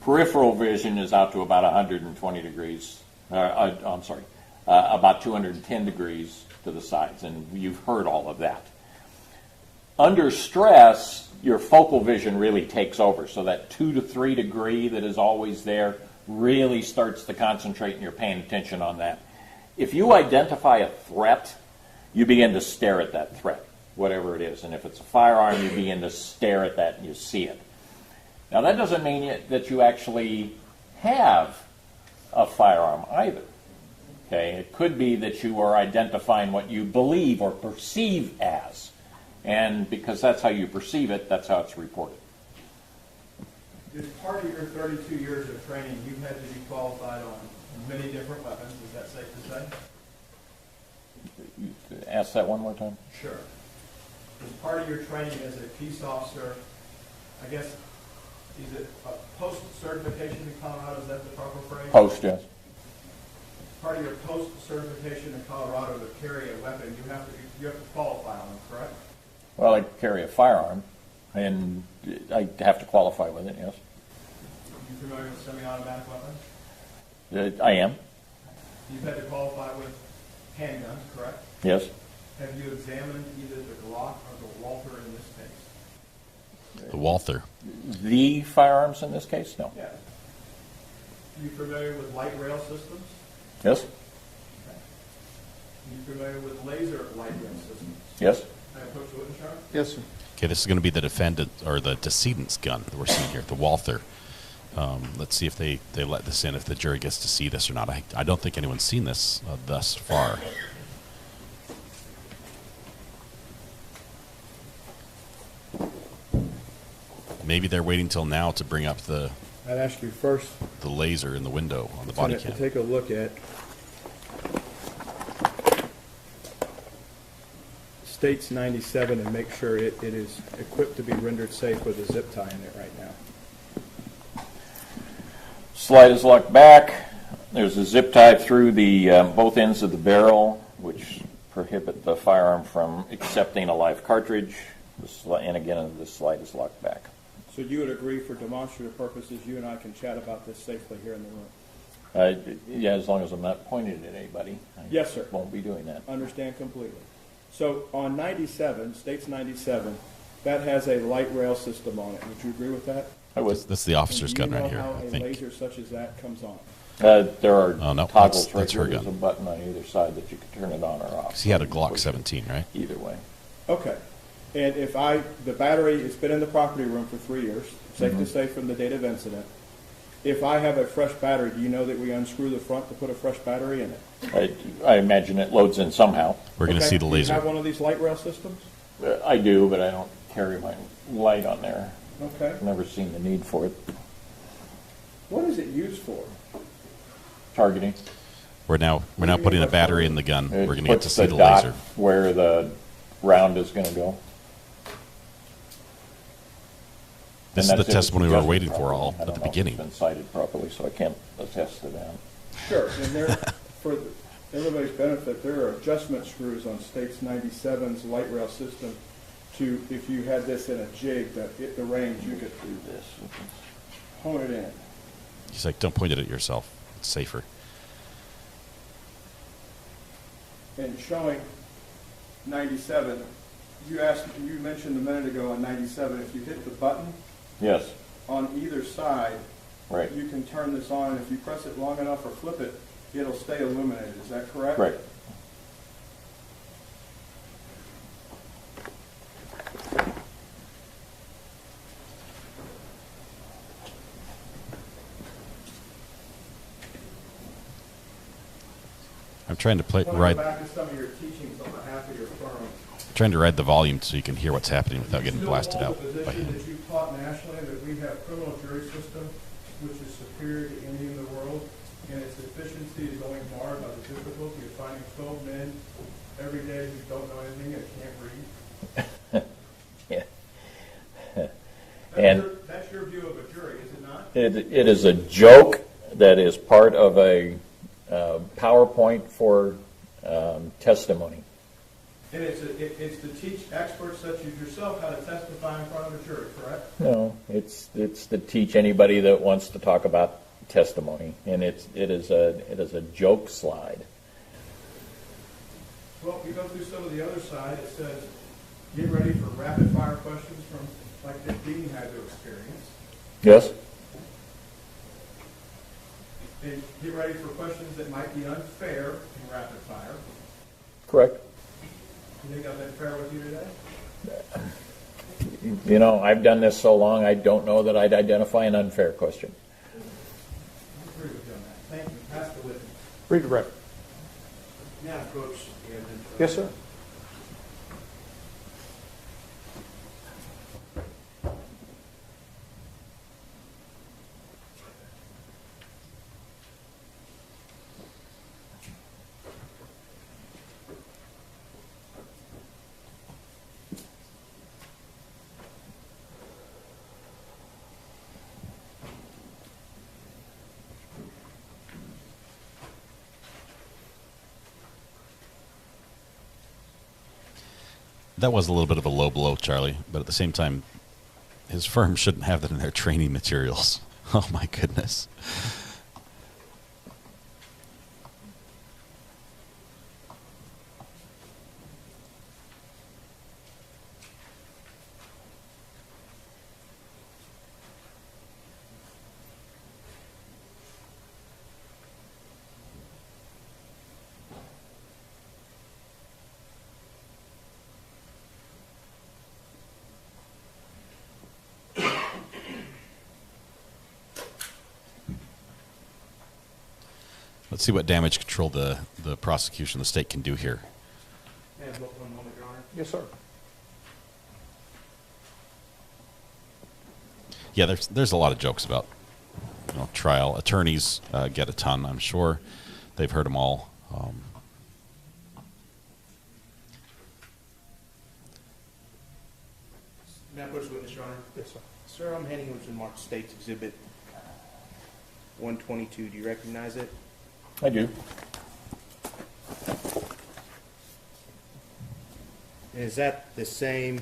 Speaker 2: Peripheral vision is out to about 120 degrees. About 210 degrees to the sides, and you've heard all of that. Under stress, your focal vision really takes over, so that 2 to 3 degree that is always there really starts to concentrate, and you're paying attention on that. If you identify a threat, you begin to stare at that threat, whatever it is. And if it's a firearm, you begin to stare at that and you see it. Now, that doesn't mean that you actually have a firearm either. Okay? It could be that you are identifying what you believe or perceive as. And because that's how you perceive it, that's how it's reported.
Speaker 5: As part of your 32 years of training, you've had to be qualified on many different weapons. Is that safe to say?
Speaker 2: Ask that one more time.
Speaker 5: Sure. As part of your training as a peace officer, I guess, is it a post-certification in Colorado? Is that the proper phrase?
Speaker 2: Post, yes.
Speaker 5: Part of your post-certification in Colorado to carry a weapon, you have to qualify on it, correct?
Speaker 2: Well, I carry a firearm, and I have to qualify with it, yes.
Speaker 5: Are you familiar with semi-automatic weapons?
Speaker 2: I am,
Speaker 5: You've had to qualify with handguns, correct?
Speaker 2: yes.
Speaker 5: Have you examined either the Glock or the Walther in this case?
Speaker 1: The Walther.
Speaker 2: The firearms in this case? No.
Speaker 5: Yes. Are you familiar with light rail systems?
Speaker 2: Yes?
Speaker 5: Are you familiar with laser light rail systems?
Speaker 2: Yes?
Speaker 5: Can I approach the witness, Charlie?
Speaker 7: Yes, sir.
Speaker 1: Okay, this is going to be the defendant or the decedent's gun that we're seeing here, the Walther. Let's see if they let this in, if the jury gets to see this or not. I don't think anyone's seen this thus far. Maybe they're waiting till now to bring up the
Speaker 7: I'd ask you first
Speaker 1: laser in the window on the body
Speaker 7: to
Speaker 1: cam.
Speaker 7: take a look at States 97 and make sure it is equipped to be rendered safe with a zip tie in it right now.
Speaker 2: Slide is locked back. There's a zip tie through the both ends of the barrel, which prohibit the firearm from accepting a live cartridge. And again, the slide is locked back.
Speaker 7: So you would agree for demonstrative purposes, you and I can chat about this safely here in the room?
Speaker 2: Yeah, as long as I'm not pointing at anybody.
Speaker 7: Yes, sir.
Speaker 2: Won't be doing that.
Speaker 7: Understand completely. So on 97, States 97, that has a light rail system on it. Would you agree with that?
Speaker 2: I would.
Speaker 1: That's the officer's gun right here,
Speaker 7: And
Speaker 1: I
Speaker 7: do you know how a
Speaker 1: think.
Speaker 7: laser such as that comes on?
Speaker 2: There are
Speaker 1: Oh, no,
Speaker 2: toggles
Speaker 1: that's
Speaker 2: right
Speaker 1: her
Speaker 2: here. There's
Speaker 1: gun.
Speaker 2: a button on either side that you can turn it on or off.
Speaker 1: 'Cause he had a
Speaker 2: You
Speaker 1: Glock
Speaker 2: push it
Speaker 1: 17, right?
Speaker 2: Either way.
Speaker 7: Okay. And if the battery, it's been in the property room for 3 years, safe to say from the date of incident. If I have a fresh battery, do you know that we unscrew the front to put a fresh battery in it?
Speaker 2: I imagine it loads in somehow.
Speaker 1: We're going to
Speaker 7: Okay.
Speaker 1: see the
Speaker 7: Do you have
Speaker 1: laser.
Speaker 7: one of these light rail systems?
Speaker 2: I do, but I don't carry my light on there.
Speaker 7: Okay.
Speaker 2: I've never seen the need for it.
Speaker 7: What is it used for?
Speaker 2: Targeting.
Speaker 1: We're now putting a battery in the gun.
Speaker 2: It
Speaker 1: We're going to get to
Speaker 2: puts
Speaker 1: see the
Speaker 2: dot
Speaker 1: laser.
Speaker 2: where the round is going to go.
Speaker 1: This
Speaker 2: And
Speaker 1: is the
Speaker 2: that's if it's
Speaker 1: testimony we were
Speaker 2: adjusted
Speaker 1: waiting for
Speaker 2: properly.
Speaker 1: all
Speaker 2: I
Speaker 1: at
Speaker 2: don't
Speaker 1: the
Speaker 2: know if
Speaker 1: beginning.
Speaker 2: It's been cited properly, so I can't attest to that.
Speaker 7: Sure. And there, everybody's benefit, there are adjustment screws on States 97's light rail system to, if you had this in a jig, the range, you could do this. Hone it in.
Speaker 1: He's like, don't point it at yourself. It's safer.
Speaker 7: And showing 97, you mentioned a minute ago on 97, if you hit the button
Speaker 2: Yes,
Speaker 7: on either side,
Speaker 2: right,
Speaker 7: you can turn this on, and if you press it long enough or flip it, it'll stay illuminated. Is that correct?
Speaker 2: right.
Speaker 1: I'm trying to
Speaker 5: I want to
Speaker 1: ride
Speaker 5: go back to some of your teachings on behalf of your firm.
Speaker 1: trying to ride the volume so you can hear what's happening without getting blasted out
Speaker 5: Still hold the
Speaker 1: by
Speaker 5: position
Speaker 1: him.
Speaker 5: that you taught nationally, that we have criminal jury system, which is superior to any in the world, and its efficiency is only marred by the difficulty of finding 12 men every day who don't know anything and can't read.
Speaker 2: Yeah.
Speaker 5: That's your view of a jury, is it not?
Speaker 2: It is a joke that is part of a PowerPoint for testimony.
Speaker 5: And it's to teach experts such as yourself how to testify in front of a jury, correct?
Speaker 2: No, it's to teach anybody that wants to talk about testimony, and it is a joke slide.
Speaker 5: Well, we go through some of the other side. It says, get ready for rapid fire questions from, like Dick Dean had to experience.
Speaker 2: Yes?
Speaker 5: And get ready for questions that might be unfair in rapid fire.
Speaker 2: Correct.
Speaker 5: You think I've been fair with you today?
Speaker 2: You know, I've done this so long, I don't know that I'd identify an unfair question.
Speaker 5: I agree with you on that. Thank you. Pass the witness.
Speaker 8: Read the record.
Speaker 6: Now approach the evidence.
Speaker 8: Yes, sir.
Speaker 1: That was a little bit of a low blow, Charlie, but at the same time, his firm shouldn't have that in their training materials. Oh my goodness. Let's see what damage control the prosecution, the state can do here.
Speaker 6: And one moment, Your Honor.
Speaker 8: Yes, sir.
Speaker 1: Yeah, there's a lot of jokes about trial. Attorneys get a ton, I'm sure. They've heard them all.
Speaker 6: May I approach the witness, Your Honor?
Speaker 8: Yes, sir.
Speaker 6: Sir, I'm handing over to marked State's Exhibit 122. Do you recognize it?
Speaker 2: I do.
Speaker 6: And is that the same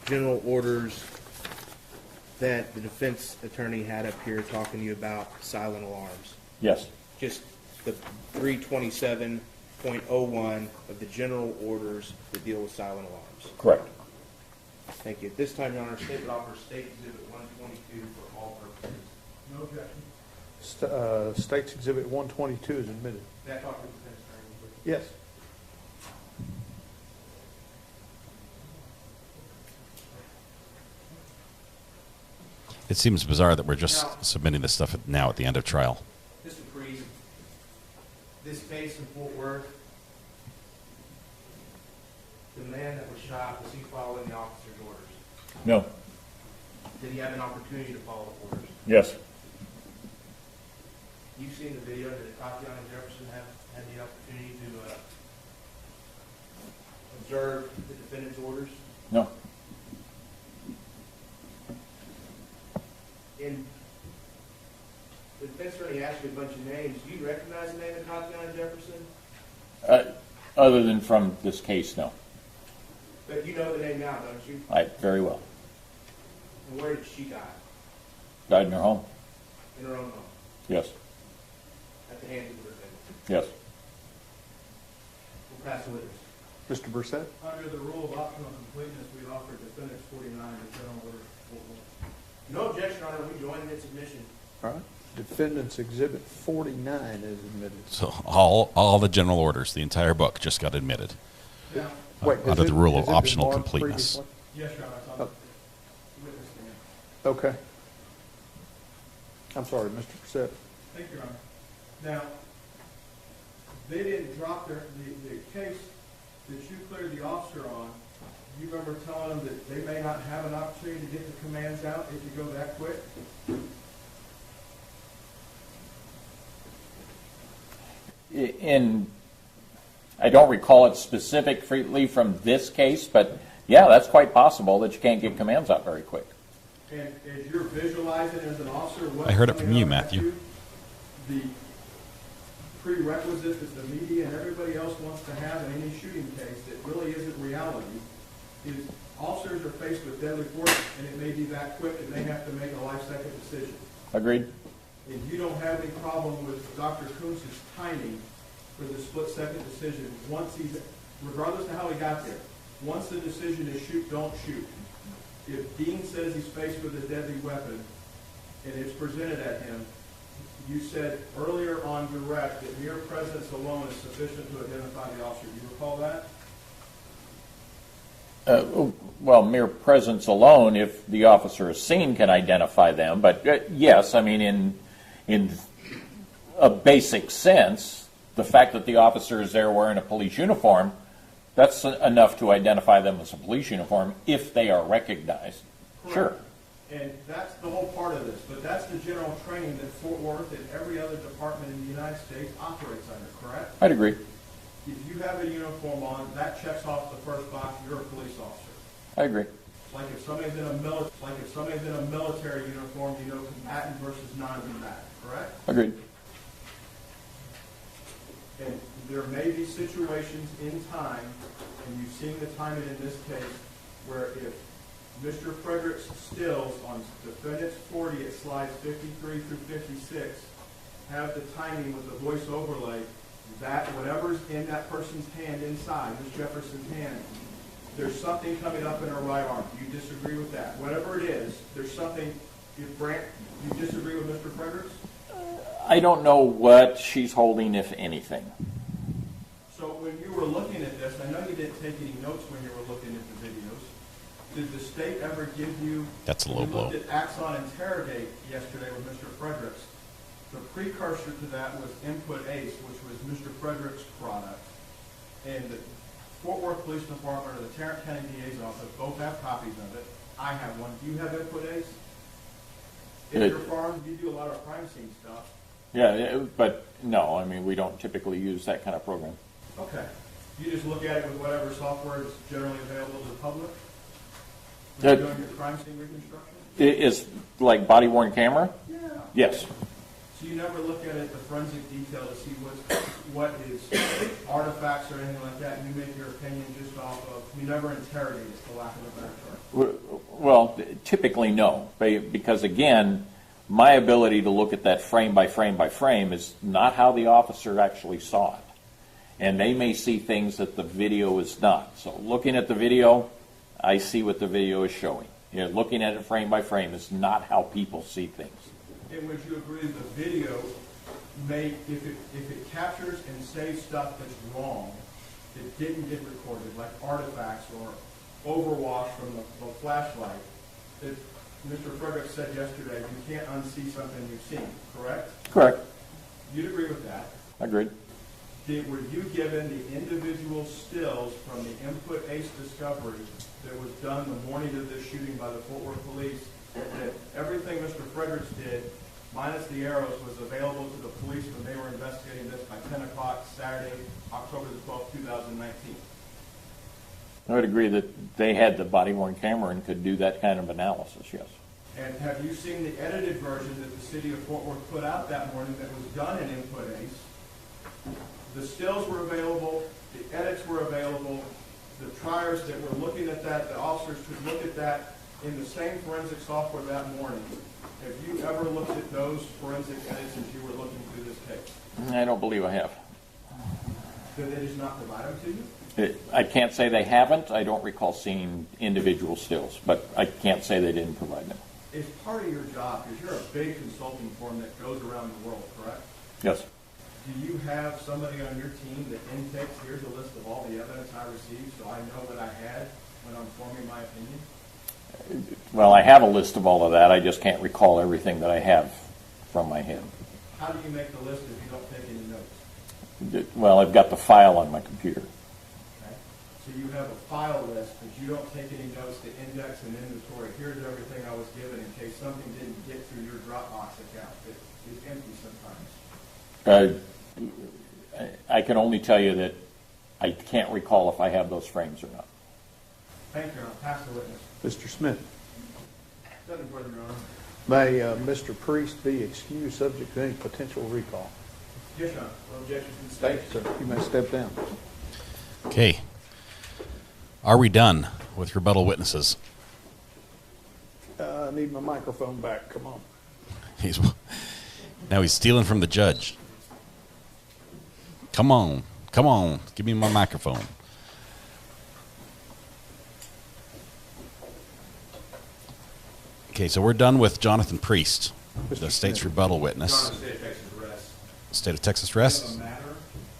Speaker 6: general orders that the defense attorney had up here talking to you about silent alarms?
Speaker 2: Yes.
Speaker 6: Just the 327.01 of the general orders that deal with silent alarms.
Speaker 2: Correct.
Speaker 6: Thank you. At this time, Your Honor, State would offer State Exhibit 122 for all purposes.
Speaker 5: No objection.
Speaker 8: State's Exhibit 122 is admitted.
Speaker 6: May I talk to the defense attorney, please?
Speaker 8: Yes.
Speaker 1: It seems bizarre that we're just
Speaker 6: Now-
Speaker 1: submitting this stuff now at the end of trial.
Speaker 6: Mr. Priest, this case in Fort Worth, the man that was shot, was he following the officer's orders?
Speaker 2: No.
Speaker 6: Did he have an opportunity to follow orders?
Speaker 2: Yes.
Speaker 6: You've seen the video, did Atatiana Jefferson have had the opportunity to observe the defendant's orders?
Speaker 2: No.
Speaker 6: In the defense heard me ask you a bunch of names. Do you recognize the name of Atatiana Jefferson?
Speaker 2: Other than from this case, no.
Speaker 6: But you know the name now, don't you?
Speaker 2: Very well.
Speaker 6: And where did she die?
Speaker 2: Died in her home?
Speaker 6: In her own home?
Speaker 2: Yes.
Speaker 6: At the hands of the defendant?
Speaker 2: Yes.
Speaker 6: We'll pass the witness.
Speaker 8: Mr. Brissett?
Speaker 5: Under the rule of optional completeness, we offer defendants 49 to general order.
Speaker 6: No objection, Your Honor. We join in its admission.
Speaker 8: All right. Defendant's Exhibit 49 is admitted.
Speaker 1: So all the general orders, the entire book, just got admitted
Speaker 5: Now,
Speaker 8: Wait,
Speaker 1: under the rule
Speaker 8: has
Speaker 1: of
Speaker 8: it been
Speaker 1: optional
Speaker 8: marked
Speaker 1: completeness.
Speaker 8: previously?
Speaker 5: yes, Your Honor, it's on
Speaker 8: Oh.
Speaker 5: the witness stand.
Speaker 8: Okay. I'm sorry, Mr. Brissett.
Speaker 5: Thank you, Your Honor. Now, they didn't drop the case that you cleared the officer on. You remember telling them that they may not have an opportunity to get the commands out if you go that quick?
Speaker 2: I don't recall it specifically from this case, but yeah, that's quite possible that you can't get commands out very quick.
Speaker 5: And as you're visualizing as an officer, what's
Speaker 1: I heard it from
Speaker 5: coming
Speaker 1: you,
Speaker 5: up at
Speaker 1: Matthew.
Speaker 5: you, the prerequisite that the media and everybody else wants to have in any shooting case that really isn't reality is officers are faced with deadly force, and it may be that quick, and they have to make a life-second decision.
Speaker 2: Agreed?
Speaker 5: And you don't have any problem with Dr. Kuntz's timing for the split-second decision once he's, regardless of how he got there, once the decision is shoot, don't shoot. If Dean says he's faced with a deadly weapon and it's presented at him, you said earlier on direct that mere presence alone is sufficient to identify the officer. Do you recall that?
Speaker 2: Well, mere presence alone, if the officer is seen, can identify them. But yes, I mean, in a basic sense, the fact that the officer is there wearing a police uniform, that's enough to identify them as a police uniform if they are recognized.
Speaker 5: Correct.
Speaker 2: Sure.
Speaker 5: And that's the whole part of this. But that's the general training that Fort Worth and every other department in the United States operates under, correct?
Speaker 2: I'd agree.
Speaker 5: If you have a uniform on, that checks off the first box, you're a police officer.
Speaker 2: I agree.
Speaker 5: Like if somebody's in a military uniform, you know combatant versus non-combatant, correct?
Speaker 2: Agreed.
Speaker 5: And there may be situations in time, and you've seen the timing in this case, where if Mr. Frederick's stills on defendant's 40 at slides 53 through 56 have the timing with the voice overlay, that whatever's in that person's hand inside, Ms. Jefferson's hand, there's something coming up in her right arm. Do you disagree with that? Whatever it is, there's something, if Brant, do you disagree with Mr. Fredericks?
Speaker 2: I don't know what she's holding, if anything.
Speaker 5: So when you were looking at this, I know you didn't take any notes when you were looking at the videos. Did the state ever give you...
Speaker 1: That's a low blow.
Speaker 5: You looked at Axon Interrogate yesterday with Mr. Fredericks. The precursor to that was Input Ace, which was Mr. Frederick's product. And the Fort Worth Police Department or the Tarrant County DA's office both have copies of it. I have one. Do you have Input Ace? In your farm, you do a lot of crime scene stuff.
Speaker 2: Yeah, but no, I mean, we don't typically use that kind of program.
Speaker 5: Okay. You just look at it with whatever software is generally available to the public? When you're doing your crime scene reconstruction?
Speaker 2: Is like body-worn camera?
Speaker 5: Yeah.
Speaker 2: Yes.
Speaker 5: So you never look at it, the forensic detail, to see what is artifacts or anything like that, and you make your opinion just off of, you never interrogate it, for lack of a better term.
Speaker 2: Well, typically no, because again, my ability to look at that frame by frame by frame is not how the officer actually saw it. And they may see things that the video is not. So looking at the video, I see what the video is showing. You know, looking at it frame by frame is not how people see things.
Speaker 5: And would you agree that the video may, if it captures and saves stuff that's wrong, that didn't get recorded, like artifacts or overwash from the flashlight, that Mr. Frederick said yesterday, you can't unsee something you've seen, correct?
Speaker 2: Correct.
Speaker 5: You'd agree with that?
Speaker 2: Agreed.
Speaker 5: Were you given the individual stills from the Input Ace discovery that was done the morning of this shooting by the Fort Worth police, that everything Mr. Fredericks did, minus the arrows, was available to the police when they were investigating this by 10 o'clock Saturday, October the 12th, 2019?
Speaker 2: I would agree that they had the body-worn camera and could do that kind of analysis, yes.
Speaker 5: And have you seen the edited version that the city of Fort Worth put out that morning that was done in Input Ace? The stills were available, the edits were available, the triers that were looking at that, the officers could look at that in the same forensic software that morning. Have you ever looked at those forensic edits as you were looking through this case?
Speaker 2: I don't believe I have.
Speaker 5: Did they just not provide them to you?
Speaker 2: I can't say they haven't. I don't recall seeing individual stills, but I can't say they didn't provide them.
Speaker 5: It's part of your job, because you're a big consulting firm that goes around the world, correct?
Speaker 2: Yes.
Speaker 5: Do you have somebody on your team that intakes, here's a list of all the evidence I received, so I know what I had when I'm forming my opinion?
Speaker 2: Well, I have a list of all of that. I just can't recall everything that I have from my head.
Speaker 5: How do you make the list if you don't take any notes?
Speaker 2: Well, I've got the file on my computer.
Speaker 5: Okay? So you have a file list, but you don't take any notes to index and inventory. Here's everything I was given in case something didn't get through your Dropbox account that is empty sometimes.
Speaker 2: I can only tell you that I can't recall if I have those frames or not.
Speaker 5: Thank you, Your Honor. Pass the witness.
Speaker 8: Mr. Smith,
Speaker 5: Nothing further, Your Honor.
Speaker 8: may Mr. Priest be excused subject to any potential recall?
Speaker 5: Yes, Your Honor. No objections to the
Speaker 8: Thank you, sir. You may step down.
Speaker 1: Okay. Are we done with rebuttal witnesses?
Speaker 8: I need my microphone back. Come on.
Speaker 1: Now he's stealing from the judge. Come on. Come on. Give me my microphone. Okay, so we're done with Jonathan Priest, the state's rebuttal witness.
Speaker 5: State of Texas arrest.
Speaker 1: State of Texas
Speaker 5: We have
Speaker 1: rest.
Speaker 5: a matter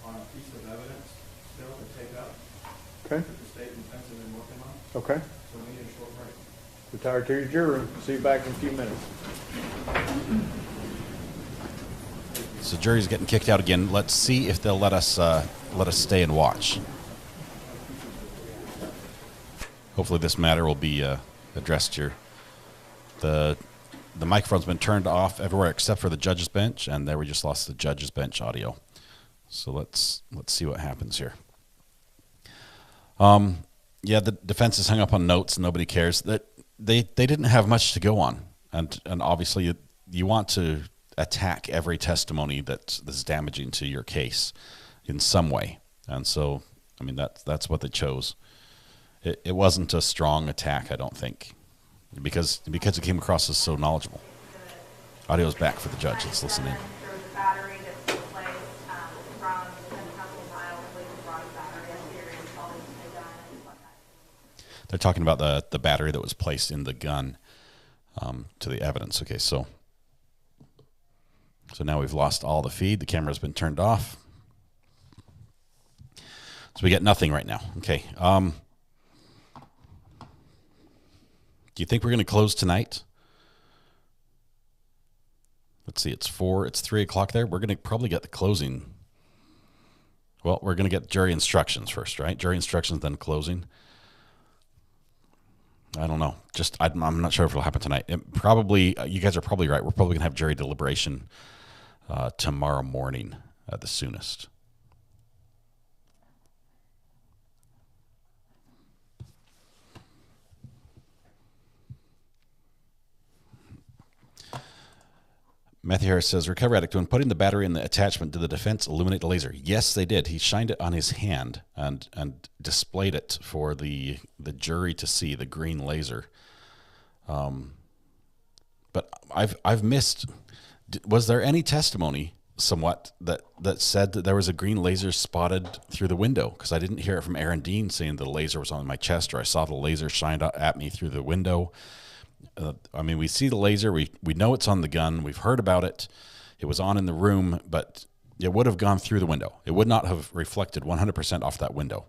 Speaker 5: on a piece of evidence still to take up
Speaker 8: Okay,
Speaker 5: that the state and defense have been working on,
Speaker 8: okay.
Speaker 5: so we need a short break.
Speaker 8: Retire to your jury. See you back in a few minutes.
Speaker 1: So jury's getting kicked out again. Let's see if they'll let us stay and watch. Hopefully this matter will be addressed here. The microphone's been turned off everywhere except for the judge's bench, and there we just lost the judge's bench audio. So let's see what happens here. Yeah, the defense is hung up on notes, and nobody cares. That they didn't have much to go on, and obviously you want to attack every testimony that's damaging to your case in some way, and so I mean that's what they chose. It wasn't a strong attack, I don't think, because it came across as so knowledgeable. Audio's back for the judge. Let's listen in.
Speaker 4: There was a battery that took place from the 10,000 mile Williams Rock battery as they were installing the gun and things like that.
Speaker 1: They're talking about the battery that was placed in the gun to the evidence. Okay, so now we've lost all the feed. The camera's been turned off. So we get nothing right now. Okay. Do you think we're going to close tonight? Let's see. It's 3 o'clock there. We're going to probably get the closing. Well, we're going to get jury instructions first, right? Jury instructions, then closing. I don't know. I'm not sure if it'll happen tonight. You guys are probably right. We're probably going to have jury deliberation tomorrow morning at the soonest. Matthew Harris says, recovery addict, when putting the battery in the attachment, did the defense illuminate the laser? Yes, they did. He shined it on his hand and displayed it for the jury to see, the green laser. But I've missed, was there any testimony somewhat that said that there was a green laser spotted through the window? Because I didn't hear it from Aaron Dean saying the laser was on my chest, or I saw the laser shined at me through the window. I mean, we see the laser. We know it's on the gun. We've heard about it. It was on in the room, but it would have gone through the window. It would not have reflected 100% off that window.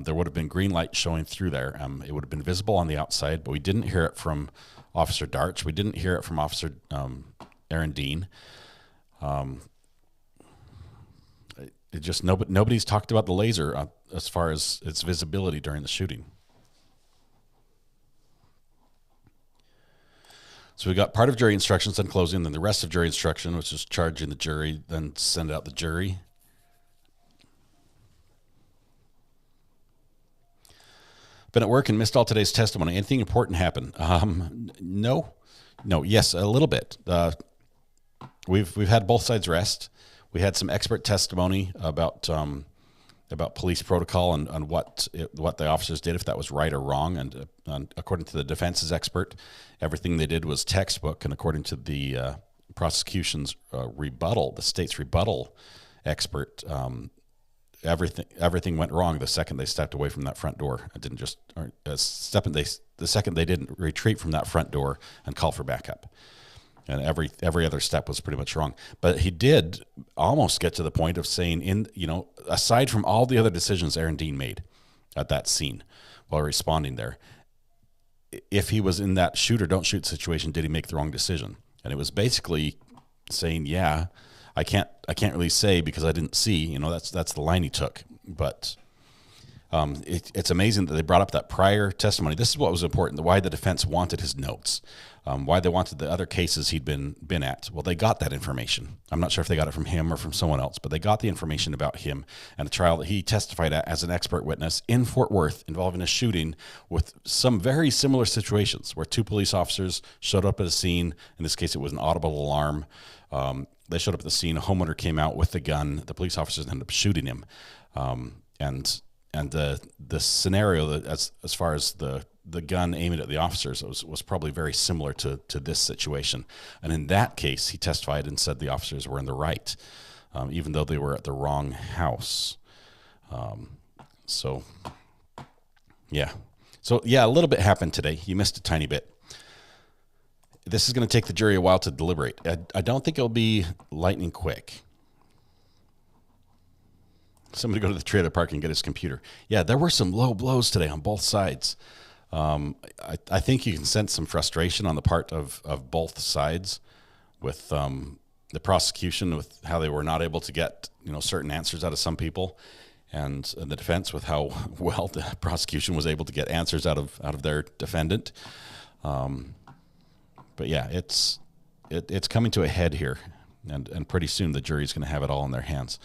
Speaker 1: There would have been green light showing through there. It would have been visible on the outside, but we didn't hear it from Officer Darch. We didn't hear it from Officer Aaron Dean. It just nobody's talked about the laser as far as its visibility during the shooting. So we got part of jury instructions, then closing, then the rest of jury instruction, which is charging the jury, then send out the jury. Been at work and missed all today's testimony. Anything important happen? No. Yes, a little bit. We've had both sides rest. We had some expert testimony about police protocol and what the officers did, if that was right or wrong. And according to the defense's expert, everything they did was textbook. And according to the prosecution's rebuttal, the state's rebuttal expert, everything went wrong the second they stepped away from that front door. It didn't just the second they didn't retreat from that front door and call for backup. And every other step was pretty much wrong. But he did almost get to the point of saying, aside from all the other decisions Aaron Dean made at that scene while responding there, if he was in that shoot or don't shoot situation, did he make the wrong decision? And it was basically saying, yeah, I can't really say because I didn't see. That's the line he took. But it's amazing that they brought up that prior testimony. This is what was important, why the defense wanted his notes, why they wanted the other cases he'd been at. Well, they got that information. I'm not sure if they got it from him or from someone else, but they got the information about him and a trial that he testified at as an expert witness in Fort Worth involving a shooting with some very similar situations where two police officers showed up at a scene. In this case, it was an audible alarm. They showed up at the scene. A homeowner came out with the gun. The police officers ended up shooting him. And the scenario that as far as the gun aiming at the officers was probably very similar to this situation. And in that case, he testified and said the officers were in the right, even though they were at the wrong house. So a little bit happened today. You missed a tiny bit. This is going to take the jury a while to deliberate. I don't think it'll be lightning quick. Somebody go to the trailer park and get his computer. Yeah, there were some low blows today on both sides. I think you can sense some frustration on the part of both sides with the prosecution, with how they were not able to get certain answers out of some people, and the defense with how well the prosecution was able to get answers out of their defendant. But yeah, it's coming to a head here, and pretty soon the jury's going to have it all in their hands.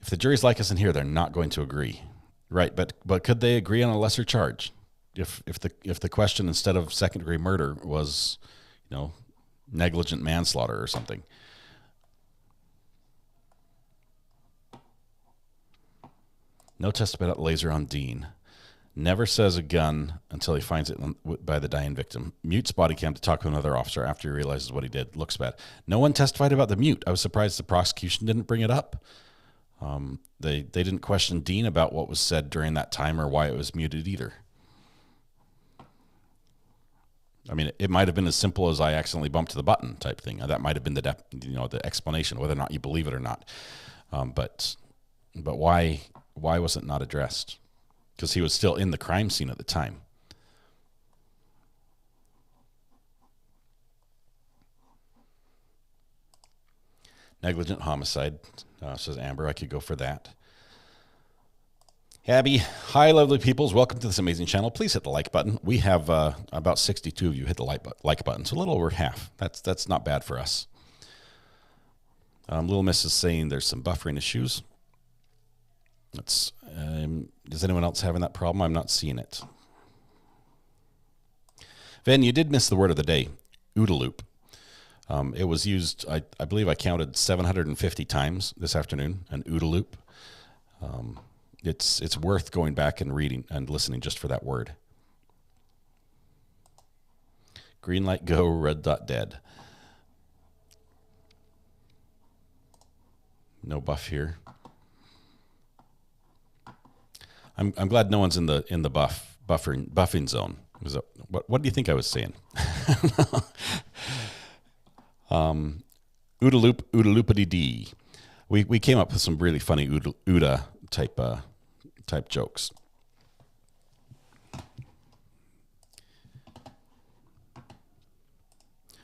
Speaker 1: If the jury's like us in here, they're not going to agree, right? But could they agree on a lesser charge? If the question instead of second-degree murder was, negligent manslaughter or something. No testament about laser on Dean. Never says a gun until he finds it by the dying victim. Mutes body cam to talk to another officer after he realizes what he did. Looks bad. No one testified about the mute. I was surprised the prosecution didn't bring it up. They didn't question Dean about what was said during that time or why it was muted either. I mean, it might have been as simple as I accidentally bumped the button type thing. That might have been the explanation, whether or not you believe it or not. But why was it not addressed? Because he was still in the crime scene at the time. Negligent homicide, says Amber. I could go for that. Abby, hi, lovely peoples. Welcome to this amazing channel. Please hit the like button. We have about 62 of you hit the like button, so a little over half. That's not bad for us. Little Miss is saying there's some buffering issues. Does anyone else having that problem? I'm not seeing it. Ven, you did miss the word of the day, OODA loop. It was used, I believe I counted 750 times this afternoon, an OODA loop. It's worth going back and reading and listening just for that word. Green light go, red dot dead. No buff here. I'm glad no one's in the buffing zone. What do you think I was saying? OODA loop, OODA loopity dee. We came up with some really funny OODA type jokes.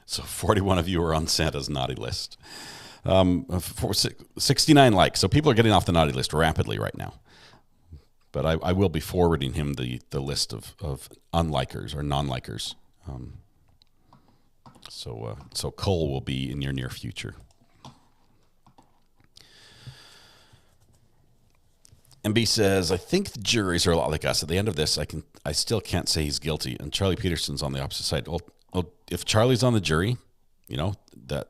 Speaker 1: So 41 of you are on Santa's naughty list. 69 likes. So people are getting off the naughty list rapidly right now. But I will be forwarding him the list of unlikers or non-likers. So Cole will be in your near future. MB says, I think the juries are a lot like us. At the end of this, I still can't say he's guilty. And Charlie Peterson's on the opposite side. Well, if Charlie's on the jury, that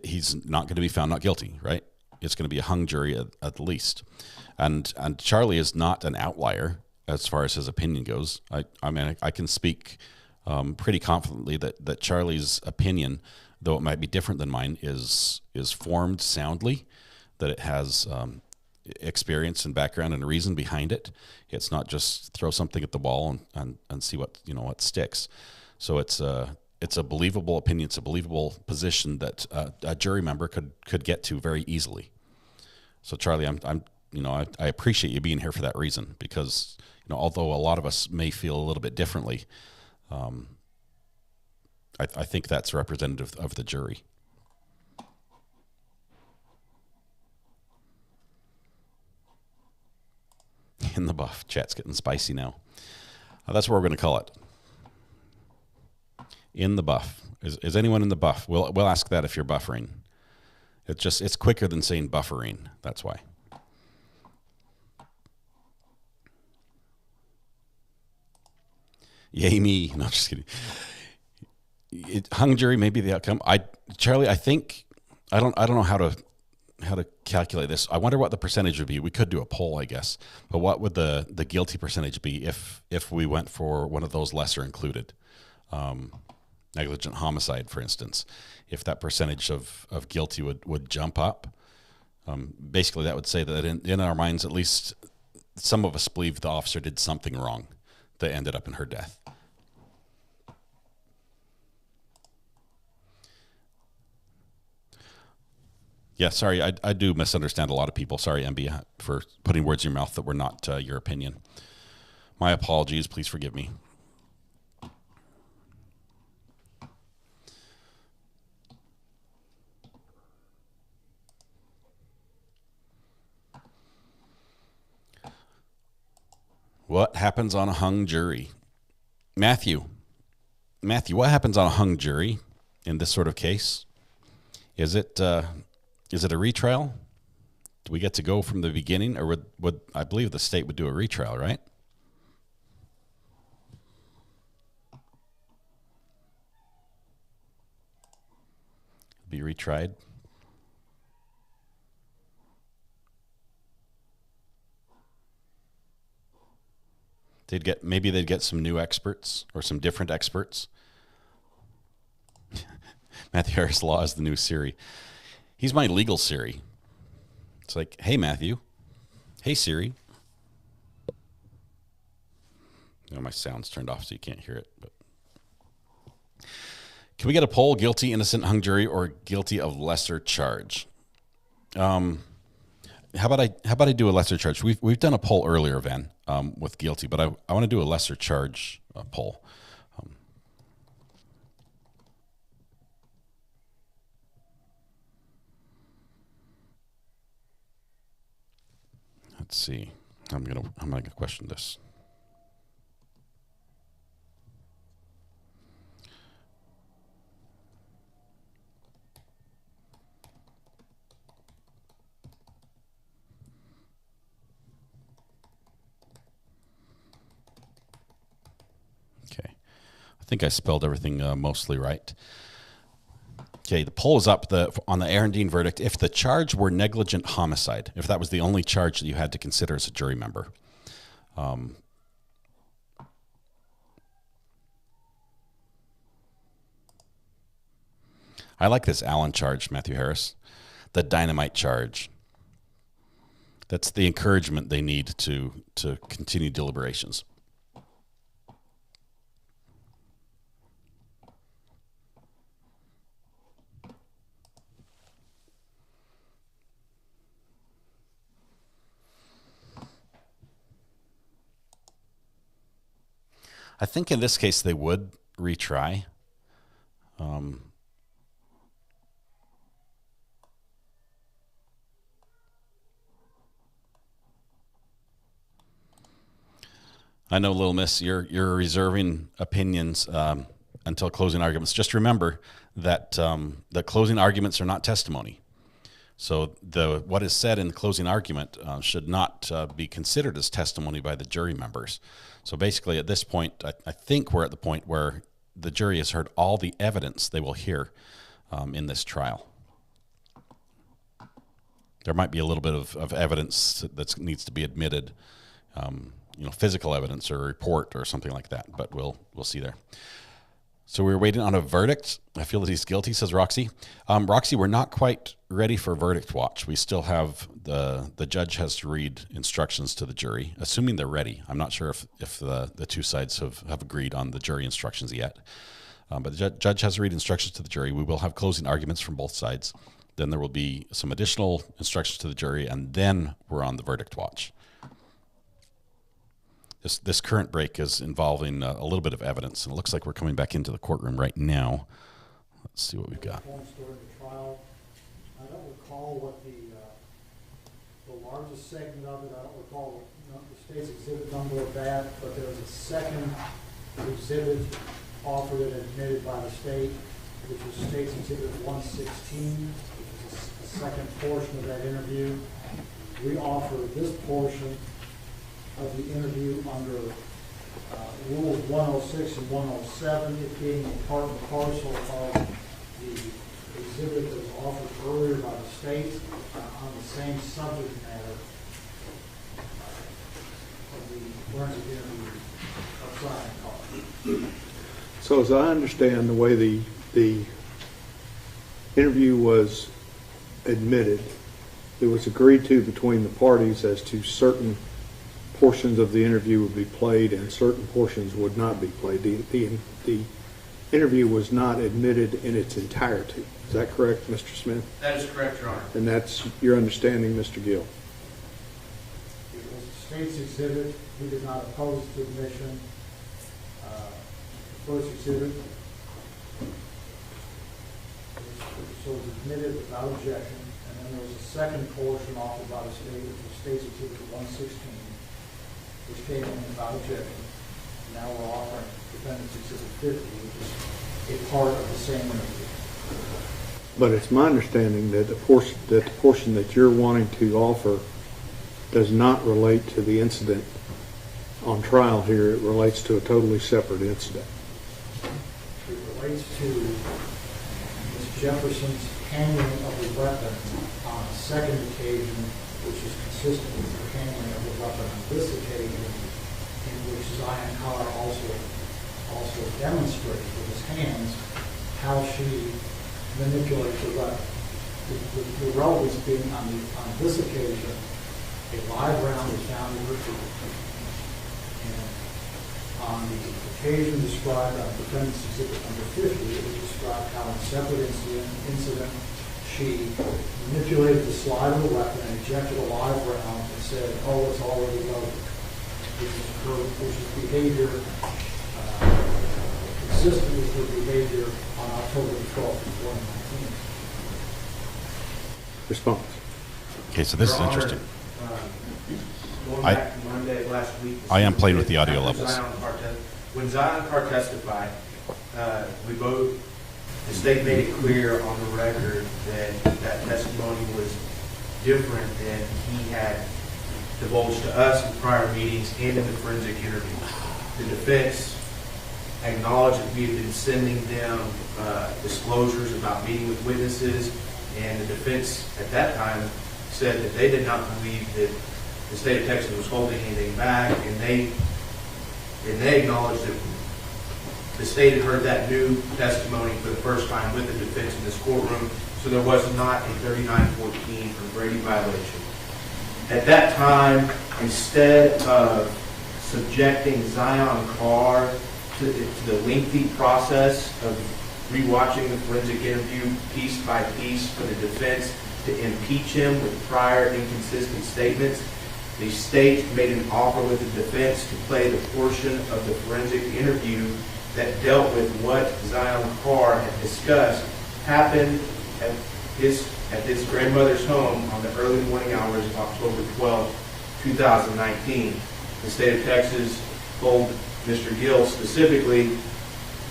Speaker 1: he's not going to be found not guilty, right? It's going to be a hung jury at the least. And Charlie is not an outlier as far as his opinion goes. I mean, I can speak pretty confidently that Charlie's opinion, though it might be different than mine, is formed soundly, that it has experience and background and reason behind it. It's not just throw something at the wall and see what sticks. So it's a believable opinion. It's a believable position that a jury member could get to very easily. So Charlie, I appreciate you being here for that reason, because although a lot of us may feel a little bit differently, I think that's representative of the jury. In the buff. Chat's getting spicy now. That's what we're going to call it. In the buff. Is anyone in the buff? We'll ask that if you're buffering. It's quicker than saying buffering. That's why. Yay me. No, just kidding. Hung jury may be the outcome. Charlie, I think I don't know how to calculate this. I wonder what the percentage would be. We could do a poll, I guess. But what would the guilty percentage be if we went for one of those lesser included? Negligent homicide, for instance. If that percentage of guilty would jump up, basically that would say that in our minds, at least some of us believe the officer did something wrong that ended up in her death. Yeah, sorry, I do misunderstand a lot of people. Sorry, MB, for putting words in your mouth that were not your opinion. My apologies. Please forgive me. What happens on a hung jury? Matthew, what happens on a hung jury in this sort of case? Is it a retrial? Do we get to go from the beginning, or would I believe the state would do a retrial, right? Be retried. Maybe they'd get some new experts or some different experts. Matthew Harris Law is the new Siri. He's my legal Siri. It's like, hey, Matthew. Hey, Siri. My sound's turned off so you can't hear it. But can we get a poll? Guilty, innocent, hung jury, or guilty of lesser charge? How about I do a lesser charge? We've done a poll earlier, Van, with guilty, but I want to do a lesser charge poll. Let's see. I'm gonna question this. Okay, I think I spelled everything mostly right. Okay, the poll is up on the Aaron Dean verdict. If the charge were negligent homicide, if that was the only charge that you had to consider as a jury member, I like this Allen charge, Matthew Harris, the dynamite charge. That's the encouragement they need to continue deliberations. I think in this case they would retry. I know, Little Miss, you're reserving opinions until closing arguments. Just remember that the closing arguments are not testimony. So what is said in the closing argument should not be considered as testimony by the jury members. So basically, at this point, I think we're at the point where the jury has heard all the evidence they will hear in this trial. There might be a little bit of evidence that needs to be admitted, physical evidence or a report or something like that. But we'll see there. So we're waiting on a verdict. I feel that he's guilty, says Roxy. Roxy, we're not quite ready for verdict watch. We still have the judge has to read instructions to the jury, assuming they're ready. I'm not sure if the two sides have agreed on the jury instructions yet. But the judge has to read instructions to the jury. We will have closing arguments from both sides. Then there will be some additional instructions to the jury, and then we're on the verdict watch. This current break is involving a little bit of evidence, and it looks like we're coming back into the courtroom right now. Let's see what we've got.
Speaker 9: Points during the trial. I don't recall what the largest segment of it. I don't recall the state's exhibit number of that, but there was a second exhibit offered and admitted by the state, which was state's exhibit 116, which is the second portion of that interview. We offered this portion of the interview under Rules 106 and 107, it being a part and parcel of the exhibit that was offered earlier by the state on the same subject matter of the forensic interview of Zion Carr.
Speaker 8: So as I understand the way the interview was admitted, it was agreed to between the parties as to certain portions of the interview would be played and certain portions would not be played. The interview was not admitted in its entirety. Is that correct, Mr. Smith?
Speaker 6: That is correct, Your Honor.
Speaker 8: And that's your understanding, Mr. Gill?
Speaker 9: It was the state's exhibit. We did not oppose the admission. The first exhibit was admitted without objection, and then there was a second portion offered by the state, which was state's exhibit 116, which came in without objection. Now we're offering defendant's exhibit 50, which is a part of the same interview.
Speaker 8: But it's my understanding that the portion that you're wanting to offer does not relate to the incident on trial here. It relates to a totally separate incident.
Speaker 9: It relates to Ms. Jefferson's handling of the weapon on a second occasion, which is consistent with her handling of the weapon on this occasion, in which Zion Carr also demonstrated with his hands how she manipulates the weapon. The relevance being on this occasion, a live round was found in her feet. And on the occasion described on defendant's exhibit number 50, it was described how in a separate incident she manipulated the slide of the weapon and ejected a live round and said, "Oh, it's already loaded," which is behavior consistent with her behavior on October 12th, 2019.
Speaker 8: Response.
Speaker 1: Okay, so this is
Speaker 6: Your Honor,
Speaker 1: interesting.
Speaker 6: Going back to Monday last week.
Speaker 1: I am playing with the audio
Speaker 6: after
Speaker 1: levels.
Speaker 6: When Zion Carr testified, the state made it clear on the record that testimony was different than he had divulged to us in prior meetings and in the forensic interview. The defense acknowledged that we had been sending them disclosures about meeting with witnesses, and the defense at that time said that they did not believe that the state of Texas was holding anything back, and they acknowledged that the state had heard that new testimony for the first time with the defense in this courtroom, so there was not a 3914 for Brady violation. At that time, instead of subjecting Zion Carr to the lengthy process of rewatching the forensic interview piece by piece for the defense to impeach him with prior inconsistent statements, the state made an offer with the defense to play the portion of the forensic interview that dealt with what Zion Carr had discussed happened at his grandmother's home on the early morning hours of October 12, 2019. The state of Texas told Mr. Gill specifically,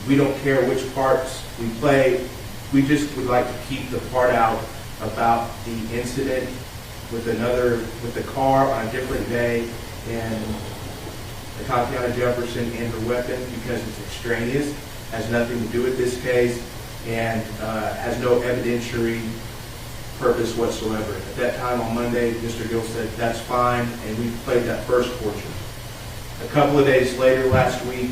Speaker 6: we don't care which parts we play, we just would like to keep the part out about the incident with the car on a different day, and Atatiana Jefferson and her weapon, because it's extraneous, has nothing to do with this case, and has no evidentiary purpose whatsoever. At that time on Monday, Mr. Gill said, that's fine, and we played that first portion. A couple of days later, last week,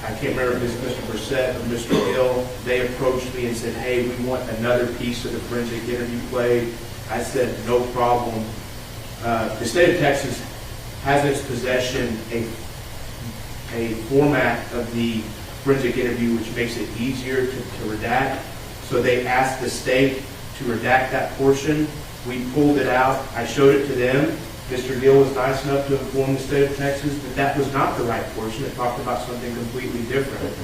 Speaker 6: I can't remember if it was Mr. Brissett or Mr. Gill, they approached me and said, hey, we want another piece of the forensic interview played. I said, no problem. The state of Texas has in its possession a format of the forensic interview which makes it easier to redact. So they asked the state to redact that portion. We pulled it out. I showed it to them. Mr. Gill was nice enough to inform the state of Texas that that was not the right portion. It talked about something completely different.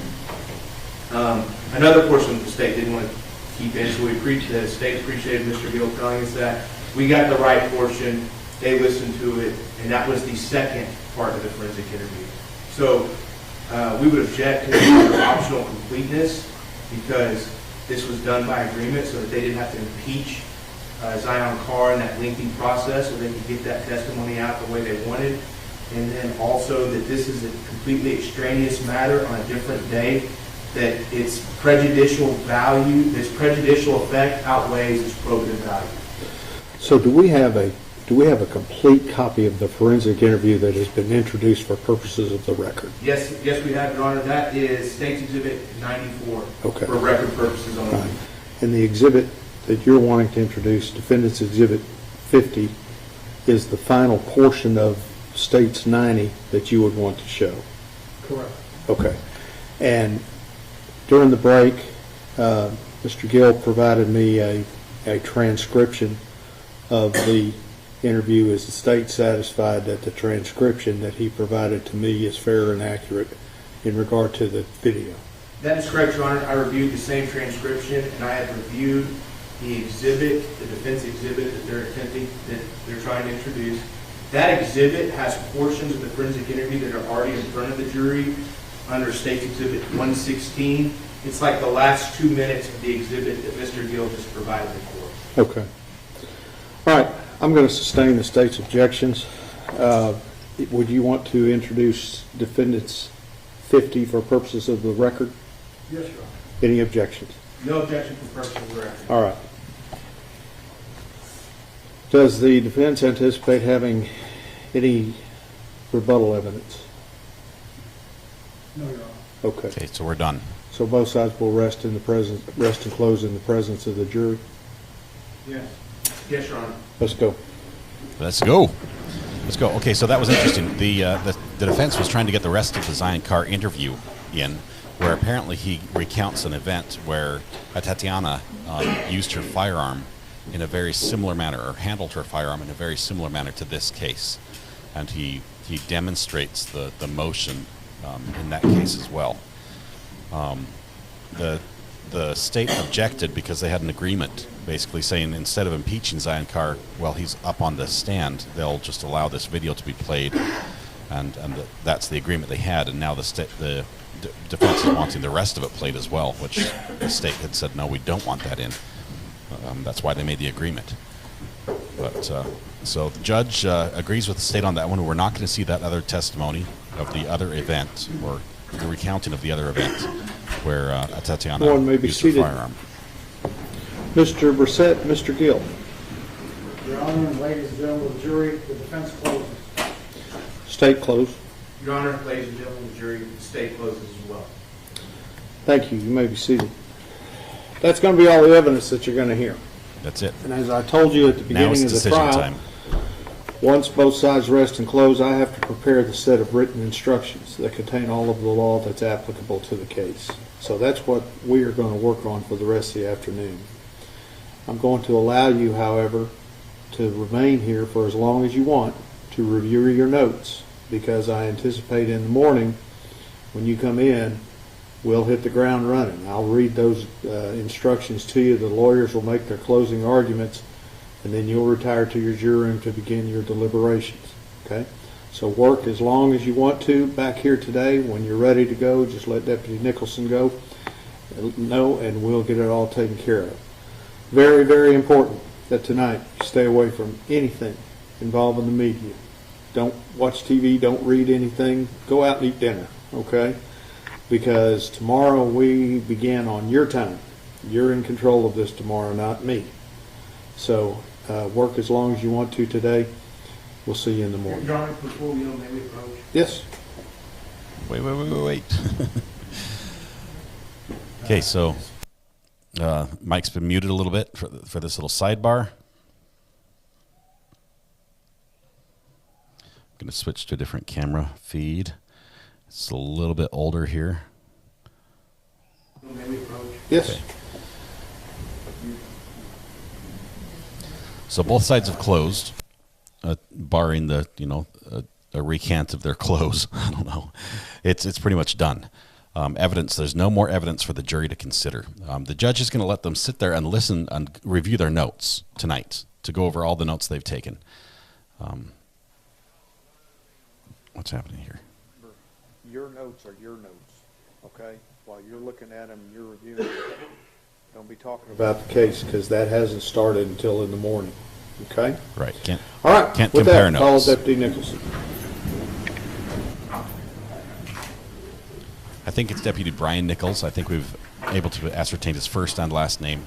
Speaker 6: Another portion that the state didn't want to keep in, so the state appreciated Mr. Gill telling us that. We got the right portion. They listened to it, and that was the second part of the forensic interview. So we would object to the optional completeness because this was done by agreement so that they didn't have to impeach Zion Carr in that lengthy process so they could get that testimony out the way they wanted. And then also that this is a completely extraneous matter on a different day, that its prejudicial value, its prejudicial effect outweighs its probative value.
Speaker 8: So do we have a complete copy of the forensic interview that has been introduced for purposes of the record?
Speaker 6: Yes, we have, Your Honor. That is State's Exhibit 94
Speaker 8: Okay.
Speaker 6: for record purposes only.
Speaker 8: Right. And the exhibit that you're wanting to introduce, Defendant's Exhibit 50, is the final portion of State's 90 that you would want to show?
Speaker 9: Correct.
Speaker 8: Okay. And during the break, Mr. Gill provided me a transcription of the interview. Is the state satisfied that the transcription that he provided to me is fair and accurate in regard to the video?
Speaker 6: That is correct, Your Honor. I reviewed the same transcription, and I have reviewed the exhibit, the defense exhibit that they're trying to introduce. That exhibit has portions of the forensic interview that are already in front of the jury under State's Exhibit 116. It's like the last 2 minutes of the exhibit that Mr. Gill just provided the court.
Speaker 8: Okay. All right. I'm going to sustain the state's objections. Would you want to introduce Defendant's 50 for purposes of the record?
Speaker 9: Yes, Your Honor.
Speaker 8: Any objections?
Speaker 6: No objection for purposes of the record.
Speaker 8: All right. Does the defense anticipate having any rebuttal evidence?
Speaker 9: No, Your Honor.
Speaker 8: Okay.
Speaker 1: Okay, so we're done.
Speaker 8: So both sides will rest and close in the presence of the jury.
Speaker 6: Yes. Yes, Your Honor.
Speaker 8: Let's go.
Speaker 1: Let's go. Let's go. Okay, so that was interesting. The defense was trying to get the rest of the Zion Carr interview in, where apparently he recounts an event where Atatiana used her firearm in a very similar manner, or handled her firearm in a very similar manner to this case. And he demonstrates the motion in that case as well. The state objected because they had an agreement basically saying instead of impeaching Zion Carr while he's up on the stand, they'll just allow this video to be played, and that's the agreement they had. And now the defense is wanting the rest of it played as well, which the state had said, no, we don't want that in. That's why they made the agreement. But so the judge agrees with the state on that one. We're not going to see that other testimony of the other event, or the recounting of the other event where Atatiana used her firearm.
Speaker 8: Mr. Brissett, Mr. Gill.
Speaker 9: Your Honor, and ladies and gentlemen of the jury, the defense closes.
Speaker 8: State closed.
Speaker 6: Your Honor, ladies and gentlemen of the jury, the state closes as well.
Speaker 8: Thank you. You may be seated. That's going to be all the evidence that you're going to hear.
Speaker 1: That's it.
Speaker 8: And as I told you at the
Speaker 1: Now it's
Speaker 8: beginning of the
Speaker 1: decision
Speaker 8: trial,
Speaker 1: time.
Speaker 8: once both sides rest and close, I have to prepare the set of written instructions that contain all of the law that's applicable to the case. So that's what we are going to work on for the rest of the afternoon. I'm going to allow you, however, to remain here for as long as you want to review your notes, because I anticipate in the morning when you come in, we'll hit the ground running. I'll read those instructions to you. The lawyers will make their closing arguments, and then you'll retire to your jury room to begin your deliberations. Okay? So work as long as you want to back here today. When you're ready to go, just let Deputy Nicholson know, and we'll get it all taken care of. Very, very important. that tonight you stay away from anything involving the media. Don't watch TV, don't read anything. Go out and eat dinner, okay? Because tomorrow we begin on your time. You're in control of this tomorrow, not me. So work as long as you want to today. We'll see you in the morning.
Speaker 9: Your Honor, before we may approach.
Speaker 8: Yes?
Speaker 1: Wait. Okay, so Mike's been muted a little bit for this little sidebar. I'm going to switch to a different camera feed. It's a little bit older here.
Speaker 9: May we approach?
Speaker 8: Yes.
Speaker 1: Okay. So both sides have closed, barring the a recant of their close. I don't know. It's pretty much done. Evidence. There's no more evidence for the jury to consider. The judge is going to let them sit there and listen and review their notes tonight to go over all the notes they've taken. What's happening here?
Speaker 8: Your notes are your notes, okay? While you're looking at them, you're reviewing them. Don't be talking about the case because that hasn't started until in the morning, okay?
Speaker 1: Right.
Speaker 8: All right.
Speaker 1: Can't
Speaker 8: with
Speaker 1: compare
Speaker 8: that,
Speaker 1: notes.
Speaker 8: Call Deputy Nicholson.
Speaker 1: I think it's Deputy Brian Nichols. I think we've able to ascertain his first and last name.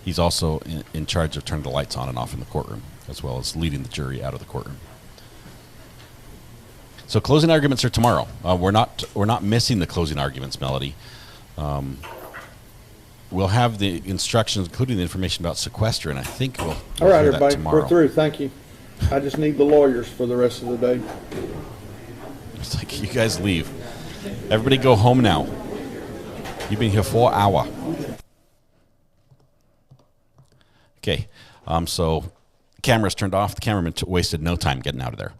Speaker 1: He's also in charge of turning the lights on and off in the courtroom, as well as leading the jury out of the courtroom. So closing arguments are tomorrow. We're not missing the closing arguments, Melody. We'll have the instructions, including the information about sequester, and I think we'll
Speaker 8: All right,
Speaker 1: hear that
Speaker 8: everybody,
Speaker 1: tomorrow.
Speaker 8: we're through. Thank you. I just need the lawyers for the rest of the day.
Speaker 1: It's like you guys leave. Everybody go home now. You've been here for an hour. Okay, so camera's turned off. The cameraman wasted no time getting out of there.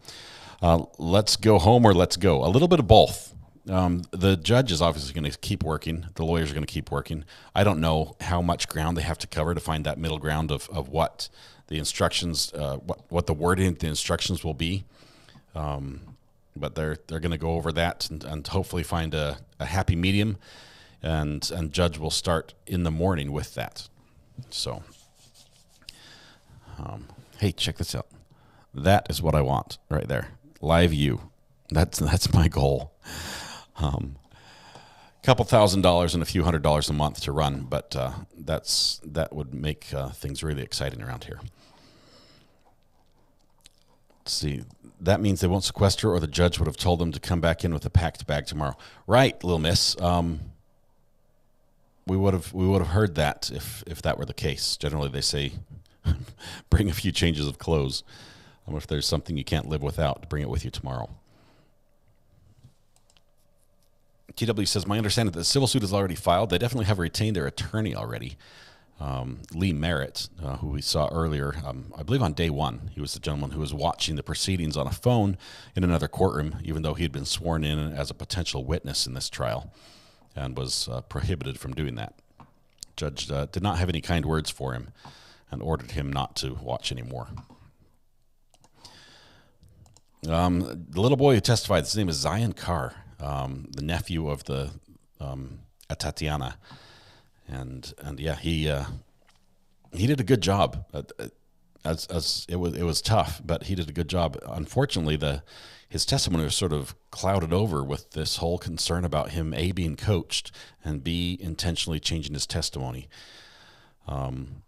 Speaker 1: Let's go home or let's go. A little bit of both. The judge is obviously going to keep working. The lawyers are going to keep working. I don't know how much ground they have to cover to find that middle ground of what the instructions, what the wording of the instructions will be. But they're going to go over that and hopefully find a happy medium, and judge will start in the morning with that. So, hey, check this out. That is what I want right there. Live view. That's my goal. Couple $1,000s and a few $100s a month to run, but that would make things really exciting around here. Let's see. That means they won't sequester, or the judge would have told them to come back in with a packed bag tomorrow. Right, little miss. We would have heard that if that were the case. Generally, they say bring a few changes of clothes. If there's something you can't live without, bring it with you tomorrow. TW says, my understanding that the civil suit is already filed. They definitely have retained their attorney already. Lee Merritt, who we saw earlier, I believe on day one, he was the gentleman who was watching the proceedings on a phone in another courtroom, even though he had been sworn in as a potential witness in this trial and was prohibited from doing that. Judge did not have any kind words for him and ordered him not to watch anymore. The little boy who testified, his name is Zion Carr, the nephew of the Atatiana. And yeah, he did a good job. As it was tough, but he did a good job. Unfortunately, his testimony was sort of clouded over with this whole concern about him A, being coached, and B, intentionally changing his testimony. And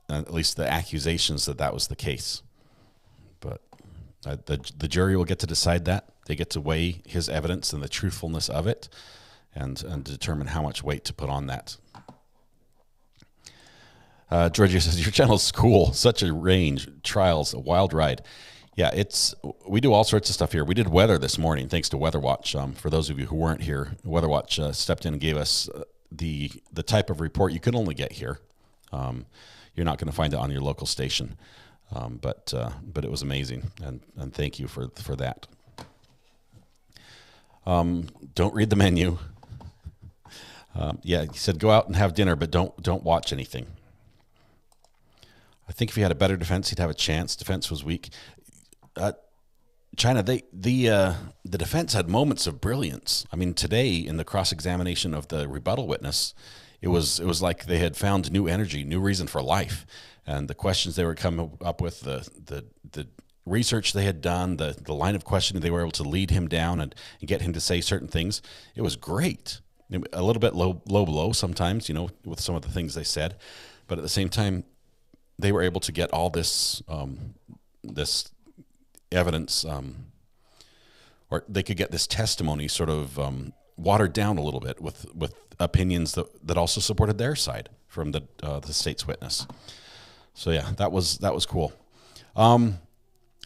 Speaker 1: at least the accusations that was the case. But the jury will get to decide that. They get to weigh his evidence and the truthfulness of it, and determine how much weight to put on that. Georgia says, your channel is cool. Such a range. Trials, a wild ride. Yeah, we do all sorts of stuff here. We did weather this morning, thanks to Weather Watch. For those of you who weren't here, Weather Watch stepped in and gave us the type of report you could only get here. You're not going to find it on your local station. But it was amazing, and thank you for that. Don't read the menu. Yeah, he said go out and have dinner, but don't watch anything. I think if he had a better defense, he'd have a chance. Defense was weak. China, the defense had moments of brilliance. I mean, today in the cross-examination of the rebuttal witness, it was like they had found new energy, new reason for life, and the questions they were coming up with, the research they had done, the line of questioning they were able to lead him down and get him to say certain things. It was great. A little bit low blow sometimes, with some of the things they said, but at the same time, they were able to get all this this evidence, or they could get this testimony sort of watered down a little bit with opinions that also supported their side from the state's witness. So yeah, that was cool.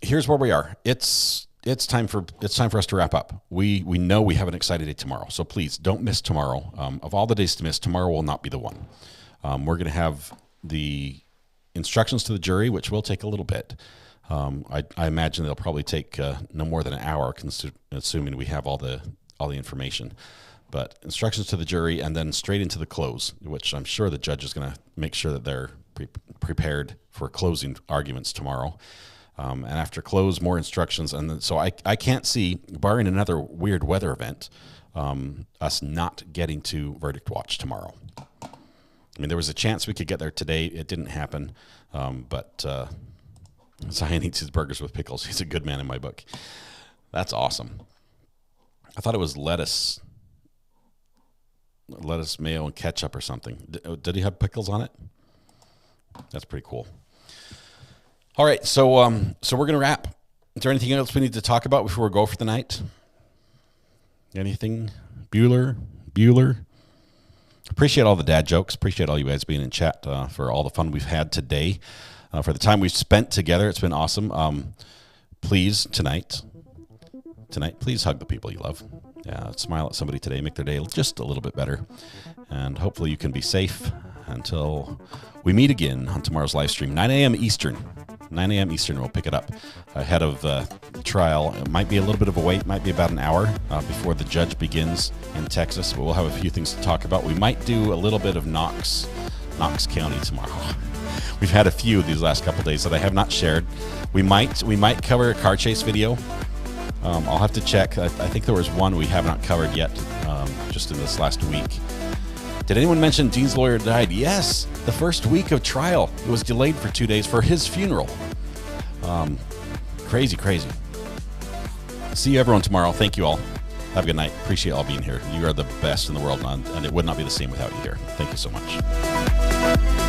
Speaker 1: Here's where we are. It's time for us to wrap up. We know we have an exciting day tomorrow, so please don't miss tomorrow. Of all the days to miss, tomorrow will not be the one. We're going to have the instructions to the jury, which will take a little bit. I imagine they'll probably take no more than an hour, assuming we have all the information. But instructions to the jury, and then straight into the close, which I'm sure the judge is going to make sure that they're prepared for closing arguments tomorrow. And after close, more instructions. And then, so I can't see, barring another weird weather event, us not getting to verdict watch tomorrow. I mean, there was a chance we could get there today. It didn't happen. But Zion eats his burgers with pickles. He's a good man in my book. That's awesome. I thought it was lettuce, mayo, and ketchup or something. Did he have pickles on it? That's pretty cool. All right, so we're going to wrap. Is there anything else we need to talk about before we go for the night? Anything? Bueller? Appreciate all the dad jokes. Appreciate all you guys being in chat for all the fun we've had today. For the time we've spent together, it's been awesome. Please, tonight, please hug the people you love. Smile at somebody today. Make their day just a little bit better. And hopefully you can be safe until we meet again on tomorrow's live stream, 9 a.m. Eastern. 9 a.m. Eastern, we'll pick it up ahead of the trial. It might be a little bit of a wait, might be about an hour before the judge begins in Texas, but we'll have a few things to talk about. We might do a little bit of Knox County tomorrow. We've had a few these last couple days that I have not shared. We might cover a car chase video. I'll have to check. I think there was one we have not covered yet, just in this last week. Did anyone mention Dean's lawyer died? Yes, the first week of trial. It was delayed for 2 days for his funeral. Crazy. See you everyone tomorrow. Thank you all. Have a good night. Appreciate all being here. You are the best in the world, and it would not be the same without you here. Thank you so much.